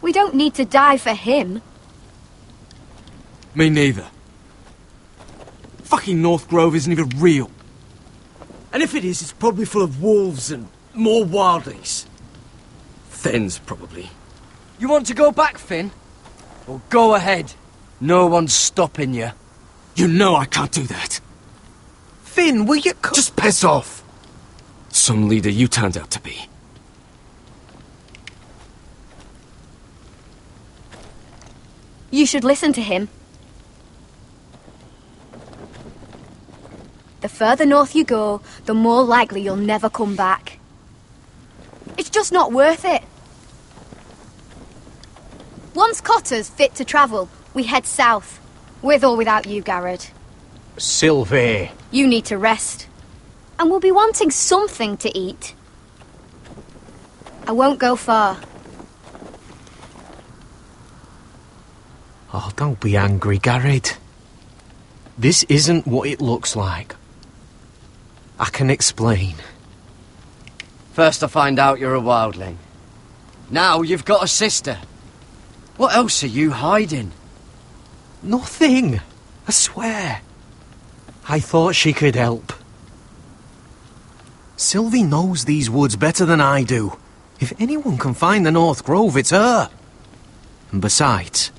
We don't need to die for him. Me neither. Fucking North Grove isn't even real. And if it is, it's probably full of wolves and more wildlings. Thens, probably. You want to go back, Finn? Well, go ahead. No one's stopping you. You know I can't do that. Finn, will you just piss off? Some leader you turned out to be. You should listen to him. The further north you go, the more likely you'll never come back. It's just not worth it. Once Cotter's fit to travel, we head south. With or without you, Garrett. Sylvie. You need to rest. And we'll be wanting something to eat. I won't go far. Oh, don't be angry, Garrett. This isn't what it looks like. I can explain. First I find out you're a wildling. Now you've got a sister. What else are you hiding? Nothing. I swear. I thought she could help. Sylvie knows these woods better than I do. If anyone can find the North Grove, it's her. And besides,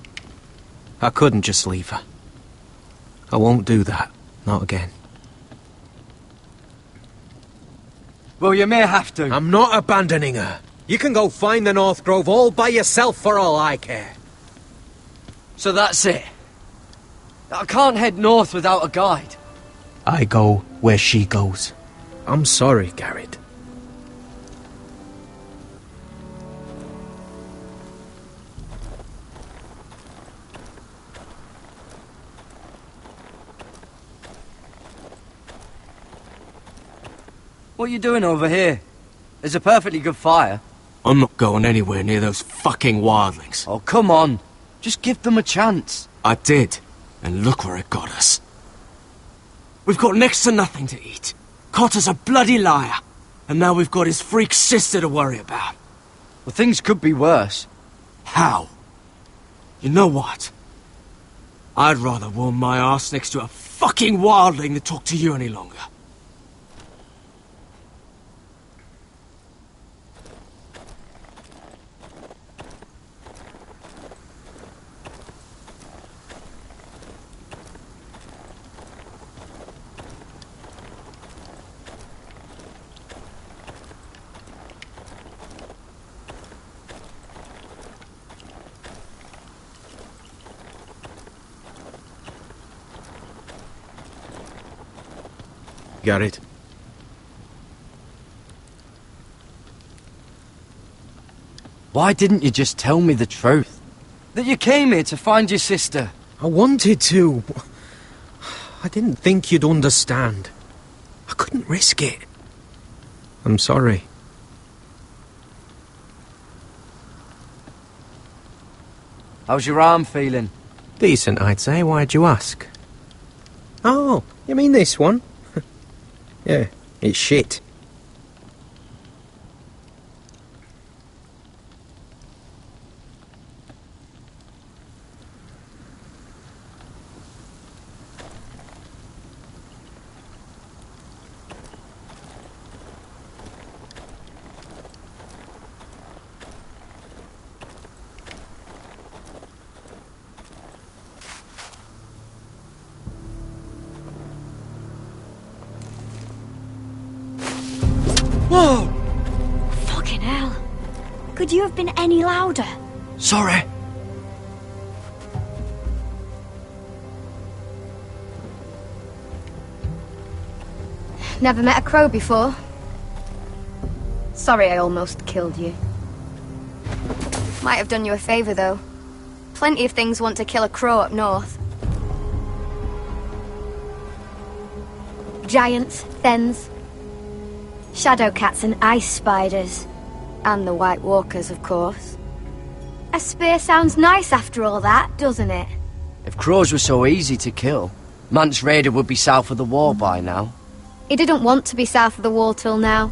I couldn't just leave her. I won't do that. Not again. Well, you may have to. I'm not abandoning her. You can go find the North Grove all by yourself for all I care. So that's it. I can't head north without a guide. I go where she goes. I'm sorry, Garrett. What are you doing over here? There's a perfectly good fire. I'm not going anywhere near those fucking wildlings. Oh, come on. Just give them a chance. I did, and look where it got us. We've got next to nothing to eat. Cotter's a bloody liar. And now we've got his freak sister to worry about. Well, things could be worse. How? You know what? I'd rather warm my arse next to a fucking wildling than talk to you any longer. Garrett. Why didn't you just tell me the truth? That you came here to find your sister? I wanted to. I didn't think you'd understand. I couldn't risk it. I'm sorry. How's your arm feeling? Decent, I'd say. Why'd you ask? Oh, you mean this one? Yeah, it's shit. Whoa! Fucking hell. Could you have been any louder? Sorry. Never met a crow before. Sorry I almost killed you. Might have done you a favour, though. Plenty of things want to kill a crow up north. Giants, thens, shadow cats and ice spiders. And the White Walkers, of course. A spear sounds nice after all that, doesn't it? If crows were so easy to kill, Mance Raider would be south of the wall by now. He didn't want to be south of the wall till now.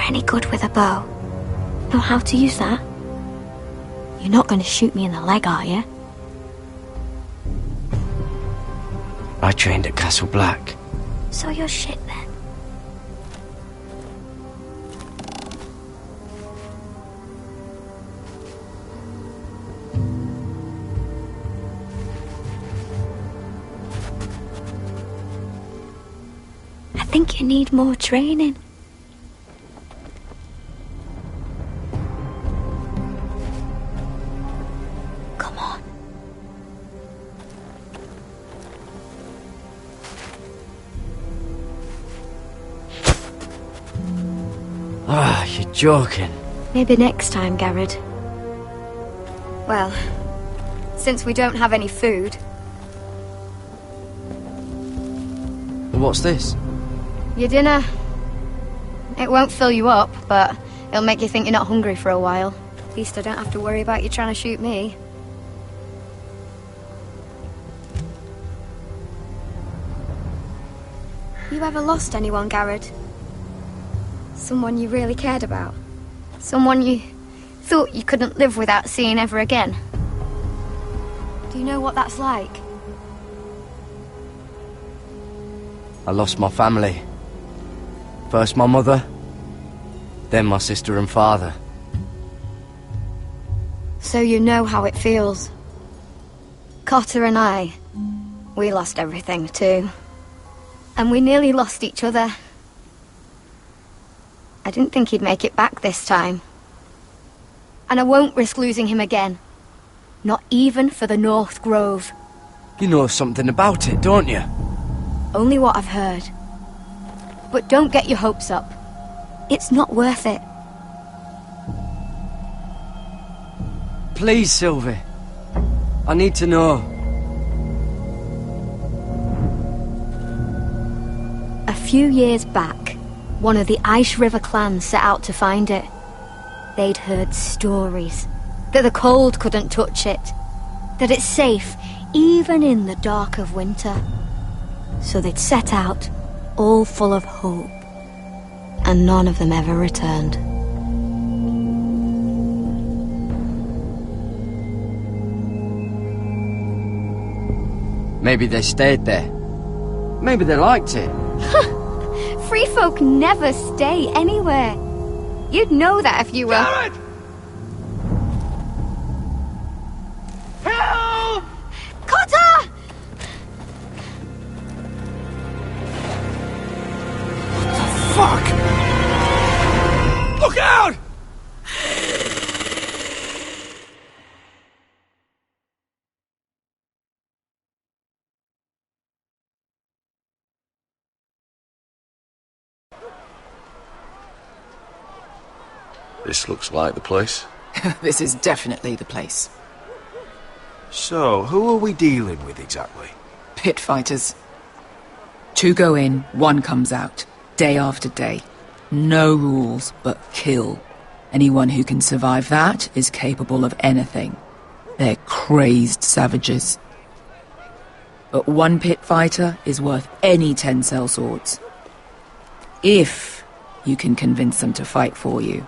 any good with a bow? Know how to use that? You're not going to shoot me in the leg, are you? I trained at Castle Black. So you're shit then. I think you need more training. Come on. Ah, you're joking. Maybe next time, Garrett. Well, since we don't have any food... What's this? Your dinner. It won't fill you up, but it'll make you think you're not hungry for a while. At least I don't have to worry about you trying to shoot me. You ever lost anyone, Garrett? Someone you really cared about? Someone you thought you couldn't live without seeing ever again? Do you know what that's like? I lost my family. First my mother, then my sister and father. So you know how it feels. Cotter and I, we lost everything too. And we nearly lost each other. I didn't think he'd make it back this time. And I won't risk losing him again. Not even for the North Grove. You know something about it, don't you? Only what I've heard. But don't get your hopes up. It's not worth it. Please, Sylvie. I need to know. A few years back, one of the Ice River clans set out to find it. They'd heard stories that the cold couldn't touch it, that it's safe even in the dark of winter. So they'd set out, all full of hope, and none of them ever returned. Maybe they stayed there. Maybe they liked it. Free folk never stay anywhere. You'd know that if you were... Garrett! Help! Cotter! Fuck! Look out! This looks like the place. This is definitely the place. So, who are we dealing with exactly? Pit fighters. 2 go in, 1 comes out. Day after day. No rules, but kill. Anyone who can survive that is capable of anything. They're crazed savages. But 1 pit fighter is worth any 10 sellswords. If you can convince them to fight for you.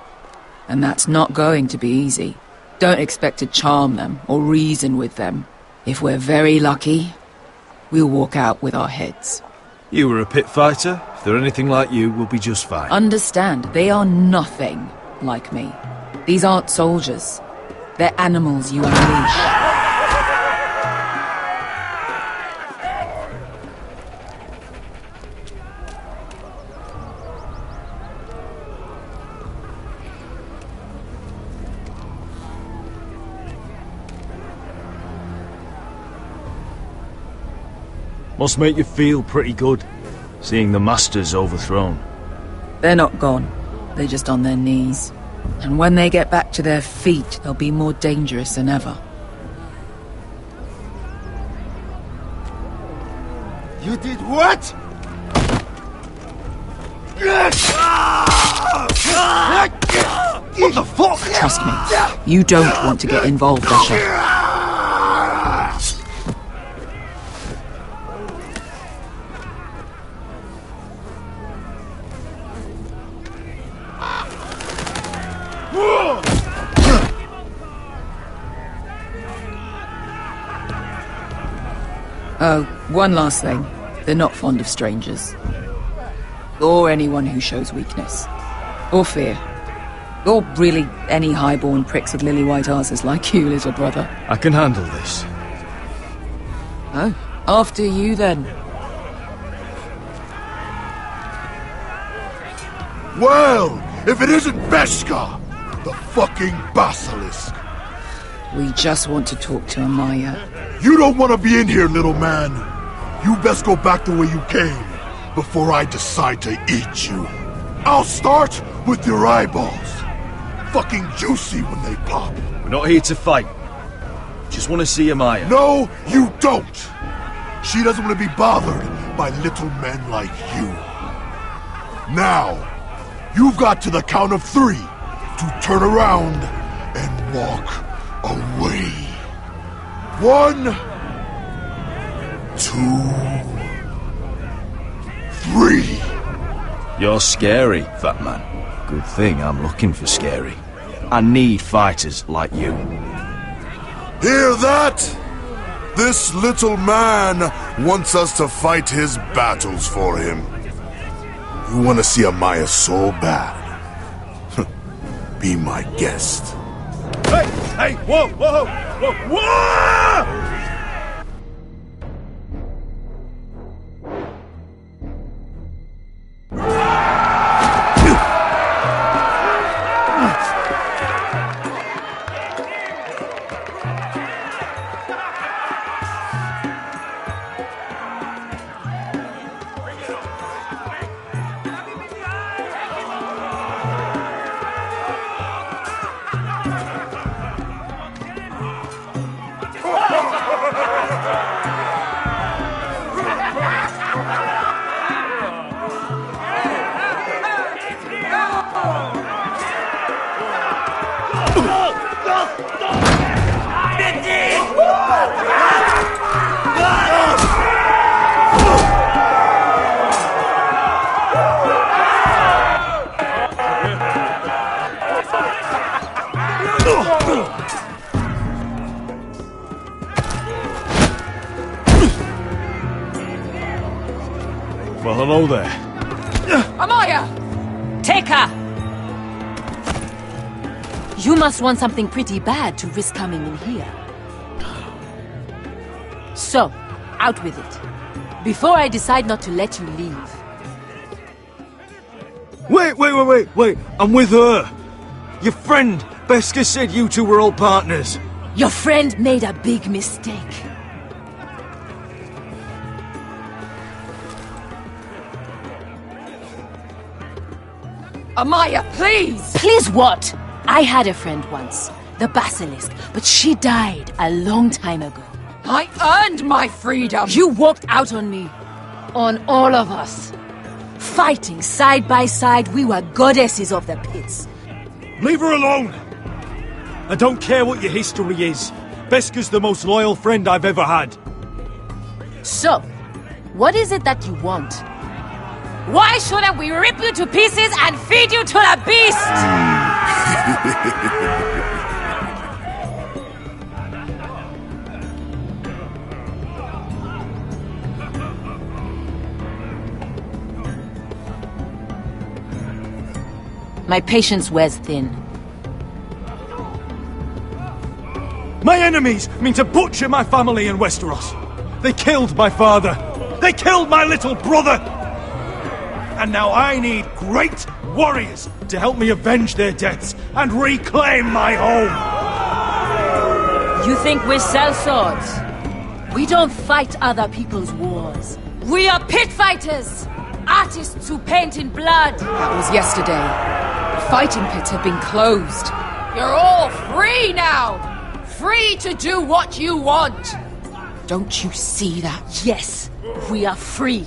And that's not going to be easy. Don't expect to charm them or reason with them. If we're very lucky, we'll walk out with our heads. You were a pit fighter. If they're anything like you, we'll be just fine. Understand, they are nothing like me. These aren't soldiers. They're animals you unleash. Must make you feel pretty good, seeing the Masters overthrown. They're not gone. They're just on their knees. And when they get back to their feet, they'll be more dangerous than ever. You did what? What the fuck? Trust me, you don't want to get involved, Asher. Oh, one last thing. They're not fond of strangers. Or anyone who shows weakness. Or fear. Or really any highborn pricks with lily-white asses like you, little brother. I can handle this. Oh, after you then. Well, if it isn't Beskha, the fucking basilisk. We just want to talk to Amaya. You don't want to be in here, little man. You best go back the way you came, before I decide to eat you. I'll start with your eyeballs. Fucking juicy when they pop. We're not here to fight. Just want to see Amaya. No, you don't. She doesn't want to be bothered by little men like you. Now, you've got to the count of 3 to turn around and walk away. 1, 2, 3. You're scary, fat man. Good thing I'm looking for scary. I need fighters like you. Hear that? This little man wants us to fight his battles for him. You want to see Amaya so bad? Be my guest. Hey! Hey! Whoa! Whoa! Whoa! Whoa! Well, hello there. Amaya! Take her! You must want something pretty bad to risk coming in here. So, out with it. Before I decide not to let you leave. Wait! I'm with her! Your friend, Beskha, said you two were old partners. Your friend made a big mistake. Amaya, please! Please what? I had a friend once, the Basilisk, but she died a long time ago. I earned my freedom! You walked out on me. On all of us. Fighting side by side, we were goddesses of the pits. Leave her alone! I don't care what your history is. Beskha's the most loyal friend I've ever had. So, what is it that you want? Why shouldn't we rip you to pieces and feed you to the beast? My patience wears thin. My enemies mean to butcher my family in Westeros. They killed my father. They killed my little brother. And now I need great warriors to help me avenge their deaths and reclaim my home. You think we sell swords? We don't fight other people's wars. We are pit fighters! Artists who paint in blood! That was yesterday. The fighting pits have been closed. You're all free now! Free to do what you want! Don't you see that? Yes, we are free.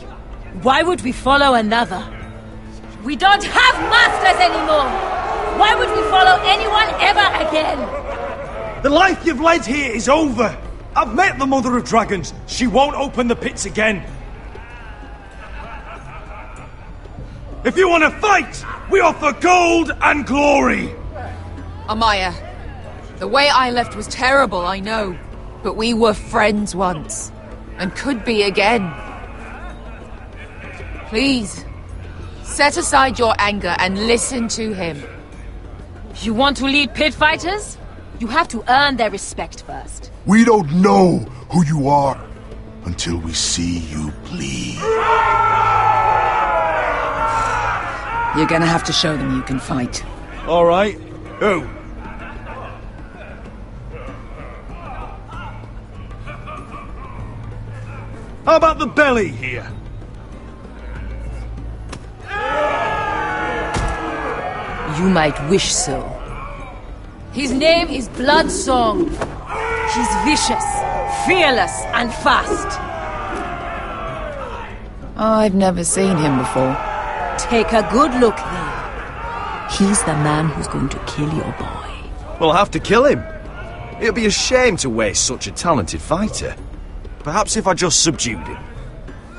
Why would we follow another? We don't have masters anymore! Why would we follow anyone ever again? The life you've led here is over. I've met the Mother of Dragons. She won't open the pits again. If you want to fight, we offer gold and glory. Amaya, the way I left was terrible, I know. But we were friends once. And could be again. Please, set aside your anger and listen to him. You want to lead pit fighters? You have to earn their respect first. We don't know who you are until we see you bleed. You're gonna have to show them you can fight. All right. Who? How about the belly here? You might wish so. His name is Bloodsong. He's vicious, fearless, and fast. I've never seen him before. Take a good look then. He's the man who's going to kill your boy. We'll have to kill him. It'd be a shame to waste such a talented fighter. Perhaps if I just subdued him.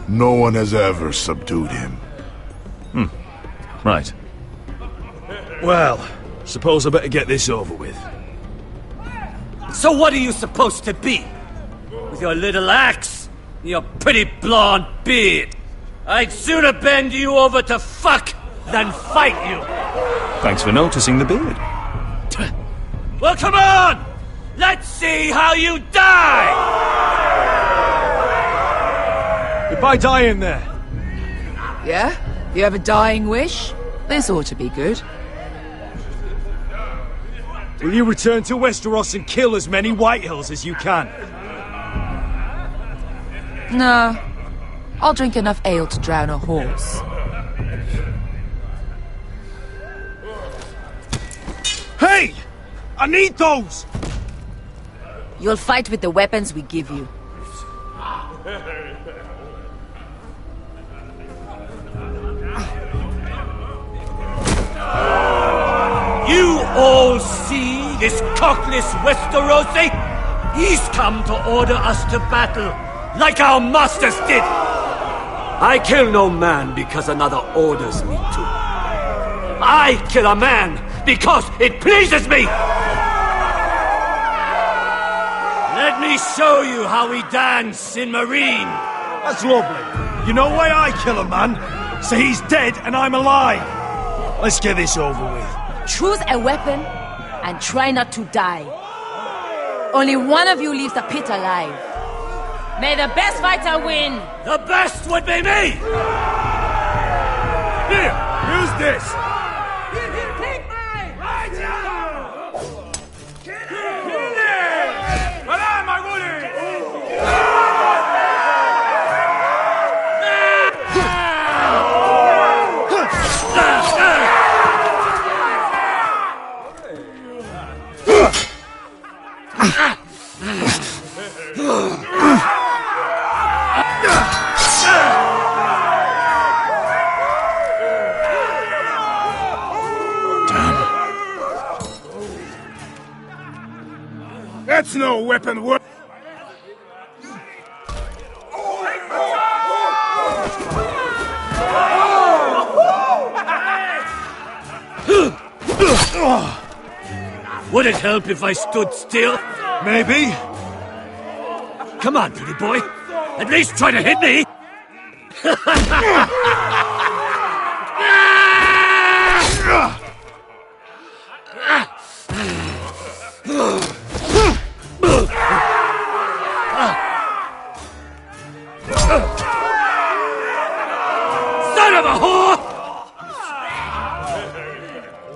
No one has ever subdued him. Right. Well, suppose I better get this over with. So what are you supposed to be? With your little axe? And your pretty blonde beard? I'd sooner bend you over to fuck than fight you. Thanks for noticing the beard. Well, come on! Let's see how you die! If I die in there. Yeah? You have a dying wish? This ought to be good. Will you return to Westeros and kill as many Whitehills as you can? No. I'll drink enough ale to drown a horse. Hey! I need those! You'll fight with the weapons we give you. You all see this cockless Westerosi? He's come to order us to battle, like our masters did. I kill no man because another orders me to. I kill a man because it pleases me! Let me show you how we dance in Marine. That's lovely. You know why I kill a man? So he's dead and I'm alive. Let's get this over with. Choose a weapon and try not to die. Only one of you leaves the pit alive. May the best fighter win! The best would be me! Here, use this! That's no weapon worth. Would it help if I stood still? Maybe. Come on, pretty boy. At least try to hit me. Son of a whore!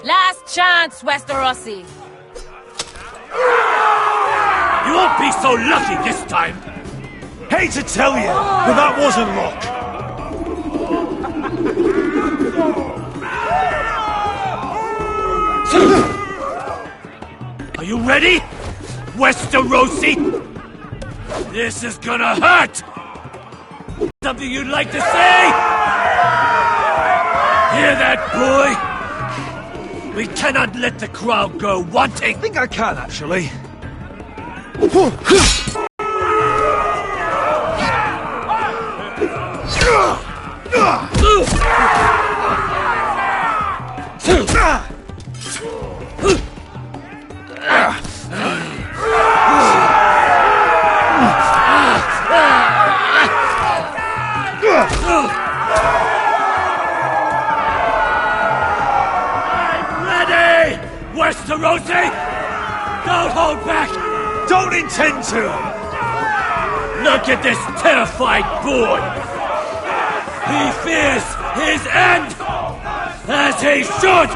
Last chance, Westerosi. You won't be so lucky this time. Hate to tell you, but that wasn't luck. Are you ready, Westerosi? This is gonna hurt! Something you'd like to say? Hear that, boy? We cannot let the crowd go wanting. I think I can, actually. Don't intend to! Look at this terrified boy! He fears his end! As he should!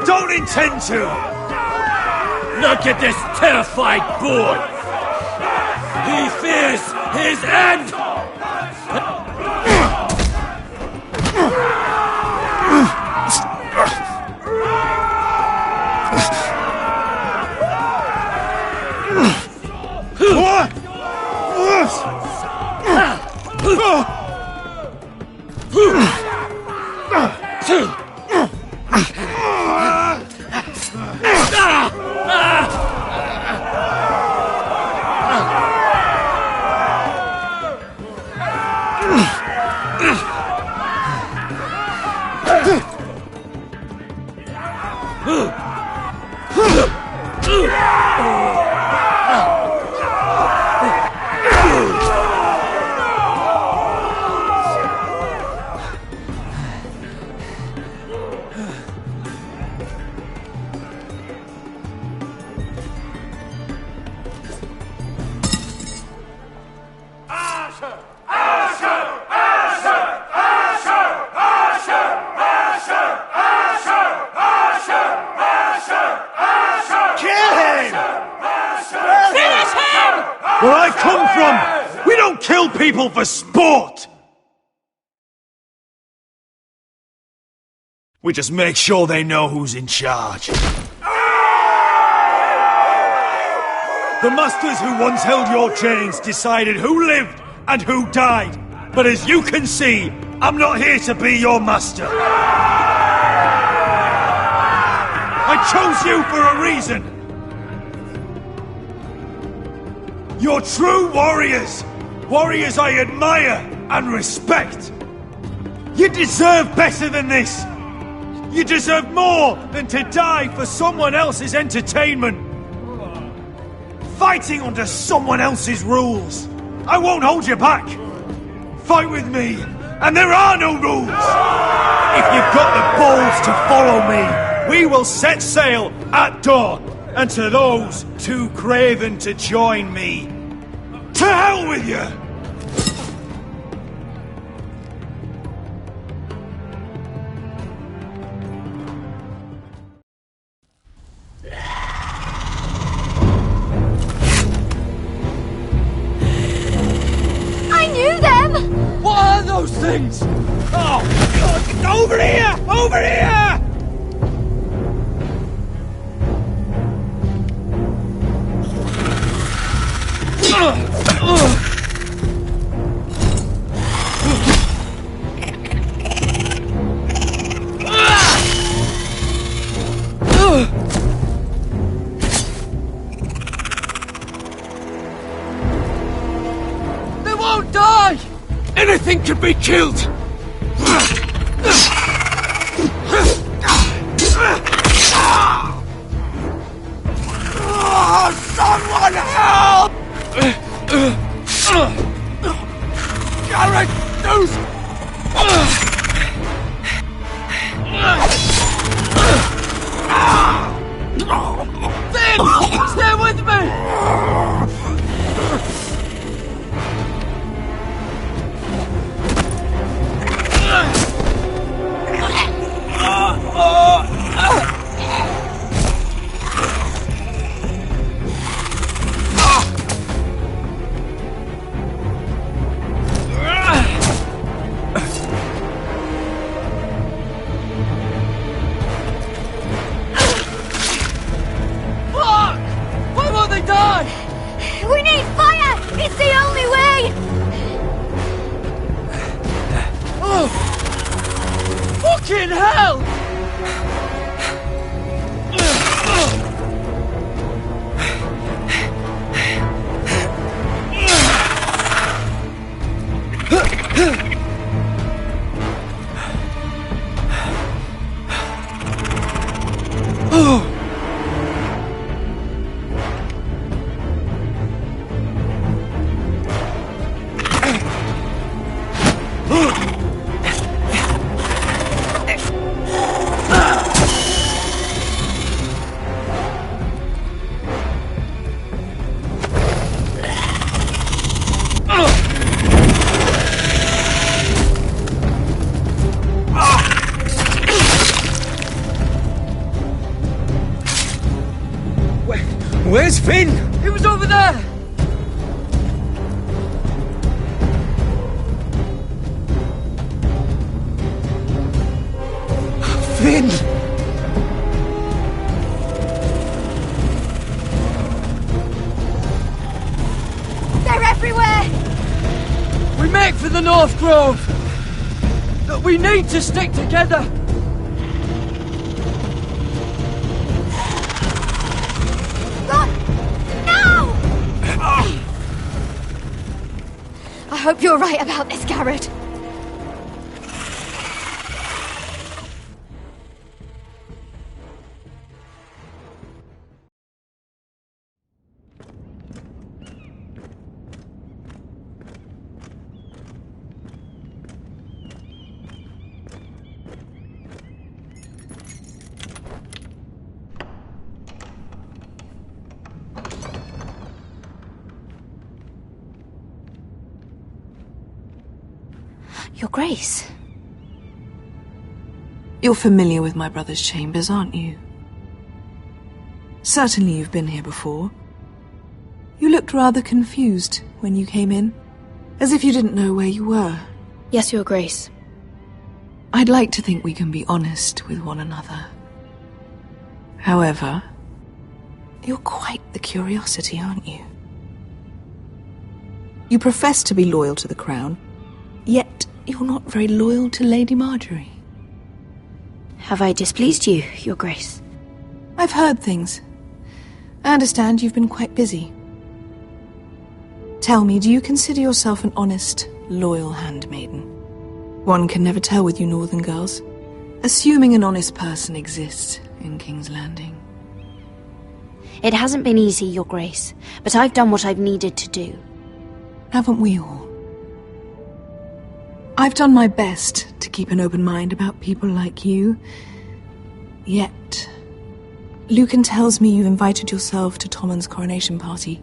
Don't intend to! Look at this terrified boy! He fears his end! Where I come from, we don't kill people for sport! We just make sure they know who's in charge. The masters who once held your chains decided who lived and who died. But as you can see, I'm not here to be your master. I chose you for a reason. You're true warriors! Warriors I admire and respect! You deserve better than this! You deserve more than to die for someone else's entertainment! Fighting under someone else's rules! I won't hold you back! Fight with me, and there are no rules! If you've got the balls to follow me, we will set sail at dawn! And to those too craven to join me, to hell with you! I knew them! What are those things? Oh, God! Over here! Over here! They won't die! Anything can be killed! Someone help! Garrett, do... Finn! Stay with me! We need fire! It's the only way! Oh! Fucking hell! Where's Finn? He was over there! Finn! They're everywhere! We make for the North Grove! But we need to stick together! Run! No! I hope you're right about this, Garrett. Your Grace. You're familiar with my brother's chambers, aren't you? Certainly you've been here before. You looked rather confused when you came in, as if you didn't know where you were. Yes, Your Grace. I'd like to think we can be honest with one another. However, you're quite the curiosity, aren't you? You profess to be loyal to the crown, yet you're not very loyal to Lady Marjorie. Have I displeased you, Your Grace? I've heard things. I understand you've been quite busy. Tell me, do you consider yourself an honest, loyal handmaiden? One can never tell with you northern girls. Assuming an honest person exists in King's Landing. It hasn't been easy, Your Grace, but I've done what I've needed to do. Haven't we all? I've done my best to keep an open mind about people like you. Yet, Lucan tells me you invited yourself to Tommen's coronation party.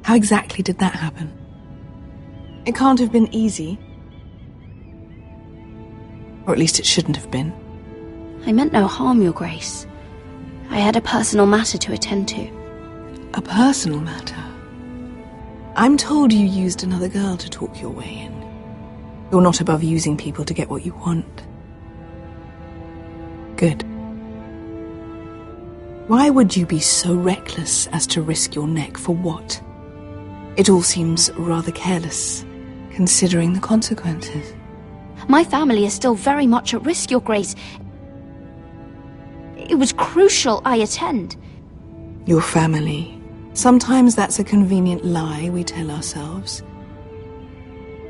How exactly did that happen? It can't have been easy. Or at least it shouldn't have been. I meant no harm, Your Grace. I had a personal matter to attend to. A personal matter? I'm told you used another girl to talk your way in. You're not above using people to get what you want. Good. Why would you be so reckless as to risk your neck for what? It all seems rather careless, considering the consequences. My family is still very much at risk, Your Grace. It was crucial I attend. Your family. Sometimes that's a convenient lie we tell ourselves.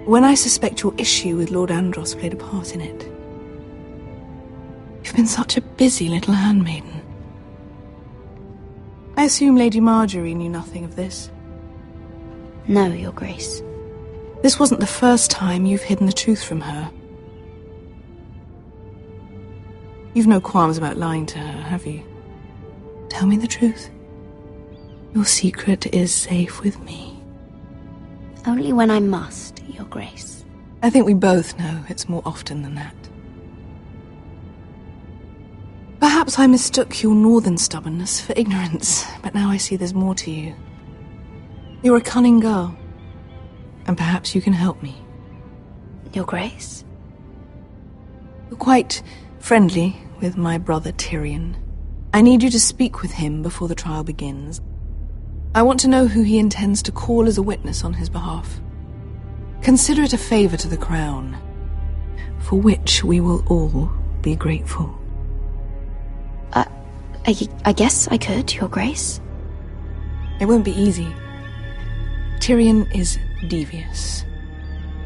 When I suspect your issue with Lord Andros played a part in it. You've been such a busy little handmaiden. I assume Lady Marjorie knew nothing of this. No, Your Grace. This wasn't the first time you've hidden the truth from her. You've no qualms about lying to her, have you? Tell me the truth. Your secret is safe with me. Only when I must, Your Grace. I think we both know it's more often than that. Perhaps I mistook your northern stubbornness for ignorance, but now I see there's more to you. You're a cunning girl, and perhaps you can help me. Your Grace? You're quite friendly with my brother Tyrion. I need you to speak with him before the trial begins. I want to know who he intends to call as a witness on his behalf. Consider it a favor to the crown, for which we will all be grateful. I guess I could, Your Grace. It won't be easy. Tyrion is devious.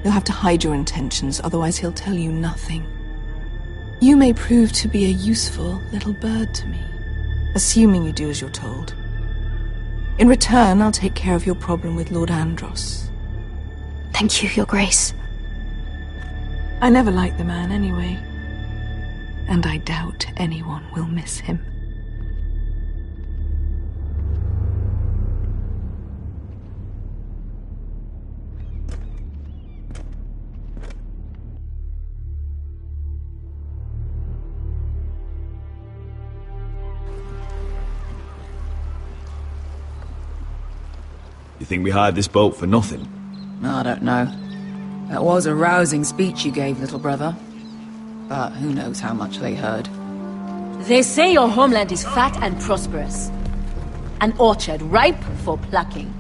You'll have to hide your intentions, otherwise he'll tell you nothing. You may prove to be a useful little bird to me, assuming you do as you're told. In return, I'll take care of your problem with Lord Andros. Thank you, Your Grace. I never liked the man anyway, and I doubt anyone will miss him. You think we hired this boat for nothing? I don't know. That was a rousing speech you gave, little brother. But who knows how much they heard. They say your homeland is fat and prosperous. An orchard ripe for plucking.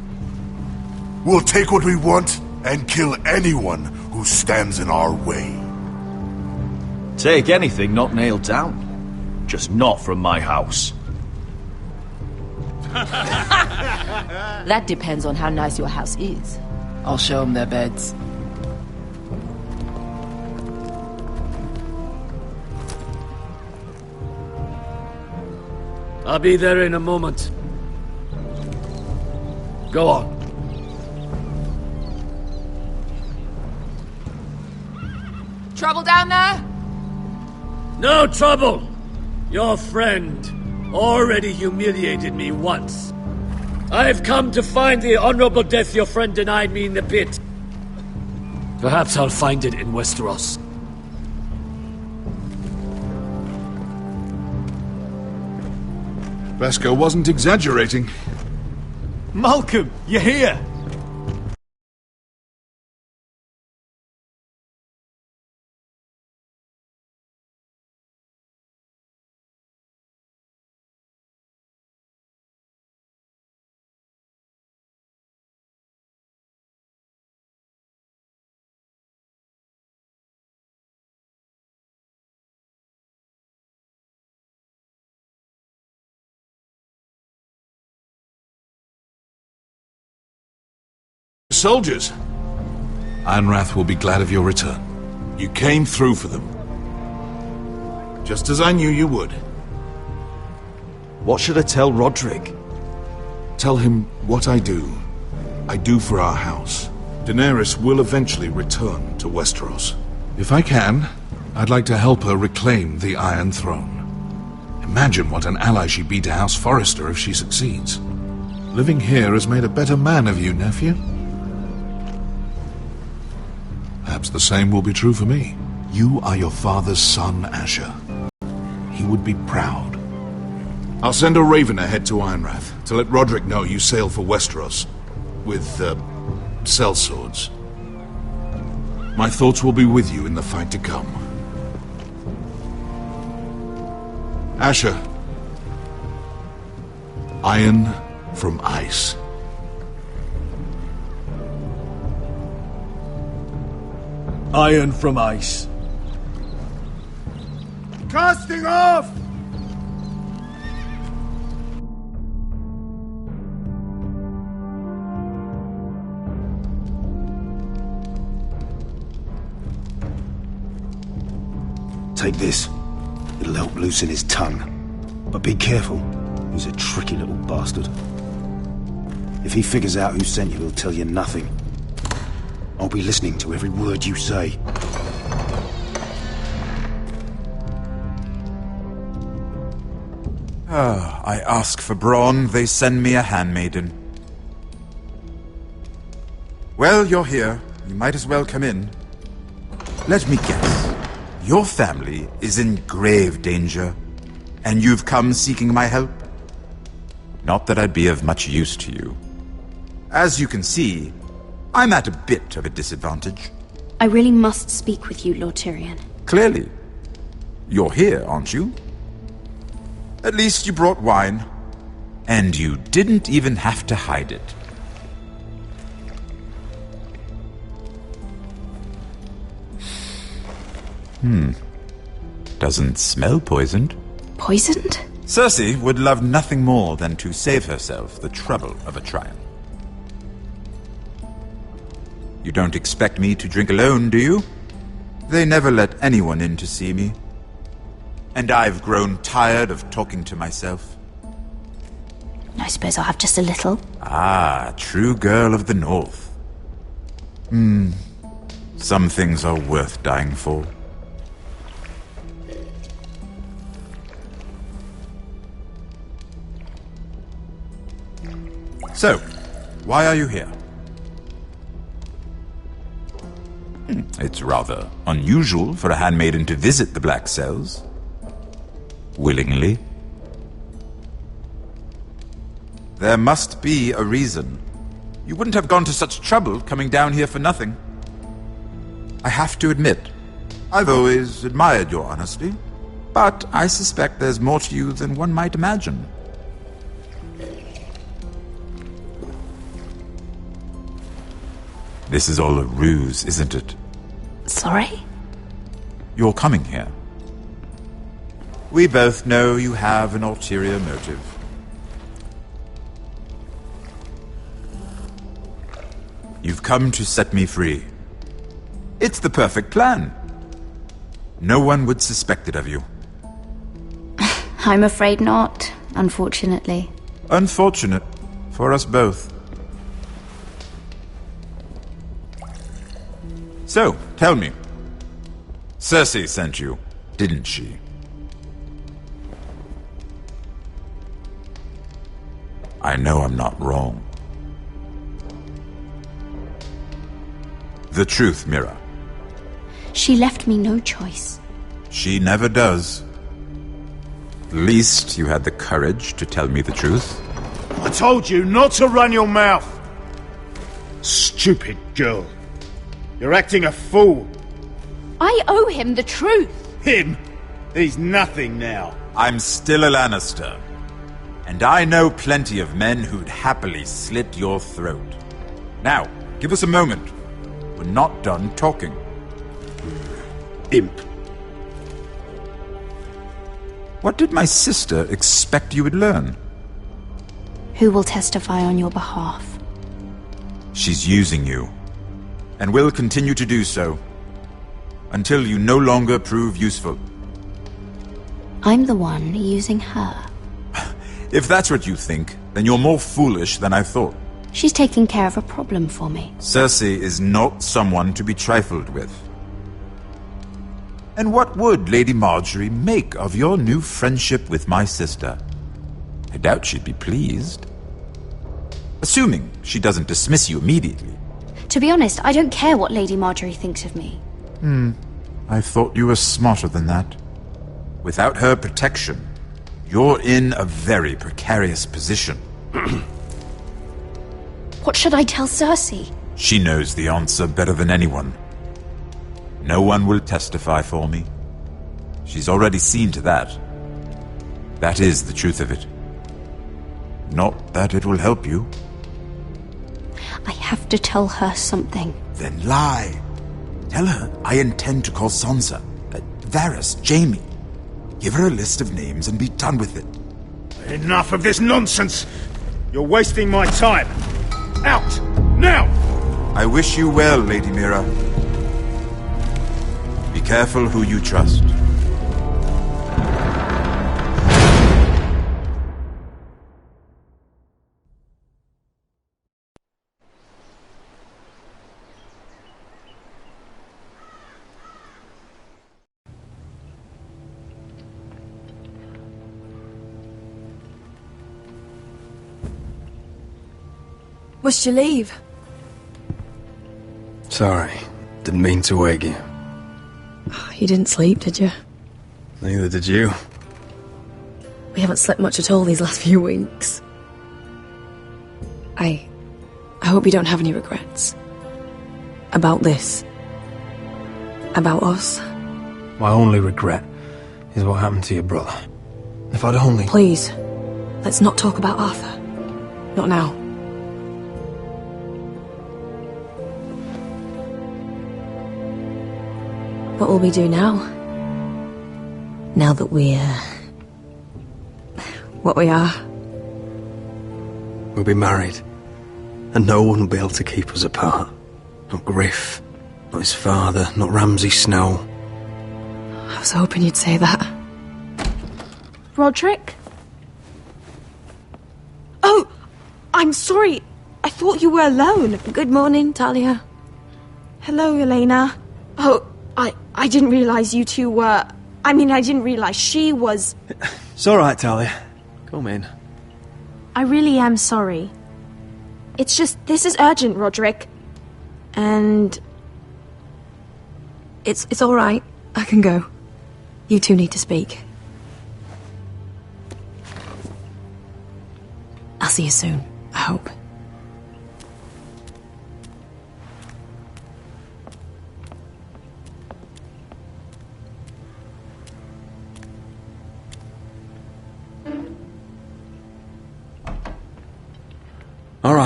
We'll take what we want and kill anyone who stands in our way. Take anything not nailed down. Just not from my house. That depends on how nice your house is. I'll show them their beds. I'll be there in a moment. Go on. Trouble down there? No trouble! Your friend already humiliated me once. I've come to find the honorable death your friend denied me in the pit. Perhaps I'll find it in Westeros. Beskar wasn't exaggerating. Malcolm, you're here! Soldiers, Ironrath will be glad of your return. You came through for them. Just as I knew you would. What should I tell Roderick? Tell him what I do for our house. Daenerys will eventually return to Westeros. If I can, I'd like to help her reclaim the Iron Throne. Imagine what an ally she'd be to House Forrester if she succeeds. Living here has made a better man of you, nephew. Perhaps the same will be true for me. You are your father's son, Asher. He would be proud. I'll send a raven ahead to Ironrath to let Roderick know you sail for Westeros with, sellswords. My thoughts will be with you in the fight to come. Asher. Iron from ice. Iron from ice. Casting off! Take this. It'll help loosen his tongue. But be careful. He's a tricky little bastard. If he figures out who sent you, he'll tell you nothing. I'll be listening to every word you say. I ask for brawn, they send me a handmaiden. Well, you're here. You might as well come in. Let me guess. Your family is in grave danger, and you've come seeking my help? Not that I'd be of much use to you. As you can see, I'm at a bit of a disadvantage. I really must speak with you, Lord Tyrion. Clearly. You're here, aren't you? At least you brought wine. And you didn't even have to hide it. Doesn't smell poisoned. Poisoned? Cersei would love nothing more than to save herself the trouble of a trial. You don't expect me to drink alone, do you? They never let anyone in to see me. And I've grown tired of talking to myself. I suppose I'll have just a little. Ah, true girl of the North. Some things are worth dying for. So, why are you here? It's rather unusual for a handmaiden to visit the Black Cells. Willingly. There must be a reason. You wouldn't have gone to such trouble coming down here for nothing. I have to admit, I've always admired your honesty, but I suspect there's more to you than one might imagine. This is all a ruse, isn't it? Sorry? You're coming here. We both know you have an ulterior motive. You've come to set me free. It's the perfect plan. No one would suspect it of you. I'm afraid not, unfortunately. Unfortunate for us both. So, tell me. Cersei sent you, didn't she? I know I'm not wrong. The truth, Mira. She left me no choice. She never does. At least you had the courage to tell me the truth. I told you not to run your mouth! Stupid girl. You're acting a fool. I owe him the truth. Him? He's nothing now. I'm still a Lannister. And I know plenty of men who'd happily slit your throat. Now, give us a moment. We're not done talking. Imp. What did my sister expect you would learn? Who will testify on your behalf? She's using you. And will continue to do so. Until you no longer prove useful. I'm the one using her. If that's what you think, then you're more foolish than I thought. She's taking care of a problem for me. Cersei is not someone to be trifled with. And what would Lady Marjorie make of your new friendship with my sister? I doubt she'd be pleased. Assuming she doesn't dismiss you immediately. To be honest, I don't care what Lady Marjorie thinks of me. I thought you were smarter than that. Without her protection, you're in a very precarious position. What should I tell Cersei? She knows the answer better than anyone. No one will testify for me. She's already seen to that. That is the truth of it. Not that it will help you. I have to tell her something. Then lie. Tell her I intend to call Sansa, Varys, Jaime. Give her a list of names and be done with it. Enough of this nonsense! You're wasting my time! Out! Now! I wish you well, Lady Mira. Be careful who you trust. Must you leave? Sorry, didn't mean to wake you. You didn't sleep, did you? Neither did you. We haven't slept much at all these last few weeks. I hope you don't have any regrets. About this. About us. My only regret is what happened to your brother. If I'd only... Please, let's not talk about Arthur. Not now. What will we do now? Now that we're... what we are? We'll be married. And no one will be able to keep us apart. Not Griff, not his father, not Ramsay Snow. I was hoping you'd say that. Roderick? Oh! I'm sorry. I thought you were alone. Good morning, Talia. Hello, Elena. Oh, I didn't realize you two were... I mean, I didn't realize she was... It's alright, Talia. Come in. I really am sorry. It's just, this is urgent, Roderick. And... It's alright. I can go. You two need to speak. I'll see you soon, I hope.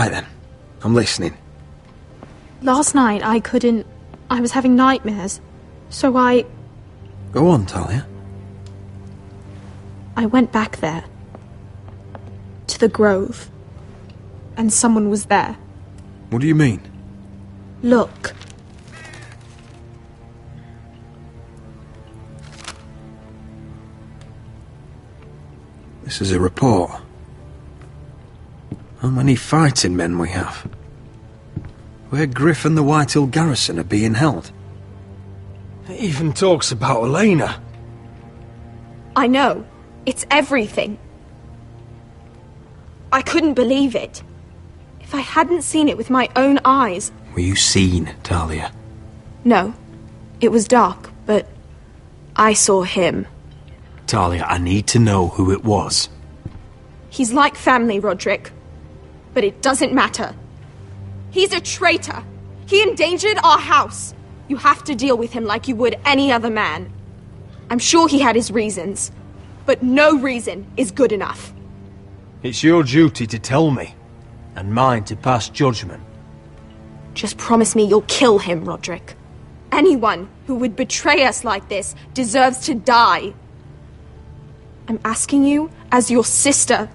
Right then. I'm listening. Last night I was having nightmares. So I Go on, Talia. went back there. To the grove. And someone was there. What do you mean? Look. This is a report. How many fighting men we have? Where Griff and the Whitehill garrison are being held. It even talks about Elena. I know. It's everything. I couldn't believe it. If I hadn't seen it with my own eyes... Were you seen, Talia? No. It was dark, but I saw him. Talia, I need to know who it was. He's like family, Roderick. But it doesn't matter. He's a traitor. He endangered our house. You have to deal with him like you would any other man. I'm sure he had his reasons, but no reason is good enough. It's your duty to tell me, and mine to pass judgment. Just promise me you'll kill him, Roderick. Anyone who would betray us like this deserves to die. I'm asking you, as your sister,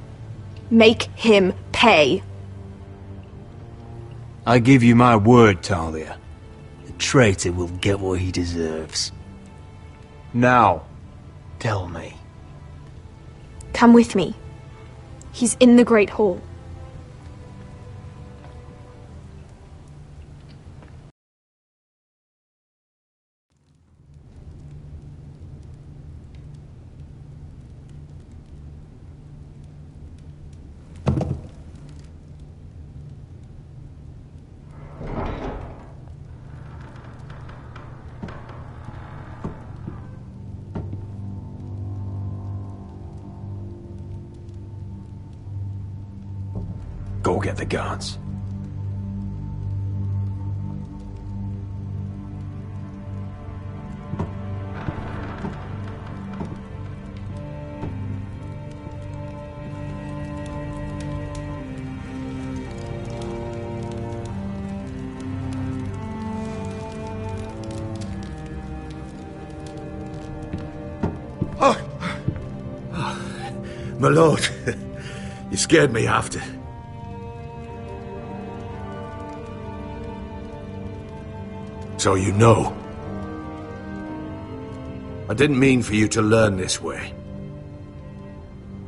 make him pay. I give you my word, Talia. The traitor will get what he deserves. Now, tell me. Come with me. He's in the Great Hall. Go get the guards. My lord, you scared me after. So you know. I didn't mean for you to learn this way.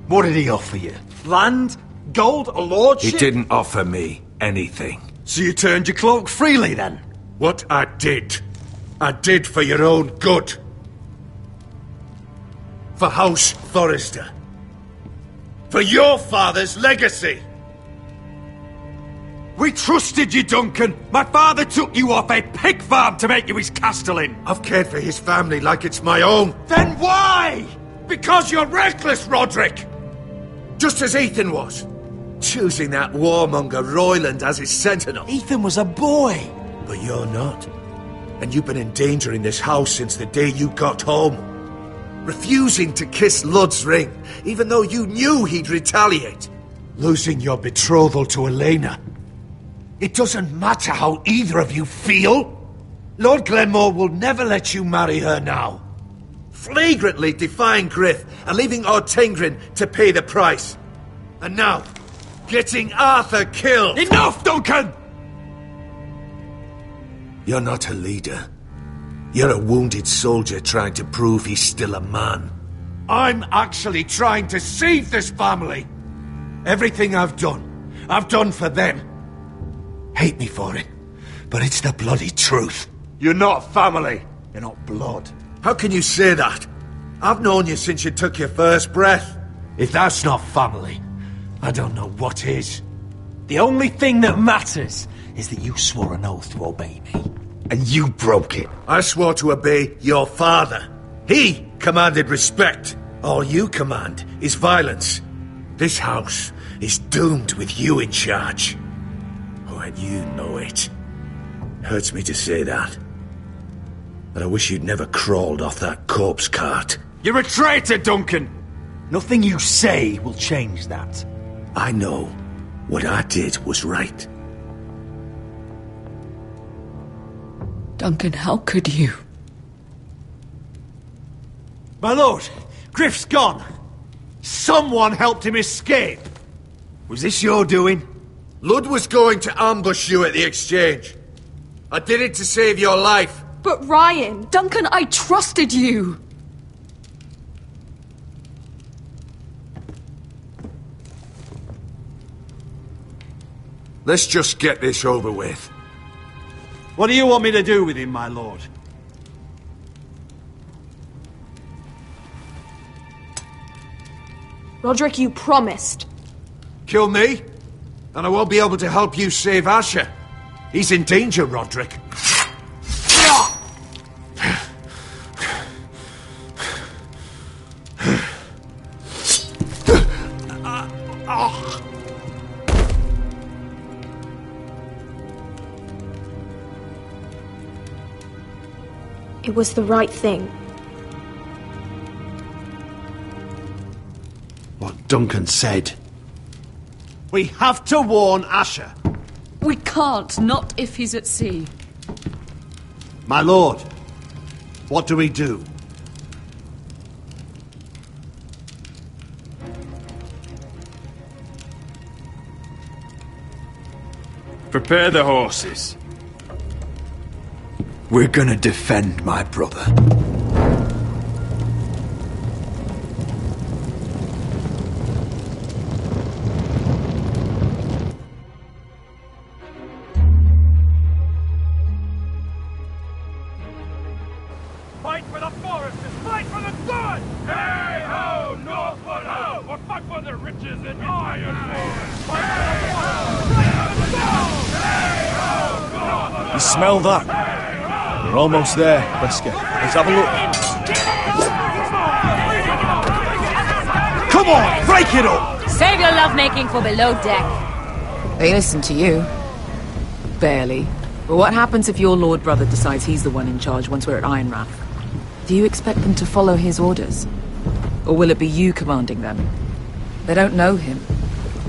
What did he offer you? Land? Gold? A lordship? He didn't offer me anything. So you turned your cloak freely then? What I did for your own good. For House Forrester. For your father's legacy. We trusted you, Duncan. My father took you off a pig farm to make you his castellan. I've cared for his family like it's my own. Then why? Because you're reckless, Roderick! Just as Ethan was. Choosing that warmonger Royland as his sentinel. Ethan was a boy. But you're not. And you've been endangering this house since the day you got home. Refusing to kiss Lud's ring, even though you knew he'd retaliate. Losing your betrothal to Elena. It doesn't matter how either of you feel. Lord Glenmore will never let you marry her now. Flagrantly defying Griff and leaving Ortengrin to pay the price. And now, getting Arthur killed. Enough, Duncan! You're not a leader. You're a wounded soldier trying to prove he's still a man. I'm actually trying to save this family. Everything I've done for them. Hate me for it, but it's the bloody truth. You're not family. You're not blood. How can you say that? I've known you since you took your first breath. If that's not family, I don't know what is. The only thing that matters is that you swore an oath to obey me. And you broke it. I swore to obey your father. He commanded respect. All you command is violence. This house is doomed with you in charge. Oh, and you know it. Hurts me to say that. But I wish you'd never crawled off that corpse cart. You're a traitor, Duncan! Nothing you say will change that. I know. What I did was right. Duncan, how could you? My lord, Griff's gone. Someone helped him escape. Was this your doing? Lud was going to ambush you at the exchange. I did it to save your life. But Ryan... Duncan, I trusted you! Let's just get this over with. What do you want me to do with him, my lord? Roderick, you promised. Kill me, and I won't be able to help you save Asher. He's in danger, Roderick. It was the right thing. What Duncan said. We have to warn Asher. We can't, not if he's at sea. My lord, what do we do? Prepare the horses. We're gonna defend my brother. Fight for the foresters! Fight for the sun! Hey ho, northward ho! Or fight for the riches and ironwood! Fight for the foresters! Fight for the sun! Hey ho, northward ho! You smell that? We're almost there, Wesker. Let's have a look. Come on, break it up! Save your lovemaking for below deck. They listen to you. Barely. But what happens if your lord brother decides he's the one in charge once we're at Ironrath? Do you expect them to follow his orders? Or will it be you commanding them? They don't know him.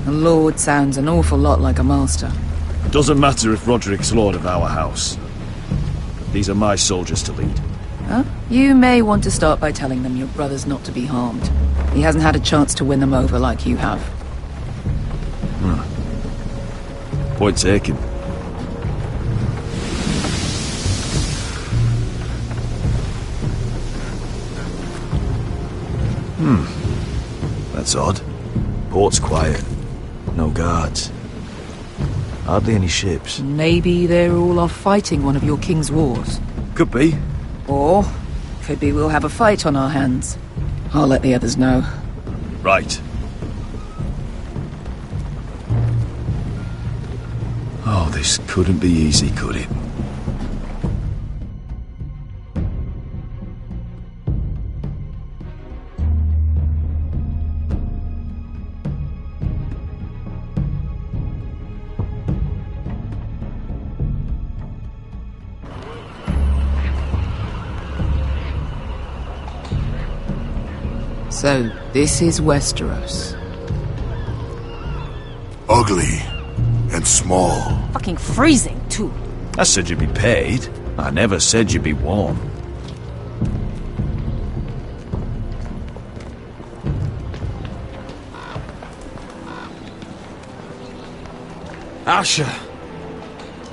A lord sounds an awful lot like a master. Doesn't matter if Roderick's lord of our house. These are my soldiers to lead. Huh? You may want to start by telling them your brother's not to be harmed. He hasn't had a chance to win them over like you have. Point taken. That's odd. Port's quiet. No guards. Hardly any ships. Maybe they're all off fighting one of your king's wars. Could be. Or, could be we'll have a fight on our hands. I'll let the others know. Right. Oh, this couldn't be easy, could it? So, this is Westeros. Ugly and small. Fucking freezing, too. I said you'd be paid. I never said you'd be warm. Asher!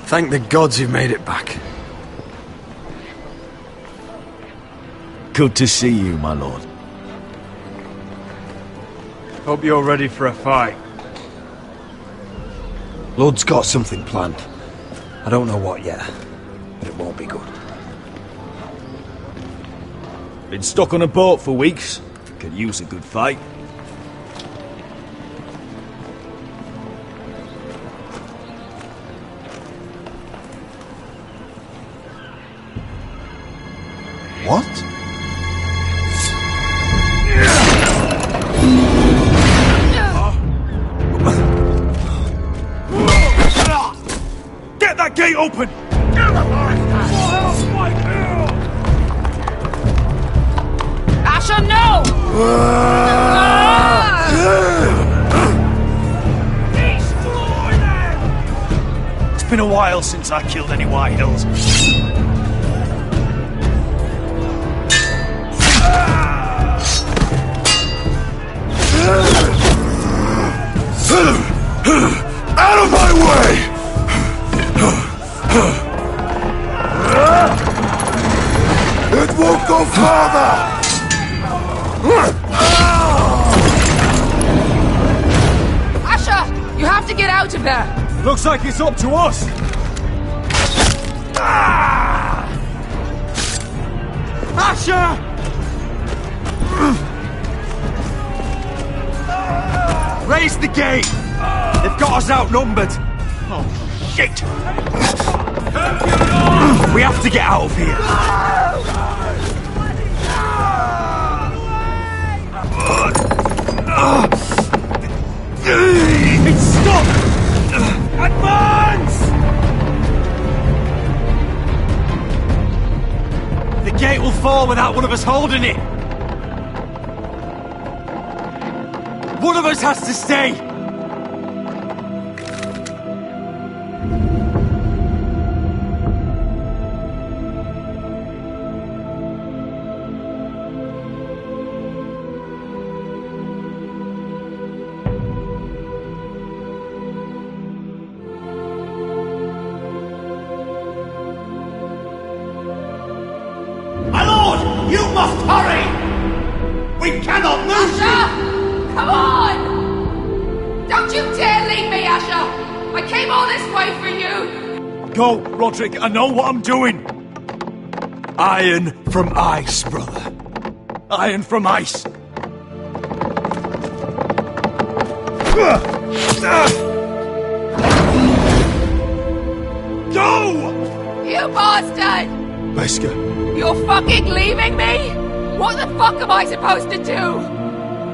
Thank the gods you've made it back. Good to see you, my lord. Hope you're ready for a fight. Lord's got something planned. I don't know what yet, but it won't be good. Been stuck on a boat for weeks. Could use a good fight. What? Get that gate open! Asher, no! been a while since I killed any White Hills. Out of my way! It won't go farther! Asher, you have to get out of there. Looks like it's up to us. Asher! Raise the gate! They've got us outnumbered! Oh, shit! We have to get out of here! It's stuck! Advance! The gate will fall without one of us holding it! One of us has to stay! My lord, you must hurry! We cannot lose you! Come on! Don't you dare leave me, Asher! I came all this way for you! Go, Roderick, I know what I'm doing! Iron from ice, brother. Iron from ice. Go! You bastard! Wesker. You're fucking leaving me? What the fuck am I supposed to do?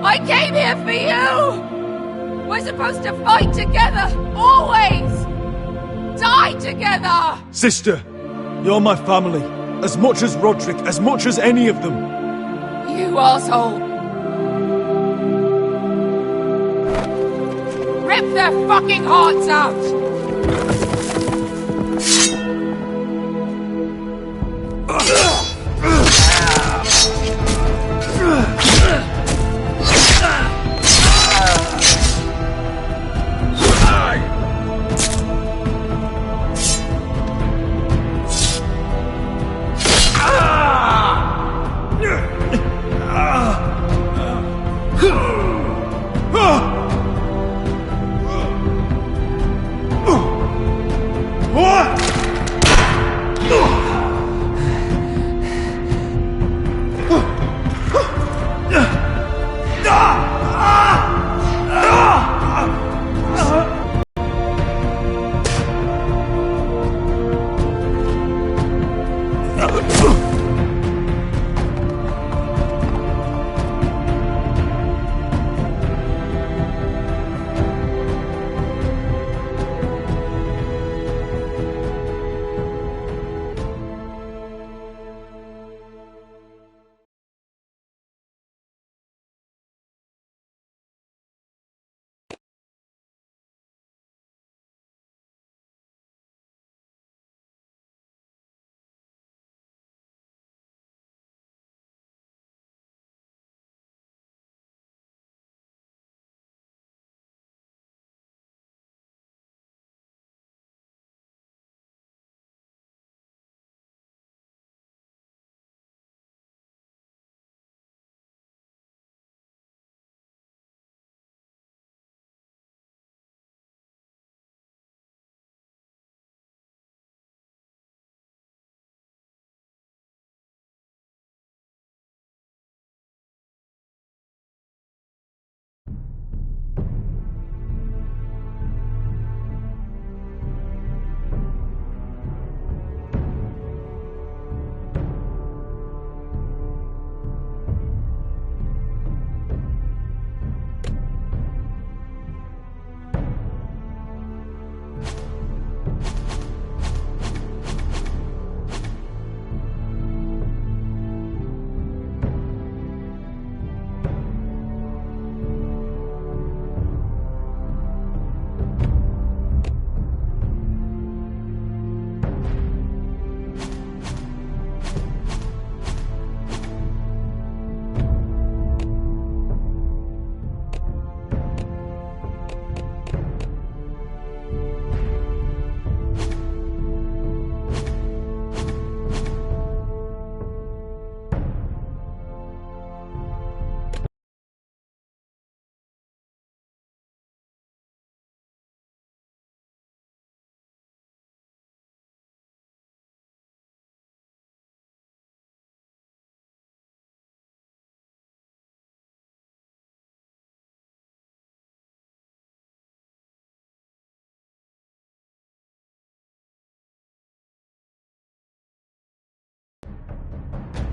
I came here for you! We're supposed to fight together, always! Die together! Sister, you're my family. As much as Roderick, as much as any of them. You asshole! Rip their fucking hearts out!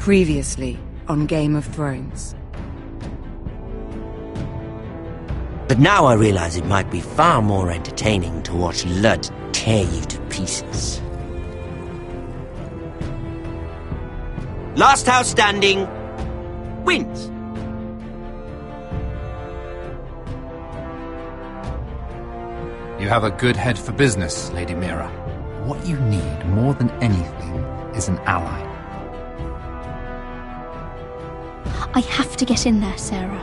Previously on Game of Thrones. But now I realize it might be far more entertaining to watch Lud tear you to pieces. Last house standing wins. You have a good head for business, Lady Mira. What you need more than anything is an ally. I have to get in there, Sarah.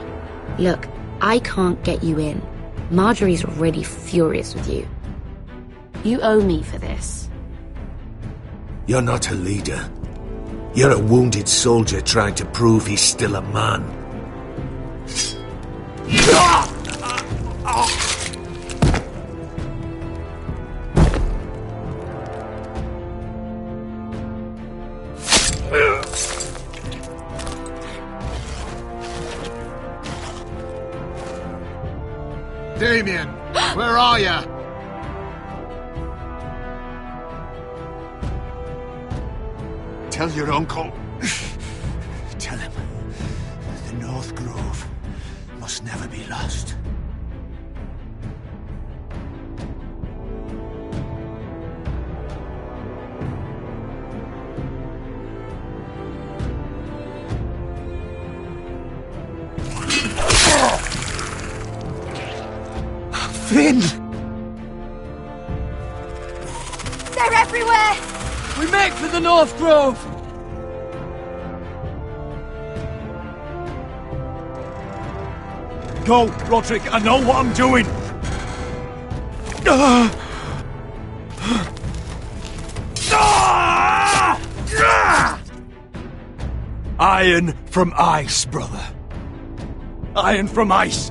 Look, I can't get you in. Marjorie's already furious with you. You owe me for this. You're not a leader. You're a wounded soldier trying to prove he's still a man. Damien, where are ya? Tell your uncle. Tell him the North Grove must never be lost. Finn! They're everywhere! We make for the North Grove! Go, Roderick, I know what I'm doing! Iron from ice, brother. Iron from ice.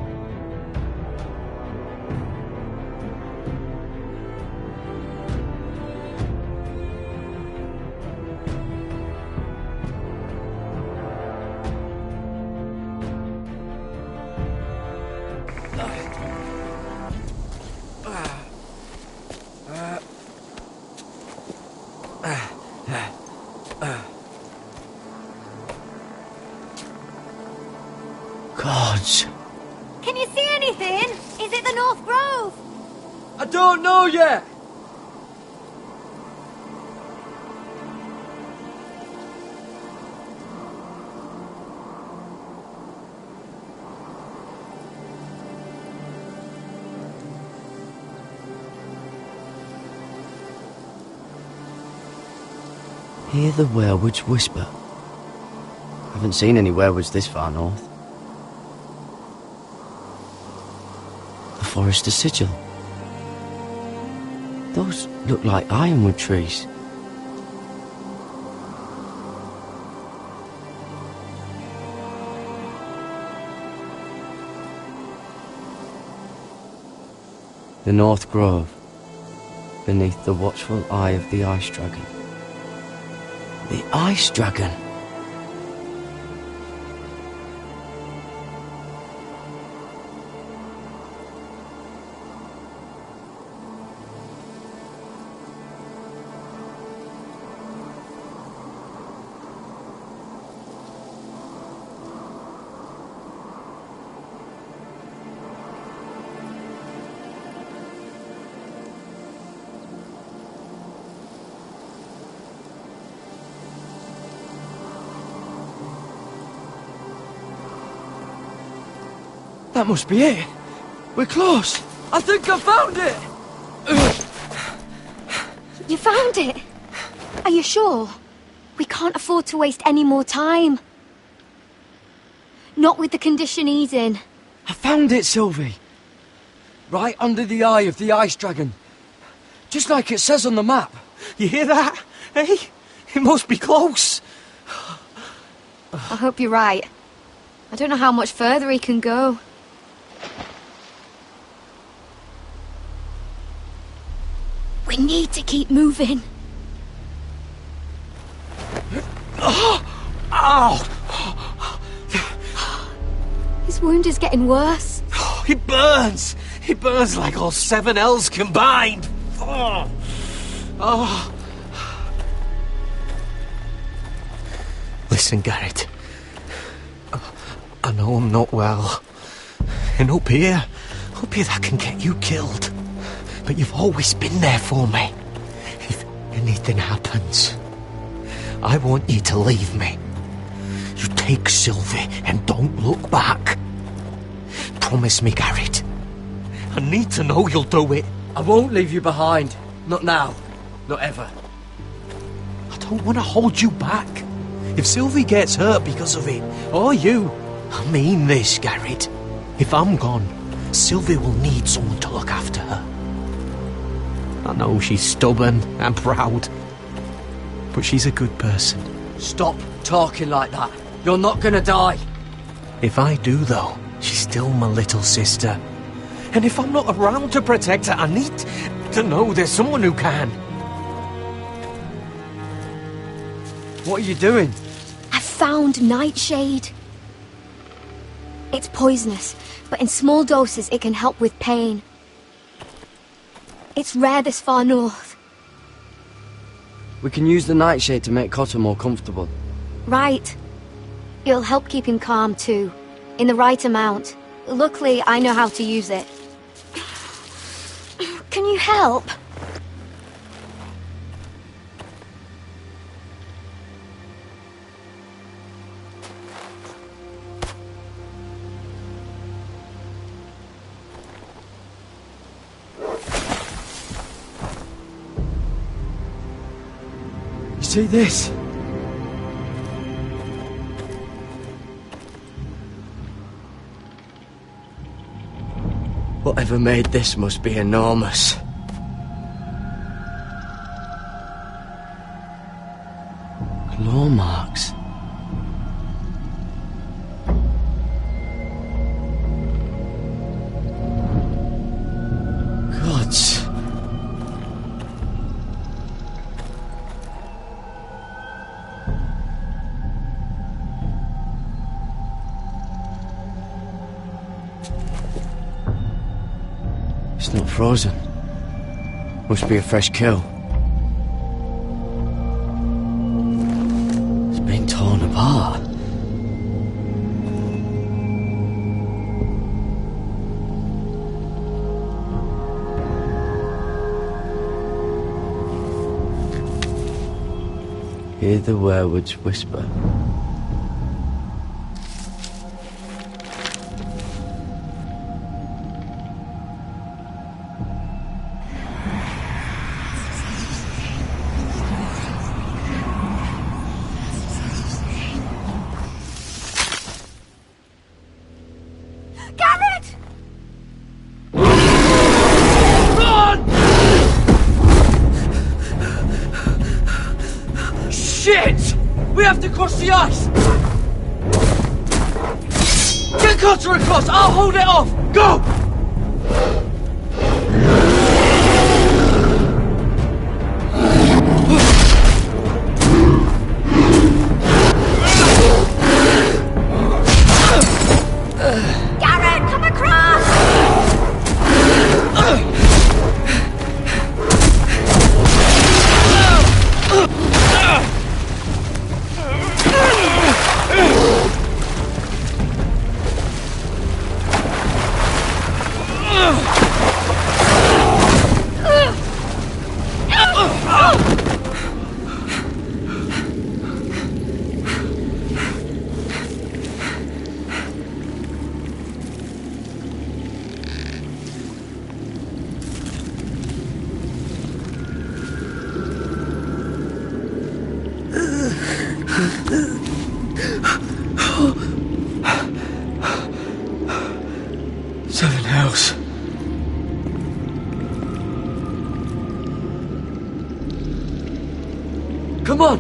Gods. Can you see anything? Is it the North Grove? I don't know yet! Hear the werewolves whisper. Haven't seen any werewolves this far north. The Forester Sigil. Those look like ironwood trees. The North Grove, beneath the watchful eye of the Ice Dragon. The Ice Dragon! That must be it. We're close. I think I found it. You found it? Are you sure? We can't afford to waste any more time. Not with the condition he's in. I found it, Sylvie. Right under the eye of the Ice Dragon. Just like it says on the map. You hear that? Hey? It must be close. I hope you're right. I don't know how much further he can go. We need to keep moving. Ow! His wound is getting worse. It burns! It burns like all 7 L's combined! Oh. We Listen, Garrett. I know I'm not well. And up here that can get you killed. But you've always been there for me. If anything happens, I want you to leave me. You take Sylvie and don't look back. Promise me, Garrett. I need to know you'll do it. I won't leave you behind. Not now. Not ever. I don't want to hold you back. If Sylvie gets hurt because of it, or you, I mean this, Garrett. If I'm gone, Sylvie will need someone to look after her. I know she's stubborn and proud, but she's a good person. Stop talking like that. You're not gonna die. If I do, though, she's still my little sister. And if I'm not around to protect her, I need to know there's someone who can. What are you doing? I found Nightshade. It's poisonous, but in small doses it can help with pain. It's rare this far north. We can use the nightshade to make Cotter more comfortable. Right. It'll help keep him calm too, in the right amount. Luckily, I know how to use it. Can you help? You see this? Whatever made this must be enormous. Claw marks. Gods. It's not frozen. Must be a fresh kill. It's been torn apart. Hear the werewolves whisper. Shit! We have to cross the ice! Get Cotter across! I'll hold it off! Go! Garrett, come across! Seven hells. Come on!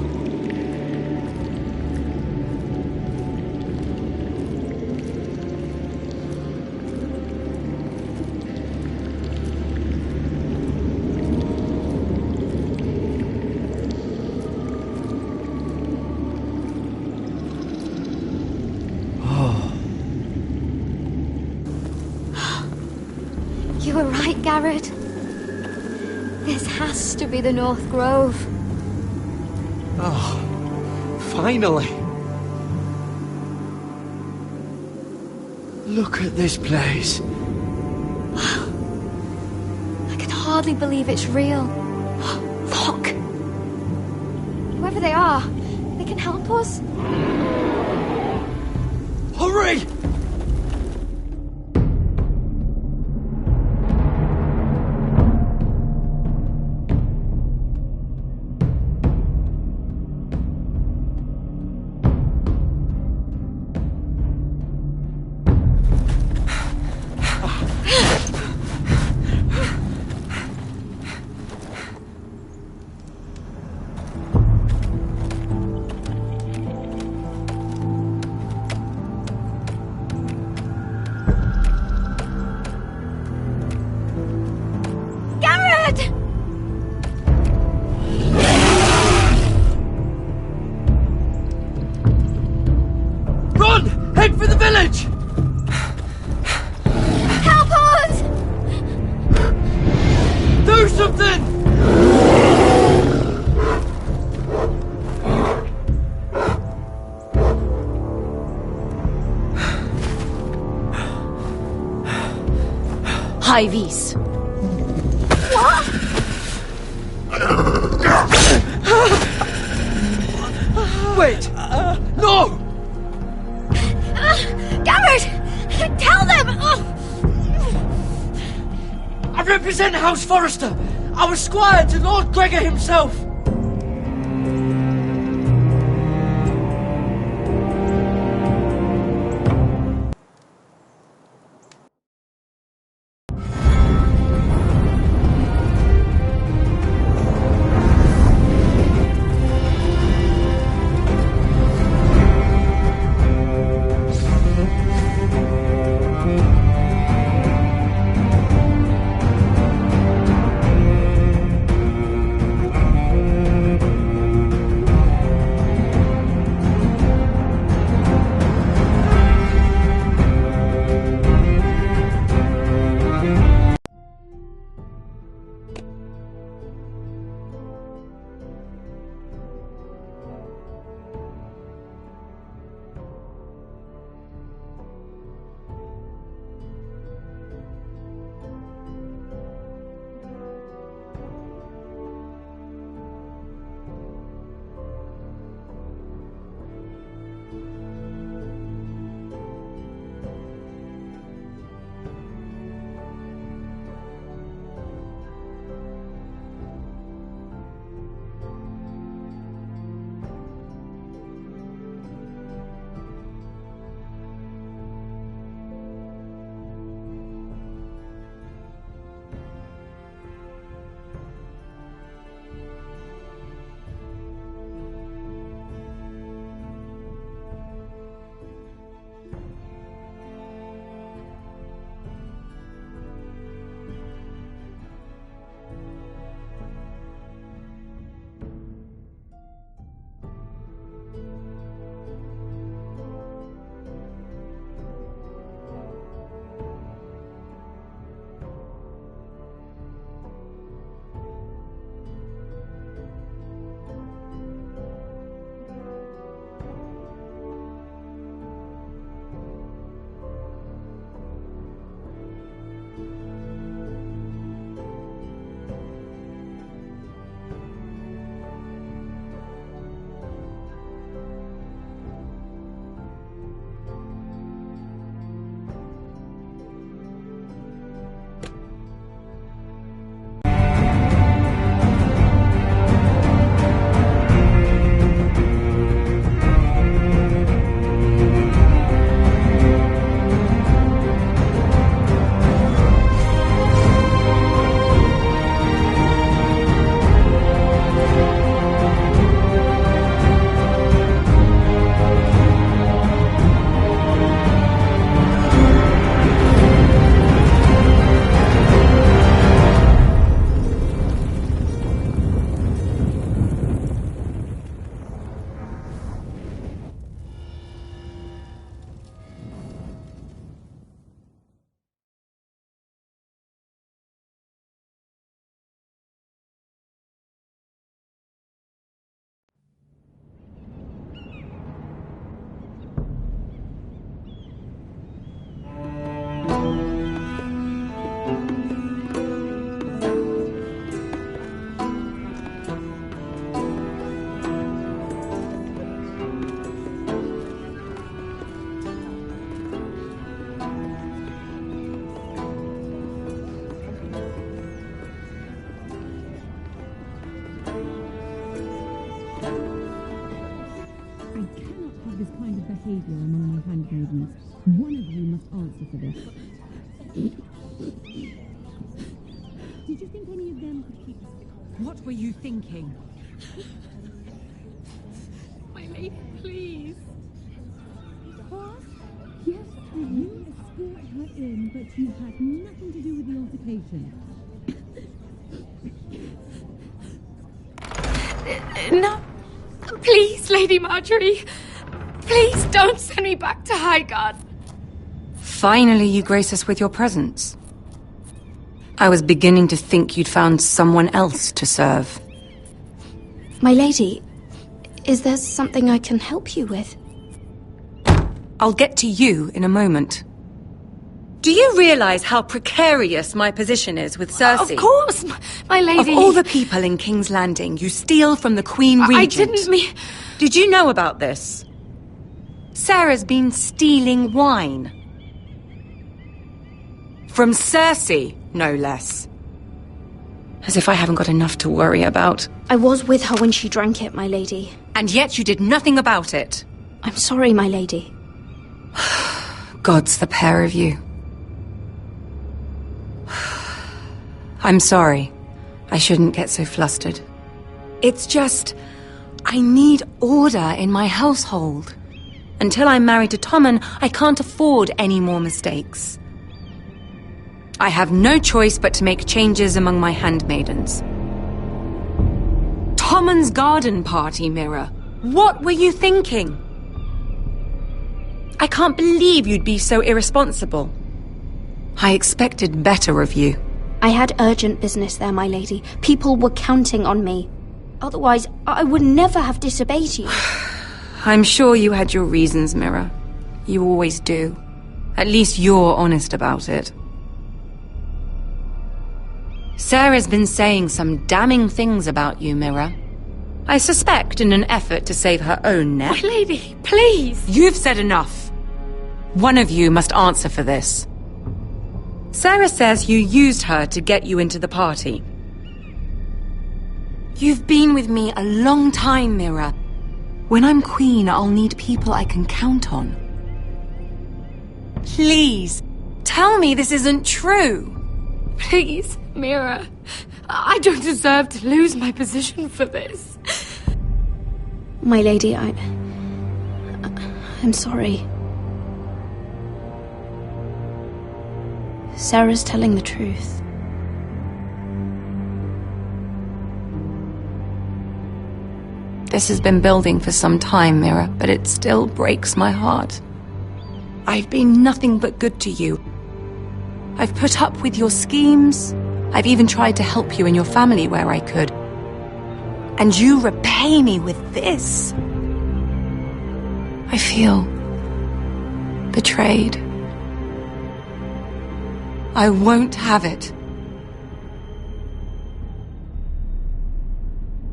You were right, Garrett. This has to be the North Grove. Oh, finally. Look at this place. I can hardly believe it's real. Look! Whoever they are, they can help us. Hurry! Head for the village! Help us! Do something! High vis. What? Wait! No! Garrett! Tell them! I represent House Forrester. I was squire to Lord Gregor himself. this kind of behavior among my handmaidens. One of you must answer for this. Did you think any of them could keep us? What were you thinking? My lady, please. What? Yes, you escort her in, but you had nothing to do with the altercation. No. Please, Lady Marjorie. Please don't send me back to Highgarden. Finally, you grace us with your presence. I was beginning to think you'd found someone else to serve. My lady, is there something I can help you with? I'll get to you in a moment. Do you realize how precarious my position is with Cersei? Of course, my lady. Of all the people in King's Landing, you steal from the Queen Regent. I didn't mean... Did you know about this? Sarah's been stealing wine. From Cersei, no less. As if I haven't got enough to worry about. I was with her when she drank it, my lady. And yet you did nothing about it. I'm sorry, my lady. God's the pair of you. I'm sorry. I shouldn't get so flustered. It's just... I need order in my household. Until I'm married to Tommen, I can't afford any more mistakes. I have no choice but to make changes among my handmaidens. Tommen's garden party, Mira. What were you thinking? I can't believe you'd be so irresponsible. I expected better of you. I had urgent business there, my lady. People were counting on me. Otherwise, I would never have disobeyed you. I'm sure you had your reasons, Mira. You always do. At least you're honest about it. Sarah's been saying some damning things about you, Mira. I suspect in an effort to save her own neck. My lady, please! You've said enough. One of you must answer for this. Sarah says you used her to get you into the party. You've been with me a long time, Mira. When I'm queen, I'll need people I can count on. Please, tell me this isn't true. Please, Mira. I don't deserve to lose my position for this. My lady, I'm sorry. Sarah's telling the truth. This has been building for some time, Mira, but it still breaks my heart. I've been nothing but good to you. I've put up with your schemes. I've even tried to help you and your family where I could. And you repay me with this. I feel betrayed. I won't have it.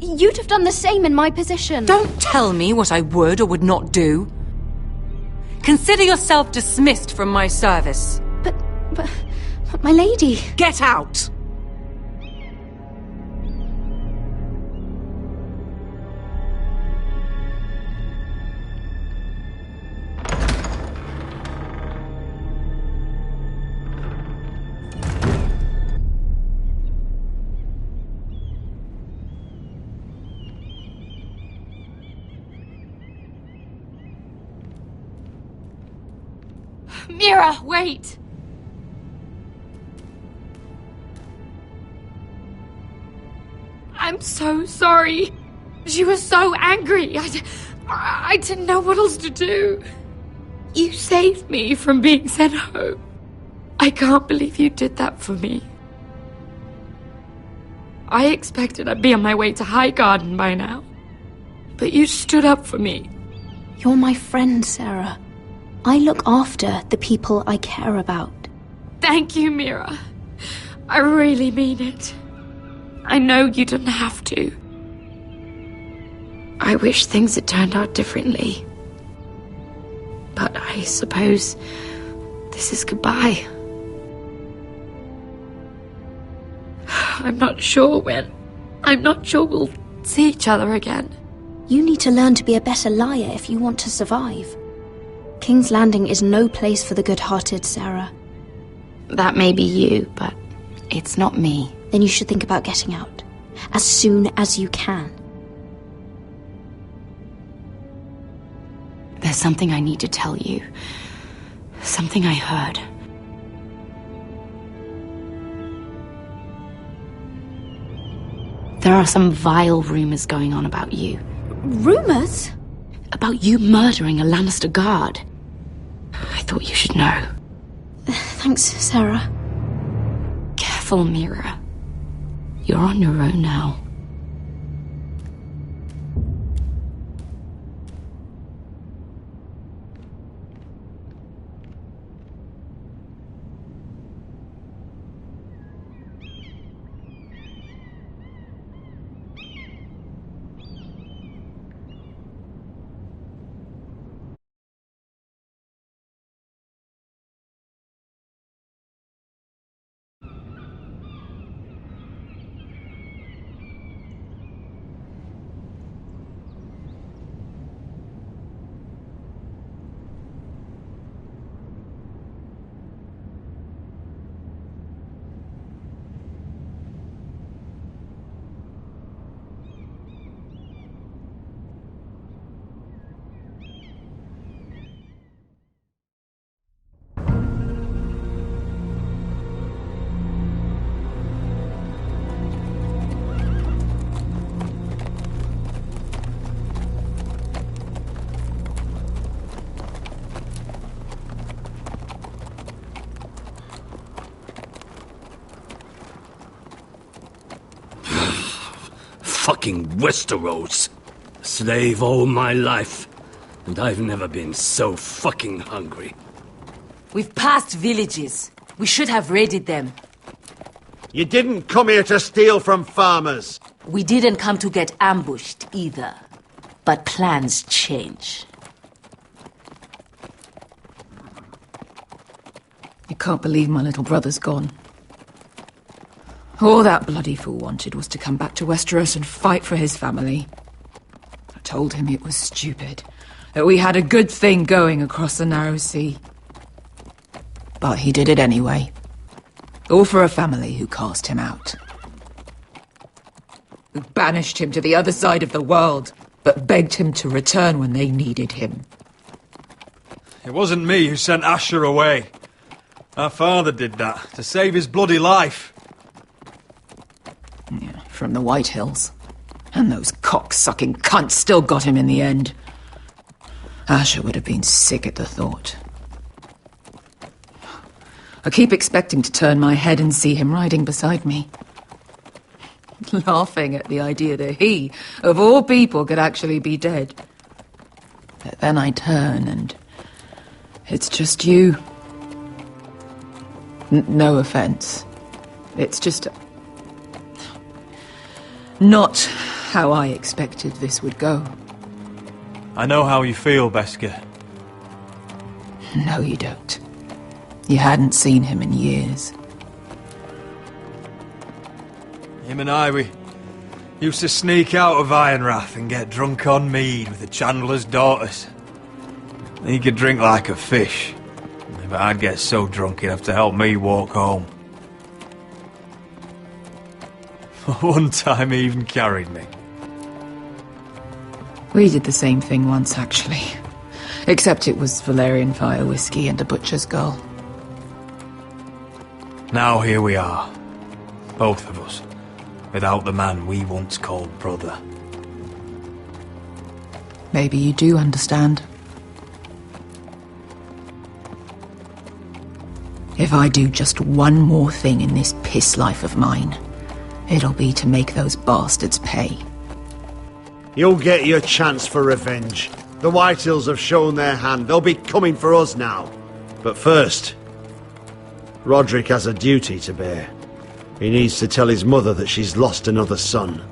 You'd have done the same in my position. Don't tell me what I would or would not do. Consider yourself dismissed from my service. But my lady... Get out! Mira, wait! I'm so sorry. She was so angry. I didn't know what else to do. You saved me from being sent home. I can't believe you did that for me. I expected I'd be on my way to Highgarden by now. But you stood up for me. You're my friend, Sarah. I look after the people I care about. Thank you, Mira. I really mean it. I know you didn't have to. I wish things had turned out differently. But I suppose this is goodbye. I'm not sure when. I'm not sure we'll see each other again. You need to learn to be a better liar if you want to survive. King's Landing is no place for the good-hearted, Sarah. That may be you, but it's not me. Then you should think about getting out. As soon as you can. There's something I need to tell you. Something I heard. There are some vile rumors going on about you. Rumors? About you murdering a Lannister guard. I thought you should know. Thanks, Sarah. Careful, Mira. You're on your own now. Fucking Westeros. Slave all my life, and I've never been so fucking hungry. We've passed villages. We should have raided them. You didn't come here to steal from farmers. We didn't come to get ambushed either. But plans change. You can't believe my little brother's gone. All that bloody fool wanted was to come back to Westeros and fight for his family. I told him it was stupid, that we had a good thing going across the narrow sea. But he did it anyway. All for a family who cast him out. Who banished him to the other side of the world, but begged him to return when they needed him. It wasn't me who sent Asher away. Our father did that, to save his bloody life. Yeah, from the White Hills. And those cock-sucking cunts still got him in the end. Asher would have been sick at the thought. I keep expecting to turn my head and see him riding beside me. Laughing at the idea that he, of all people, could actually be dead. But then I turn and it's just you. No offense. It's just not how I expected this would go. I know how you feel, Beskar. No, you don't. You hadn't seen him in years. Him and I, we used to sneak out of Ironrath and get drunk on mead with the Chandler's daughters. He could drink like a fish, but I'd get so drunk he'd have to help me walk home. One time he even carried me. We did the same thing once, actually. Except it was Valerian fire whiskey and a butcher's girl. Now here we are. Both of us. Without the man we once called brother. Maybe you do understand. If I do just one more thing in this piss life of mine, it'll be to make those bastards pay. You'll get your chance for revenge. The White Hills have shown their hand. They'll be coming for us now. But first, Roderick has a duty to bear. He needs to tell his mother that she's lost another son.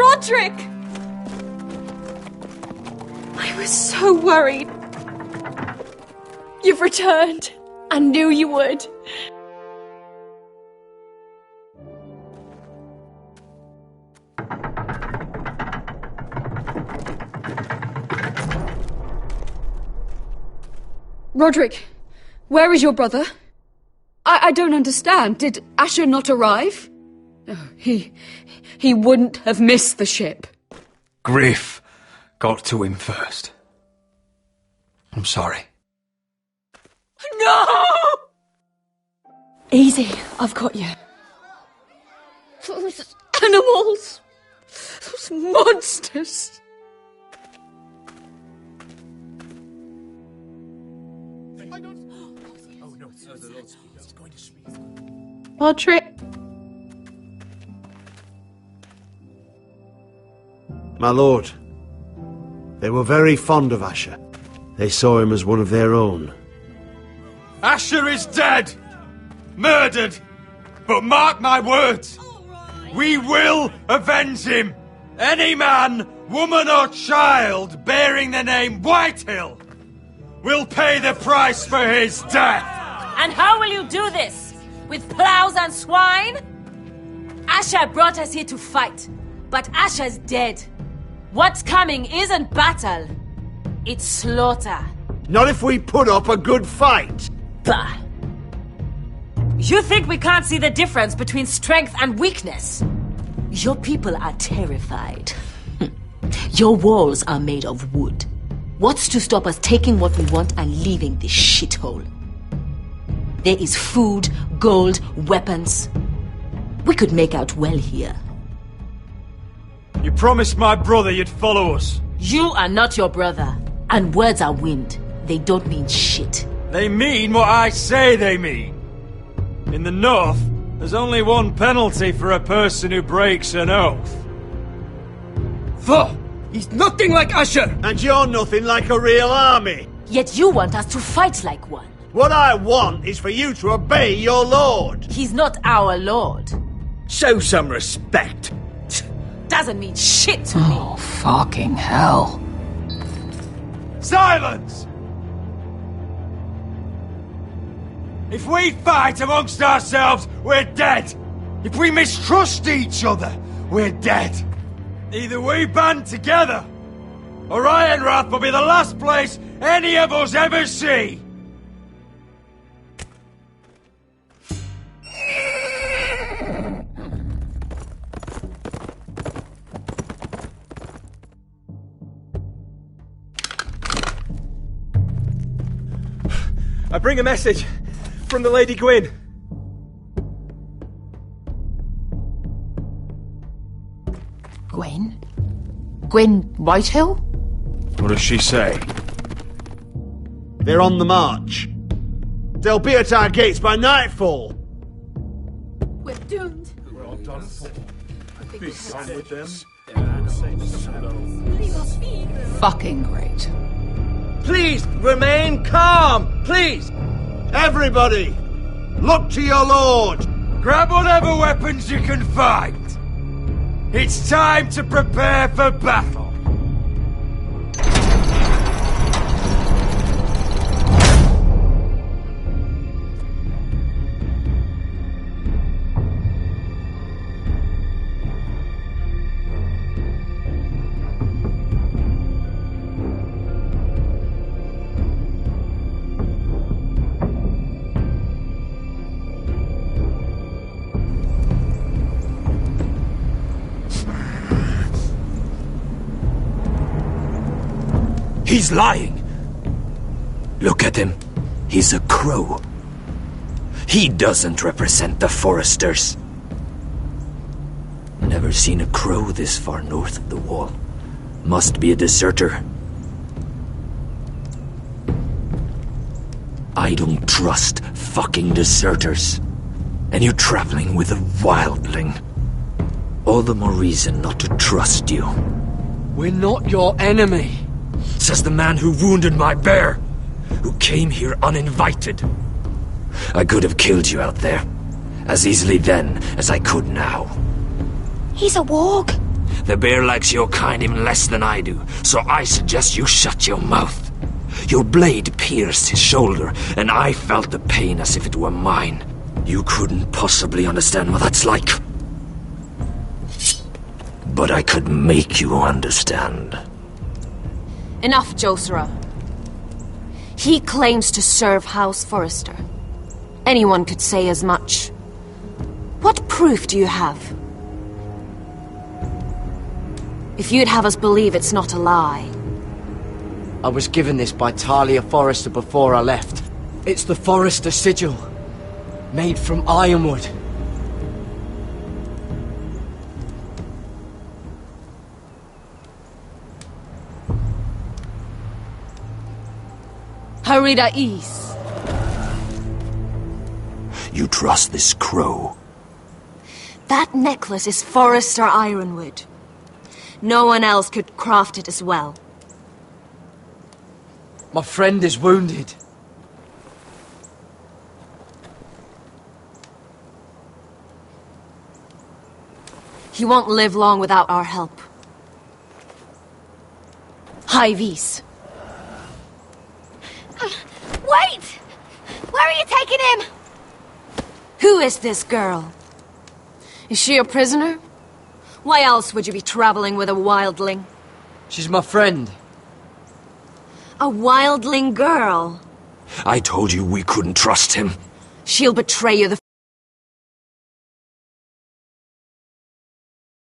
Roderick! I was so worried. You've returned. I knew you would. Roderick, where is your brother? I don't understand. Did Asher not arrive? Oh, he wouldn't have missed the ship. Griff got to him first. I'm sorry. No! Easy, I've got you. Those animals! Those monsters! Roderick. My lord, they were very fond of Asher. They saw him as one of their own. Asher is dead! Murdered! But mark my words! We will avenge him! Any man, woman or child bearing the name Whitehill will pay the price for his death! And how will you do this? With plows and swine? Asher brought us here to fight, but Asher's dead. What's coming isn't battle, it's slaughter. Not if we put up a good fight. Bah! You think we can't see the difference between strength and weakness? Your people are terrified. Your walls are made of wood. What's to stop us taking what we want and leaving this shithole? There is food, gold, weapons. We could make out well here. You promised my brother you'd follow us. You are not your brother, and words are wind. They don't mean shit. They mean what I say they mean. In the North, there's only one penalty for a person who breaks an oath. He's nothing like Asher! And you're nothing like a real army! Yet you want us to fight like one. What I want is for you to obey your lord! He's not our lord. Show some respect! Doesn't mean shit to me. Oh, fucking hell. Silence! If we fight amongst ourselves, we're dead. If we mistrust each other, we're dead. Either we band together, or Ironrath will be the last place any of us ever see. I bring a message from the Lady Gwyn. Gwyn? Gwyn Whitehill? What does she say? They're on the march. They'll be at our gates by nightfall. We're doomed. We're all done for. Be done with them. Fucking great. Please remain calm, please. Everybody, look to your lord. Grab whatever weapons you can find. It's time to prepare for battle. He's lying. Look at him. He's a crow. He doesn't represent the foresters. Never seen a crow this far north of the wall. Must be a deserter. I don't trust fucking deserters. And you traveling with a wildling. All the more reason not to trust you. We're not your enemy. Says the man who wounded my bear, who came here uninvited. I could have killed you out there, as easily then as I could now. He's a warg. The bear likes your kind even less than I do, so I suggest you shut your mouth. Your blade pierced his shoulder, and I felt the pain as if it were mine. You couldn't possibly understand what that's like. But I could make you understand. Enough, Josera. He claims to serve House Forrester. Anyone could say as much. What proof do you have? If you'd have us believe it's not a lie. I was given this by Talia Forrester before I left. It's the Forrester sigil, made from ironwood. Harida East. You trust this crow? That necklace is Forrester ironwood. No one else could craft it as well. My friend is wounded. He won't live long without our help. Hyvis. Wait! Where are you taking him? Who is this girl? Is she a prisoner? Why else would you be traveling with a wildling? She's my friend. A wildling girl? I told you we couldn't trust him. She'll betray you the